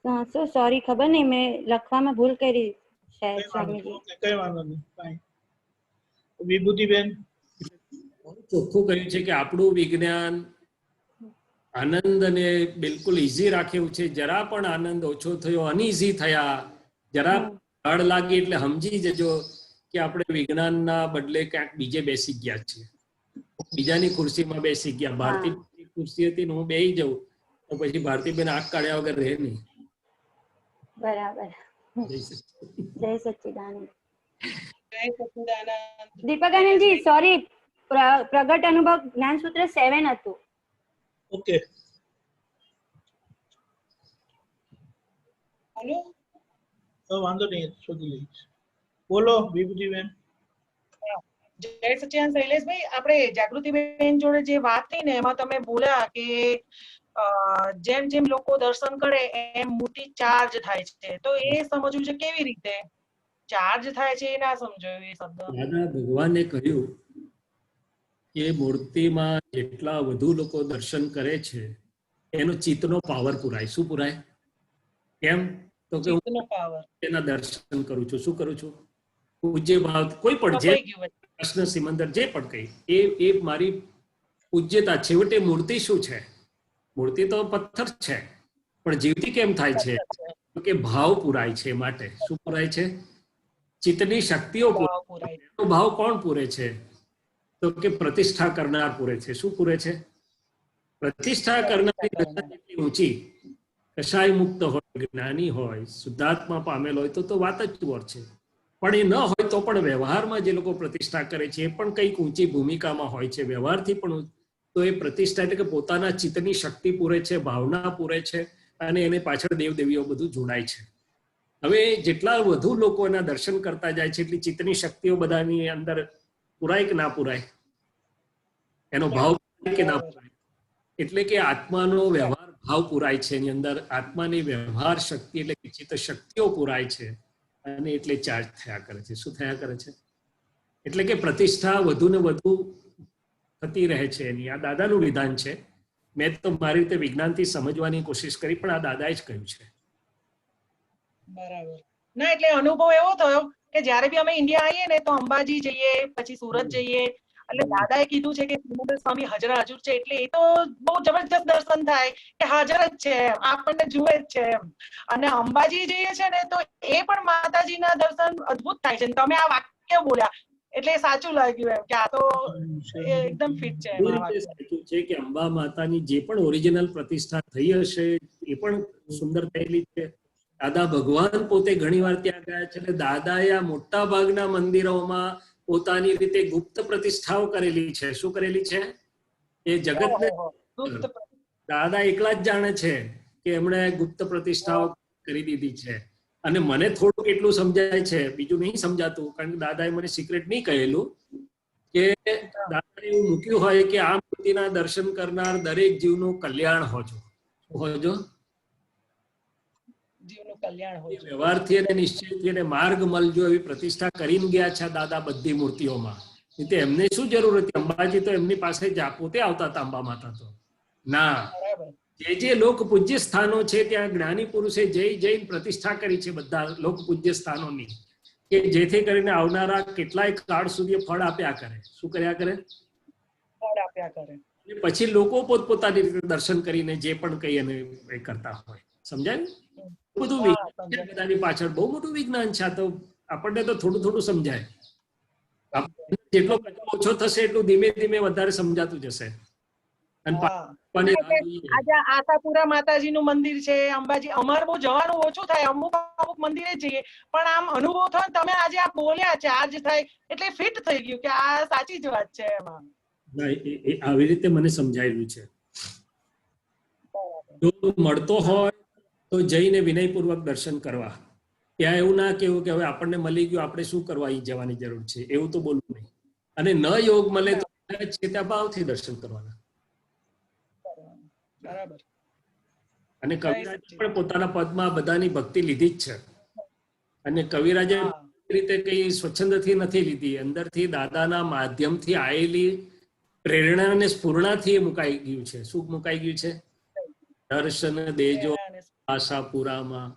હા, સો સોરી, ખબર નહીં, મેં લખવામાં ભૂલ કરી શાયદ સ્વામીજી. કઈ વાંધો નહીં. વિભૂતિબેન ચોખ્ખું કહ્યું છે કે આપણું વિજ્ઞાન આનંદ અને બિલકુલ ઈઝી રાખ્યું છે. જરા પણ આનંદ ઓછો થયો, અનઈઝી થયા, જરા રડ લાગી એટલે સમજી જજો કે આપણે વિજ્ઞાનના બદલે ક્યાંક બીજે બેસી ગયા છીએ, બીજાની ખુરશીમાં બેસી ગયા. ભારતીબેનની ખુરશી હતી ને હું બેસી જાઉં તો પછી ભારતીબેન આંખ કાઢ્યા વગર રહે નહીં. બરાબર. જય સચ્ચિદાનંદ. જય સચ્ચિદાનંદ. દીપકાનંદજી સોરી, પ્રગટ અનુભવ જ્ઞાન સૂત્ર 7 હતું. ઓકે. હાલો, વાંધો નહીં, શોધી લઈશ. બોલો વિભૂતિબેન. જય સચ્ચિદાનંદ. શૈલેષભાઈ, આપણે જાગૃતિબેન જોડે જે વાત થઈ ને એમાં તમે બોલ્યા કે જેમ જેમ લોકો દર્શન કરે એમ મૂર્તિ ચાર્જ થાય છે, તો એ સમજવું છે કેવી રીતે ચાર્જ થાય છે? એ ના સમજાયું એ શબ્દ. દાદા ભગવાને કહ્યું કે મૂર્તિમાં જેટલા વધુ લોકો દર્શન કરે છે એનો ચિત્તનો પાવર પુરાય. શું પુરાય? કેમ? તો કે હું એના દર્શન કરું છું. શું કરું છું? પૂજ્ય ભાવ કોઈ પણ જે પ્રશ્ન સિમંદર જે પણ કહી એ મારી પૂજ્યતા. છેવટે મૂર્તિ શું છે? મૂર્તિ તો પથ્થર છે, પણ જીવતી કેમ થાય છે? કે ભાવ પુરાય છે. માટે શું પુરાય છે? ચિત્તની શક્તિઓ પુરાય. ભાવ કોણ પૂરે છે? તો કે પ્રતિષ્ઠા કરનાર પૂરે છે. શું પૂરે છે? પ્રતિષ્ઠા કરનારની દશા જેટલી ઊંચી, કશાય મુક્ત હોય, જ્ઞાની હોય, શુદ્ધાત્મા પામેલ હોય તો વાત જ ઓર છે. પણ એ ન હોય તો પણ વ્યવહારમાં જે લોકો પ્રતિષ્ઠા કરે છે એ પણ કંઈક ઊંચી ભૂમિકામાં હોય છે. વ્યવહારથી પણ તો એ પ્રતિષ્ઠા એટલે કે પોતાના ચિત્તની શક્તિ પૂરે છે, ભાવના પૂરે છે, અને એને પાછળ દેવદેવીઓ બધું જોડાય છે. હવે જેટલા વધુ લોકો એના દર્શન કરતા જાય છે એટલી ચિત્તની શક્તિઓ બધાની અંદર પુરાય કે ના પુરાય? એનો ભાવ કે ના પુરાય? એટલે કે આત્માનો વ્યવહાર ભાવ પુરાય છે એની અંદર. આત્માની વ્યવહાર શક્તિ એટલે કે ચિત્ત શક્તિઓ પુરાય છે, અને એટલે ચાર્જ થયા કરે છે. શું થયા કરે છે? એટલે કે પ્રતિષ્ઠા વધુ ને વધુ થતી રહે છે એની. આ દાદાનું વિધાન છે. મેં તો મારી રીતે વિજ્ઞાનથી સમજવાની કોશિશ કરી, પણ આ દાદાએ જ કહ્યું છે. બરાબર. ના, એટલે અનુભવ એવો થયો કે જ્યારે બી અમે ઇન્ડિયા આવીએ ને તો અંબાજી જઈએ, પછી સુરત જઈએ, એટલે દાદાએ કીધું છે કે સિમંદર સ્વામી હાજર હાજર છે, એટલે એ તો બહુ જબરજસ્ત દર્શન થાય કે હાજર જ છે, આપણને જુએ જ છે એમ. અને અંબાજી જઈએ છે ને તો એ પણ માતાજીના દર્શન અદ્ભુત થાય છે. તમે આ વાક્ય બોલ્યા એટલે સાચું લાગ્યું એમ કે આ તો એકદમ ફિટ છે. સાચું છે કે અંબા માતાની જે પણ ઓરિજિનલ પ્રતિષ્ઠા થઈ હશે એ પણ સુંદર થયેલી છે. દાદા ભગવાન પોતે ઘણીવાર ત્યાં ગયા છે. એટલે દાદાએ આ મોટા ભાગના મંદિરોમાં પોતાની રીતે ગુપ્ત પ્રતિષ્ઠાઓ કરેલી છે. શું કરેલી છે? એ જગતને દાદા એકલા જ જાણે છે કે એમણે ગુપ્ત પ્રતિષ્ઠાઓ કરી દીધી છે. અને મને થોડુંક એટલું સમજાય છે, બીજું નહીં સમજાતું, કારણ કે દાદાએ મને સિક્રેટ નહીં કહેલું કે દાદાએ એવું મૂક્યું હોય કે આ મૂર્તિના દર્શન કરનાર દરેક જીવનું કલ્યાણ હોજો. હોજો વ્યવહારથી અને નિશ્ચયથી અને માર્ગ મળજો એવી પ્રતિષ્ઠા કરીને ગયા છે દાદા બધી મૂર્તિઓમાં. એટલે એમને શું જરૂર હતી? અંબાજી તો એમની પાસે પોતે આવતા હતા. અંબા માતા તો ના, જે લોક પૂજ્ય સ્થાનો છે ત્યાં જ્ઞાની પુરુષે જઈને પ્રતિષ્ઠા કરી છે બધા લોક પૂજ્ય સ્થાનોની, કે જેથી કરીને આવનારા કેટલાય કાળ સુધી ફળ આપ્યા કરે. શું કર્યા કરે? ફળ આપ્યા કરે. પછી લોકો પોતપોતાની રીતે દર્શન કરીને જે પણ કઈ એને કરતા હોય. સમજાય? બધું વિજ્ઞાન બધાની પાછળ બહુ મોટું વિજ્ઞાન છે. આ તો આપણને તો થોડું થોડું સમજાય. જેટલો ઓછો થશે એટલું ધીમે ધીમે વધારે સમજાતું જશે. આજે આશાપુરા માતાજીનું મંદિર છે, અંબાજી અમારે બહુ જવાનું ઓછું થાય, અમુક અમુક મંદિરે જઈએ, પણ આમ અનુભવ થયો. તમે આજે આ બોલ્યા ચાર્જ થાય એટલે ફિટ થઈ ગયું કે આ સાચી જ વાત છે. એમાં આવી રીતે મને સમજાયેલું છે. જો મળતો હોય તો જઈને વિનયપૂર્વક દર્શન કરવા. ત્યાં એવું ના કેવું કે હવે આપણને મળી ગયું, આપણે શું કરવા અહીં જવાની જરૂર છે, એવું તો બોલવું નહીં. અને ન યોગ મળે તો ત્યાં ભાવથી દર્શન કરવાના. બરાબર. અને કવિરાજે પણ પોતાના પદમાં બધાની ભક્તિ લીધી જ છે. અને કવિરાજે રીતે કઈ સ્વચ્છંદથી નથી લીધી, અંદરથી દાદાના માધ્યમથી આવેલી પ્રેરણા અને સ્ફૂર્ણાથી મુકાઈ ગયું છે. શું મુકાઈ ગયું છે? દર્શન દેજો આશાપુરામાં,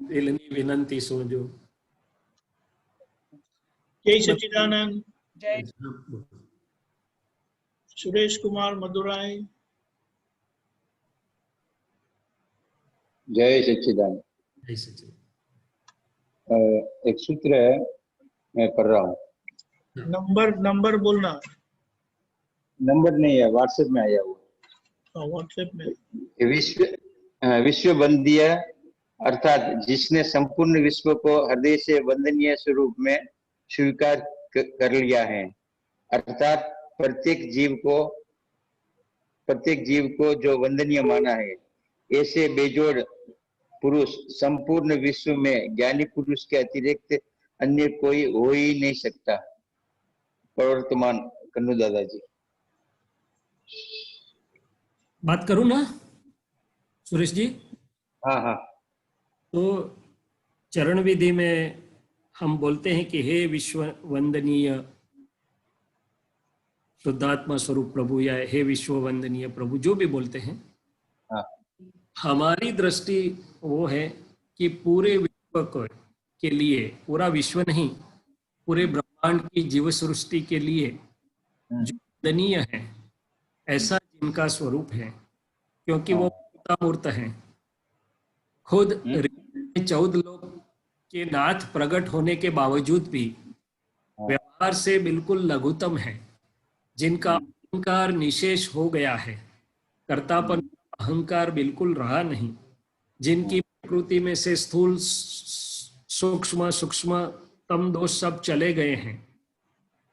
દિલની વિનંતી સોજો. જય સચ્ચિદાનંદ. સુરેશ કુમાર મદુરાઈ. जय सच्चिदानंद। एक सूत्र है, मैं पढ़ रहा हूँ। नंबर बोलना। नंबर नहीं है, व्हाट्सएप में आया हुआ। व्हाट्सएप में। विश्व वंद्य अर्थात जिसने संपूर्ण विश्व को हृदय से वंदनीय स्वरूप में स्वीकार कर लिया है, अर्थात प्रत्येक जीव को जो वंदनीय माना है, ऐसे बेजोड़ पुरुष संपूर्ण विश्व में ज्ञानी पुरुष के अतिरिक्त अन्य कोई हो ही नहीं सकता। प्रवर्तमान कन्नू दादाजी। बात करूं ना सुरेश जी? हाँ हाँ। तो चरण विधि में हम बोलते हैं कि हे विश्व वंदनीय शुद्धात्मा स्वरूप प्रभु, या हे विश्व वंदनीय प्रभु, जो भी बोलते हैं, हाँ। हमारी दृष्टि वो है कि पूरे विश्व के लिए, पूरा विश्व नहीं, पूरे ब्रह्मांड की जीव सृष्टि के लिए जो वंदनीय है, ऐसा जिनका स्वरूप है, क्योंकि वो मूर्त है। खुद 14 लोग के नाथ प्रकट होने के बावजूद भी व्यवहार से बिल्कुल लघुतम है, जिनका अहंकार निशेष हो गया है, कर्तापन अहंकार बिल्कुल रहा नहीं, जिनकी प्रकृति में से स्थूल सूक्ष्मतम दोष सब चले गए हैं,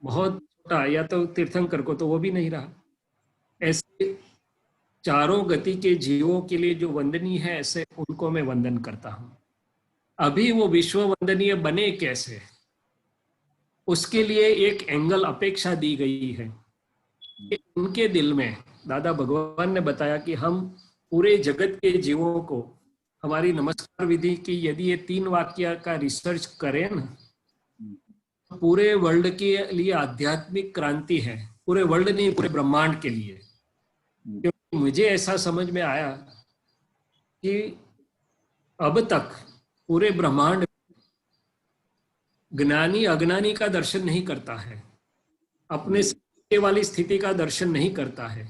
बहुत छोटा, या तो तीर्थंकर को तो वो भी नहीं रहा। ऐसे चारों गति के जीवों के लिए जो वंदनीय है, ऐसे उनको मैं वंदन करता हूं। अभी वो विश्व वंदनीय बने कैसे, उसके लिए एक एंगल अपेक्षा दी गई है। उनके दिल में दादा भगवान ने बताया कि हम पूरे जगत के जीवों को, हमारी नमस्कार विधि की यदि ये 3 वाक्य का रिसर्च करें ना, पूरे वर्ल्ड के लिए आध्यात्मिक क्रांति है। पूरे वर्ल्ड नहीं, पूरे ब्रह्मांड के लिए। क्योंकि मुझे ऐसा समझ में आया कि अब तक पूरे ब्रह्मांड ज्ञानी अज्ञानी का दर्शन नहीं करता है, अपने वाली स्थिति का दर्शन नहीं करता है,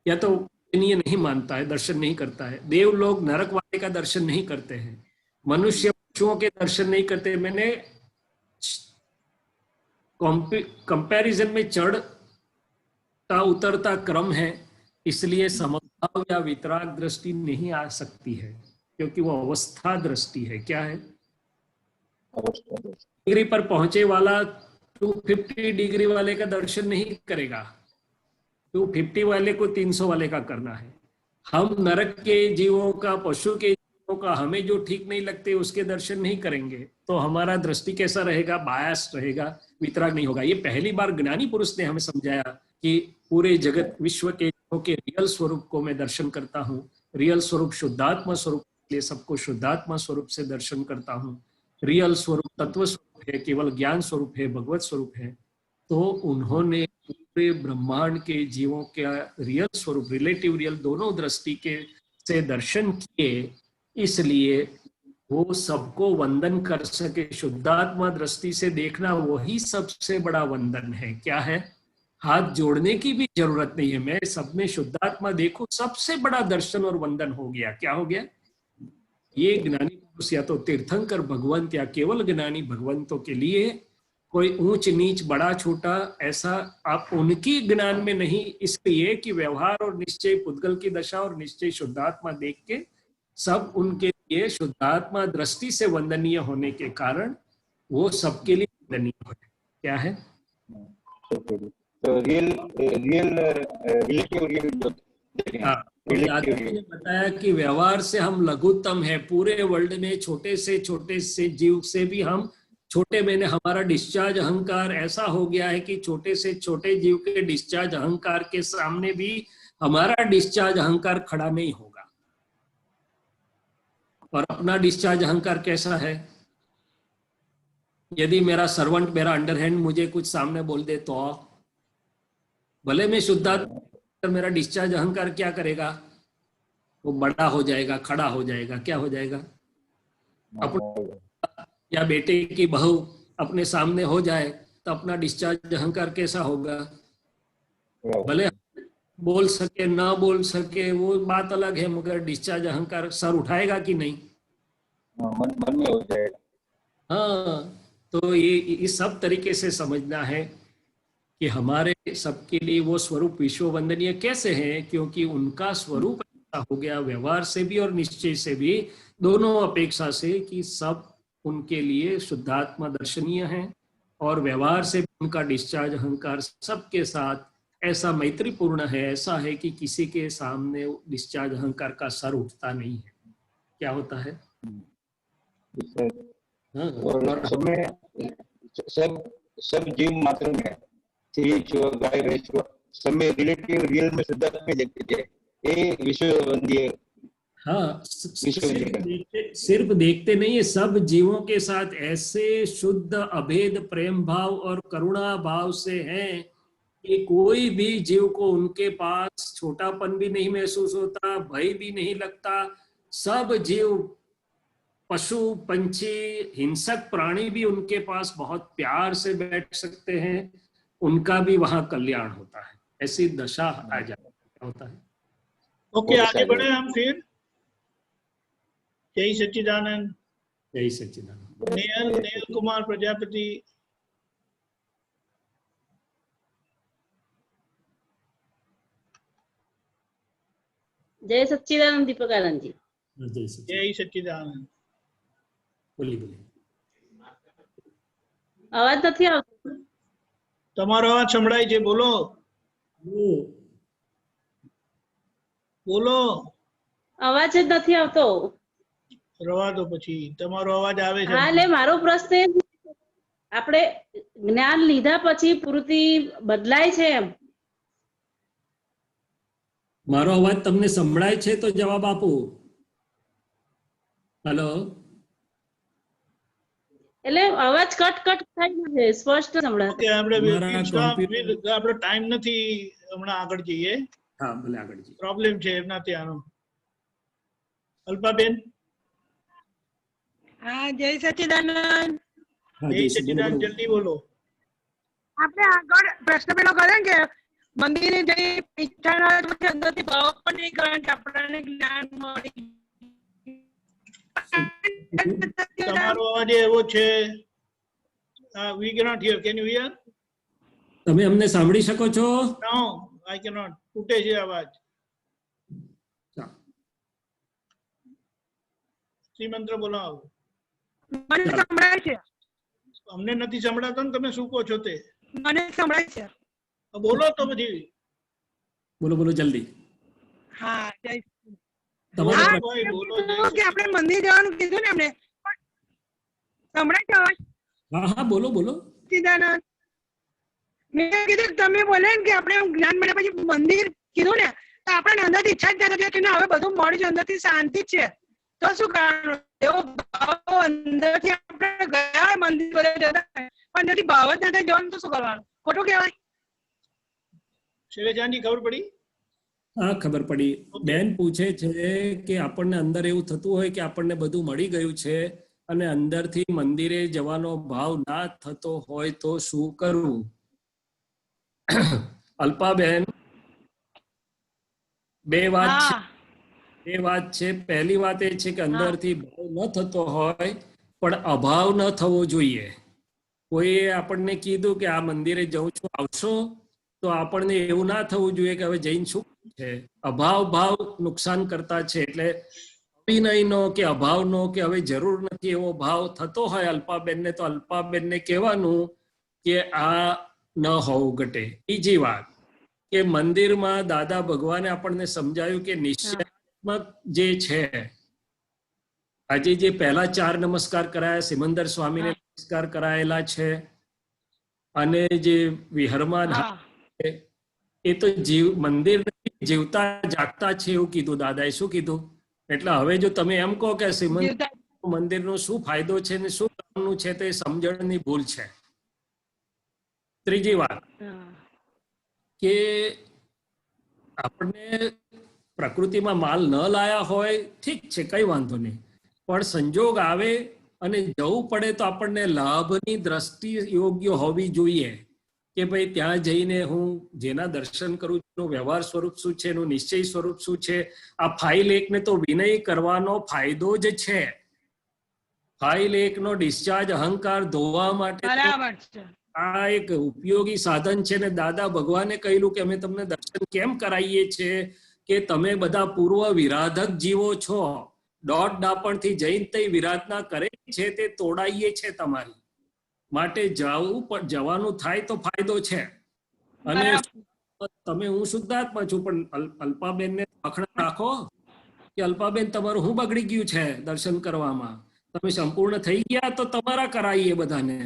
या तो नहीं मानता है, दर्शन नहीं करता है। देव लोग नरक वाले का दर्शन नहीं करते हैं, मनुष्य पशुओं के दर्शन नहीं करते। मैंने कंपैरिजन में चढ़ता उतरता क्रम है, इसलिए समभाव या वितराग दृष्टि नहीं आ सकती है, क्योंकि वो अवस्था दृष्टि है। क्या है? डिग्री पर पहुंचे वाला 250 डिग्री वाले का दर्शन नहीं करेगा, 250 वाले को 300 वाले का करना है। हम नरक के जीवों का, पशु के जीवों का, हमें जो ठीक नहीं लगते उसके दर्शन नहीं करेंगे, तो हमारा दृष्टि कैसा रहेगा? बायस रहेगा, वितराग नहीं होगा। ये पहली बार ज्ञानी पुरुष ने हमें समझाया कि पूरे जगत विश्व के जीवों के रियल स्वरूप को मैं दर्शन करता हूँ। रियल स्वरूप शुद्धात्मा स्वरूप के लिए सबको शुद्धात्मा स्वरूप से दर्शन करता हूँ। रियल स्वरूप तत्व स्वरूप है, केवल ज्ञान स्वरूप है, भगवत स्वरूप है। तो उन्होंने पूरे ब्रह्मांड के जीवों का रियल स्वरूप, रिलेटिव रियल, दोनों दृष्टि के से दर्शन किए, इसलिए वो सबको वंदन कर सके। शुद्धात्मा दृष्टि से देखना वही सबसे बड़ा वंदन है। क्या है? हाथ जोड़ने की भी जरूरत नहीं है, मैं सब में शुद्धात्मा देखूं, सबसे बड़ा दर्शन और वंदन हो गया। क्या हो गया? ये ज्ञानी पुरुष या तो तीर्थंकर भगवंत या केवल ज्ञानी भगवंतों के लिए कोई ऊंच नीच, बड़ा छोटा, ऐसा आप उनकी ज्ञान में नहीं, इसलिए कि व्यवहार और निश्चय पुद्गल की दशा और निश्चय शुद्धात्मा देख के सब उनके लिए शुद्धात्मा दृष्टि से वंदनीय होने के कारण वो सबके लिए वंदनीय है। क्या है? तो रियल बताया कि व्यवहार से हम लघुत्तम है। पूरे वर्ल्ड में छोटे से जीव से भी हम छोटे, मैंने हमारा डिस्चार्ज अहंकार ऐसा हो गया है कि छोटे से छोटे जीव के डिस्चार्ज अहंकार के सामने भी हमारा डिस्चार्ज अहंकार खड़ा नहीं होगा। और अपना डिस्चार्ज अहंकार कैसा है? यदि मेरा सर्वेंट, मेरा अंडरहैंड मुझे कुछ सामने बोल दे तो भले मैं शुद्धात्मा, मेरा डिस्चार्ज अहंकार क्या करेगा? वो बड़ा हो जाएगा, खड़ा हो जाएगा। क्या हो जाएगा? अपना या बेटे की बहू अपने सामने हो जाए तो अपना डिस्चार्ज अहंकार कैसा होगा? भले बोल सके ना बोल सके वो बात अलग है, मगर डिस्चार्ज अहंकार सर उठाएगा कि नहीं? मन में हो जाएगा। हाँ, तो ये इस सब तरीके से समझना है कि हमारे सबके लिए वो स्वरूप विश्व वंदनीय कैसे है, क्योंकि उनका स्वरूप हो गया, व्यवहार से भी और निश्चय से भी, दोनों अपेक्षा से कि सब उनके लिए शुद्धात्मा दर्शनीय है, और व्यवहार से उनका डिस्चार्ज अहंकार सबके साथ ऐसा मैत्रीपूर्ण है, ऐसा है कि किसी के सामने डिस्चार्ज अहंकार का सर उठता नहीं है। क्या होता है? और सब जीव मात्र में स्त्री छो, गाय भैंस छो, सब में रिलेटिव रियल में शुद्धात्मा देखते थे। ये विश्ववंदनीय। हाँ, सिर्फ देखते नहीं है, सब जीवों के साथ ऐसे शुद्ध अभेद प्रेम भाव और करुणा भाव से हैं कि कोई भी जीव को उनके पास छोटापन भी नहीं महसूस होता, भय भी नहीं लगता। सब जीव, पशु पंछी हिंसक प्राणी भी उनके पास बहुत प्यार से बैठ सकते हैं, उनका भी वहां कल्याण होता है। ऐसी दशा आ जाती होता है। ओके, आगे बढ़े हम फिर। जय सच्चिदानंद। जय सच्चिदानंद। नेहल कुमार प्रजापति। जय सच्चिदानंद दीपकानंद जी। जय सच्चिदानंद। બોલી અવાજ નથી આવતો? તમારો અવાજ સંભળાય છે, બોલો બોલો। અવાજ જ નથી આવતો। રવા દો, પછી તમારો અવાજ આવે છે। હા, એટલે મારો પ્રશ્ન એ છે, આપણે જ્ઞાન લીધા પછી પૂર્તિ બદલાય છે એમ? મારો અવાજ તમને સંભળાય છે તો જવાબ આપો। હેલો? એટલે અવાજ કટ કટ થાય છે, સ્પષ્ટ સંભળાય। આપણે ટાઈમ નથી, હમણાં આગળ જઈએ। હા, ભલે આગળ જઈએ। પ્રોબ્લેમ છે એમના ત્યાંનો। અલ્પાબેન। હા, જય સચ્ચિદાનંદ। જય સચ્ચિદાનંદ, જલ્દી બોલો। આપણે આગળ પ્રશ્ન પેલો કર્યો કે મંદિરે જઈ ઈચ્છા અંદરથી ભાવ પણ નહીં કારણ કે આપણને જ્ઞાન મળી। તમારો અવાજ એવો છે, we cannot hear. Can you hear? તમે અમને સાંભળી શકો છો? No, I cannot. તૂટે છે અવાજ। શ્રીમંત્ર બોલાવો। મને સંભળાય છે। અમને નથી સંભળાતો ને, તમે શું કહો છો તે? મને સંભળાય છે। બોલો તો પછી। બોલો બોલો જલ્દી। હા, જય બોલો કે આપણે મંદિર જવાનું કીધું ને, એમને સંભળાય છે અવાજ? હા હા, બોલો બોલો। સચ્ચિદાનંદ, મેં કીધું તમે બોલે કે આપણે જ્ઞાન મળ્યા પછી મંદિર કીધું ને, તો આપણે અંદરથી ઈચ્છા જ થતી કે હવે બધું મળ્યું છે, અંદરથી શાંતિ જ છે, તો શું કારણ? એવો ભાવ અંદરથી આપણે ગયા મંદિર બધા જતા પણ અંદરથી ભાવ જ નથી જવાનું, તો શું કરવાનું? ખોટું કહેવાય? શૈલેજાની ખબર પડી? હા, ખબર પડી। બેન પૂછે છે કે આપણને અંદર એવું થતું હોય કે આપણને બધું મળી ગયું છે અને અંદરથી મંદિરે જવાનો ભાવ ના થતો હોય તો શું કરવું? અલ્પાબેન, બે વાત છે। પહેલી વાત એ છે કે અંદરથી ભાવ ન થતો હોય પણ અભાવ ન થવો જોઈએ। કોઈએ આપણને કીધું કે આ મંદિરે જઉં છું, આવશો? તો આપણને એવું ના થવું જોઈએ કે હવે જઈને શું છે। અભાવ ભાવ નુકસાન કરતા છે, એટલે અભિનયનો કે અભાવનો કે હવે જરૂર નથી એવો ભાવ થતો હોય અલ્પાબેનને, તો અલ્પાબેનને કહેવાનું કે આ ન હોવું ઘટે। બીજી વાત કે મંદિરમાં દાદા ભગવાને આપણને સમજાયું કે નિશ્ચયાત્મક જે છે, આજે જે પહેલા 4 નમસ્કાર કરાયા, સિમંદર સ્વામીને નમસ્કાર કરાયેલા છે, અને જે વિહરમાન એ તો મંદિર જીવતા જાગતા છે એવું કીધું દાદાએ। શું કીધું? એટલે હવે જો તમે એમ કહો કે સિમંદર મંદિરનો શું ફાયદો છે ને શું કામનું છે, તો એ સમજણની ભૂલ છે। ત્રીજી વાત કે આપણે પ્રકૃતિમાં માલ ન લાયા હોય, ઠીક છે, કઈ વાંધો નહીં, પણ સંજોગ આવે અને જવું પડે તો આપણને લાભની દ્રષ્ટિ યોગ્ય હોવી જોઈએ કે ભાઈ ત્યાં જઈને હું જેના દર્શન કરું છું, વ્યવહાર સ્વરૂપ શું છે, એનું નિશ્ચય સ્વરૂપ શું છે। આ ફાઇલ એકને તો વિનય કરવાનો ફાયદો જ છે। ફાઇલ એકનો ડિસ્ચાર્જ અહંકાર ધોવા માટે આ એક ઉપયોગી સાધન છે, ને દાદા ભગવાને કહેલું કે અમે તમને દર્શન કેમ કરાવીએ છીએ કે તમે બધા પૂર્વ વિરાધક જીવો છો. દોઢ ડાપણથી જઈને તે વિરાધના કરે છે તે તોડાઈએ છે તમારી માટે જવાનું થાય તો ફાયદો છે. અને તમે હું શુદ્ધાત્મા છું, પણ અલ્પાબેનને અખણા રાખો કે અલ્પાબેન તમારું શું બગડી ગયું છે દર્શન કરવામાં. તમે સંપૂર્ણ થઈ ગયા તો તમારા કરાઈએ બધાને.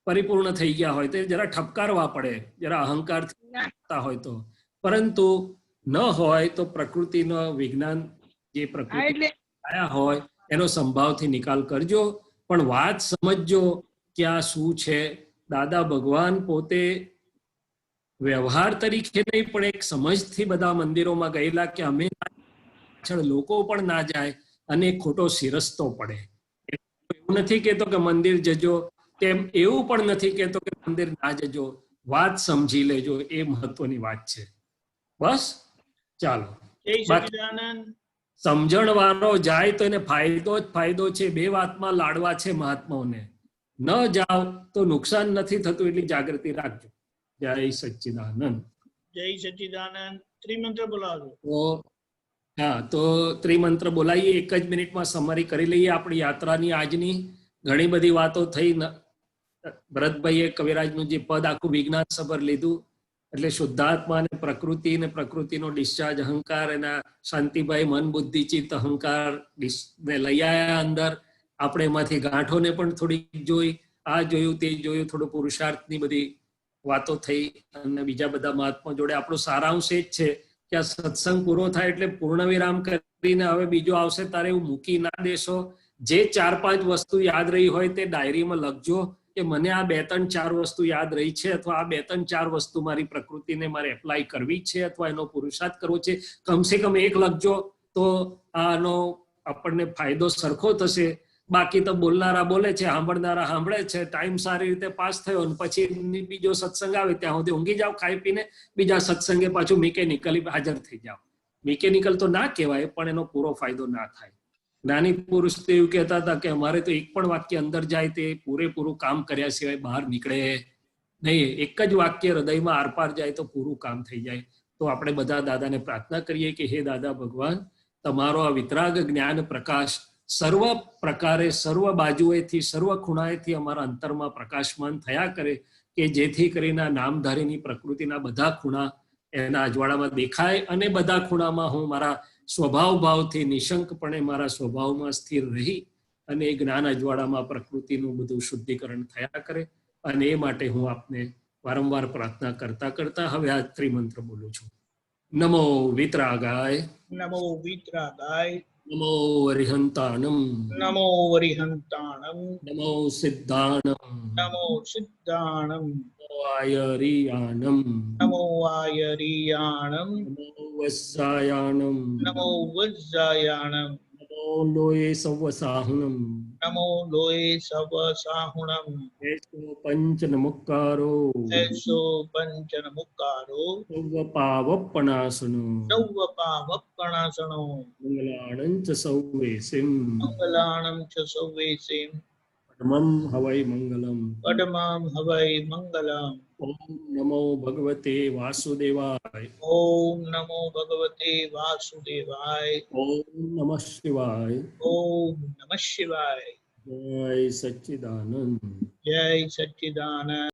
પરિપૂર્ણ થઈ ગયા હોય તો જરા ઠપકારવા પડે, જરા અહંકાર હોય તો. પરંતુ ન હોય તો પ્રકૃતિનો વિજ્ઞાન જે પ્રકૃતિ આયા હોય એનો સંભાવથી નિકાલ કરજો. પણ વાત સમજજો કે આ શું છે. દાદા ભગવાન પોતે વ્યવહાર તરીકે નહીં પણ એક સમજથી બધા મંદિરોમાં ગયેલા કે અમે પાછળ લોકો પણ ના જાય અને ખોટો શિરસ્તો પડે. એવું નથી કેતો કે મંદિર જજો, તેમ એવું પણ નથી કેતો કે મંદિર ના જજો. વાત સમજી લેજો, એ મહત્વની વાત છે. બસ ચાલો. સમજણ વાળો જાય તો એને ફાયદો જ ફાયદો છે. બે વાતમાં લાડવા છે મહાત્માઓને. ન જાઓ તો નુકસાન નથી થતું, એટલી જાગૃતિ રાખજો. જય સચ્ચિદાનંદ. જય સચ્ચિદાનંદ. ત્રિમંત્ર બોલાવજો. હા, તો ત્રિમંત્ર બોલાવીએ. એક જ મિનિટમાં સમરી કરી લઈએ આપણી યાત્રાની આજની. ઘણી બધી વાતો થઈ. ભરતભાઈએ કવિરાજનું જે પદ આખું વિજ્ઞાન સભર લીધું, એટલે શુદ્ધાત્મા ને પ્રકૃતિ ને પ્રકૃતિનો ડિસ્ચાર્જ અહંકાર, એના શાંતિભાઈ મન બુદ્ધિ ચિત્ત અહંકાર ને લઈ આવ્યા અંદર. આપણે એમાંથી ગાંઠોને પણ થોડી જોઈ, આ જોયું તે જોયું, થોડું પુરુષાર્થની બધી વાતો થઈ. અને બીજા બધા મહાત્મા જોડે આપણો સારાંશ એ જ છે કે આ સત્સંગ પૂરો થાય એટલે પૂર્ણ વિરામ કરીને હવે બીજો આવશે તારે એવું મૂકી ના દેશો. જે 4-5 વસ્તુ યાદ રહી હોય તે ડાયરીમાં લખજો કે મને આ 2-3-4 વસ્તુ યાદ રહી છે, અથવા આ 2-3-4 વસ્તુ મારી પ્રકૃતિને મારે એપ્લાય કરવી છે, અથવા એનો પુરુષાર્થ કરવો છે. કમસે કમ એક લખજો તો આનો આપણને ફાયદો સરખો થશે. બાકી તો બોલનારા બોલે છે, સાંભળનારા સાંભળે છે, ટાઈમ સારી રીતે પાસ થયો અને પછી બીજો સત્સંગ આવે ત્યાં સુધી ઊંઘી જાઓ ખાઈ પીને, બીજા સત્સંગે પાછું મિકેનિકલી હાજર થઈ જાઓ. મિકેનિકલ તો ના કહેવાય, પણ એનો પૂરો ફાયદો ના થાય. જ્ઞાની પુરુષ તો એવું કહેતા હતા કે અમારે તો એક પણ વાક્ય અંદર જાય તે પૂરેપૂરું કામ કર્યા સિવાય બહાર નીકળે નહીં. એક જ વાક્ય હૃદયમાં આરપાર જાય તો પૂરું કામ થઈ જાય. તો આપણે બધા દાદાને પ્રાર્થના કરીએ કે હે દાદા ભગવાન, તમારો આ વિતરાગ જ્ઞાન પ્રકાશ સર્વ પ્રકારે, સર્વ બાજુએથી, સર્વ ખૂણાએથી અમારા અંતરમાં પ્રકાશમાન થયા કરે, કે જેથી કરીને નામધારીની પ્રકૃતિના બધા ખૂણા એના અજવાળામાં દેખાય, અને બધા ખૂણામાં હું મારા સ્વભાવ ભાવથી નિશંકપણે મારા સ્વભાવમાં સ્થિર રહી અને એ જ્ઞાન અજવાળામાં પ્રકૃતિનું બધું શુદ્ધિકરણ થયા કરે. અને એ માટે હું આપને વારંવાર પ્રાર્થના કરતા કરતા હવે આ ત્રિમંત્ર બોલું છું. નમો વિતરાગાય, નમો વિતરાગાય, નમો વરિહંતાણમ, નમો વરિહંતાણમ, નમો સિદ્ધાણમ, નમો સિદ્ધાણમ, નમો આયરિયાણમ, નમો આયરિયાણમ, નમો વત્સાયાણમ, નમો વજ્જાયાણમ, નમો લોય સવસાહુણમ, નમો લોય સવસાહુણમ, એસો પંચનમુક્કારો, એસો પંચનમુક્કારો, સૌવપાવપણાસનો, સૌવપાવપણાસનો, મંગલાણં ચ સૌવેસિમ, મંગલાણં ચ સૌવેસિમ, પરમં હવૈ મંગલમ, પડમામ હવૈ મંગલમ. ઓમ નમો ભગવતે વાસુદેવાય, ઓમ નમો ભગવતે વાસુદેવાય, ઓમ નમઃ શિવાય, ઓમ નમઃ શિવાય. જય સચ્ચિદાનંદ. જય સચ્ચિદાનંદ.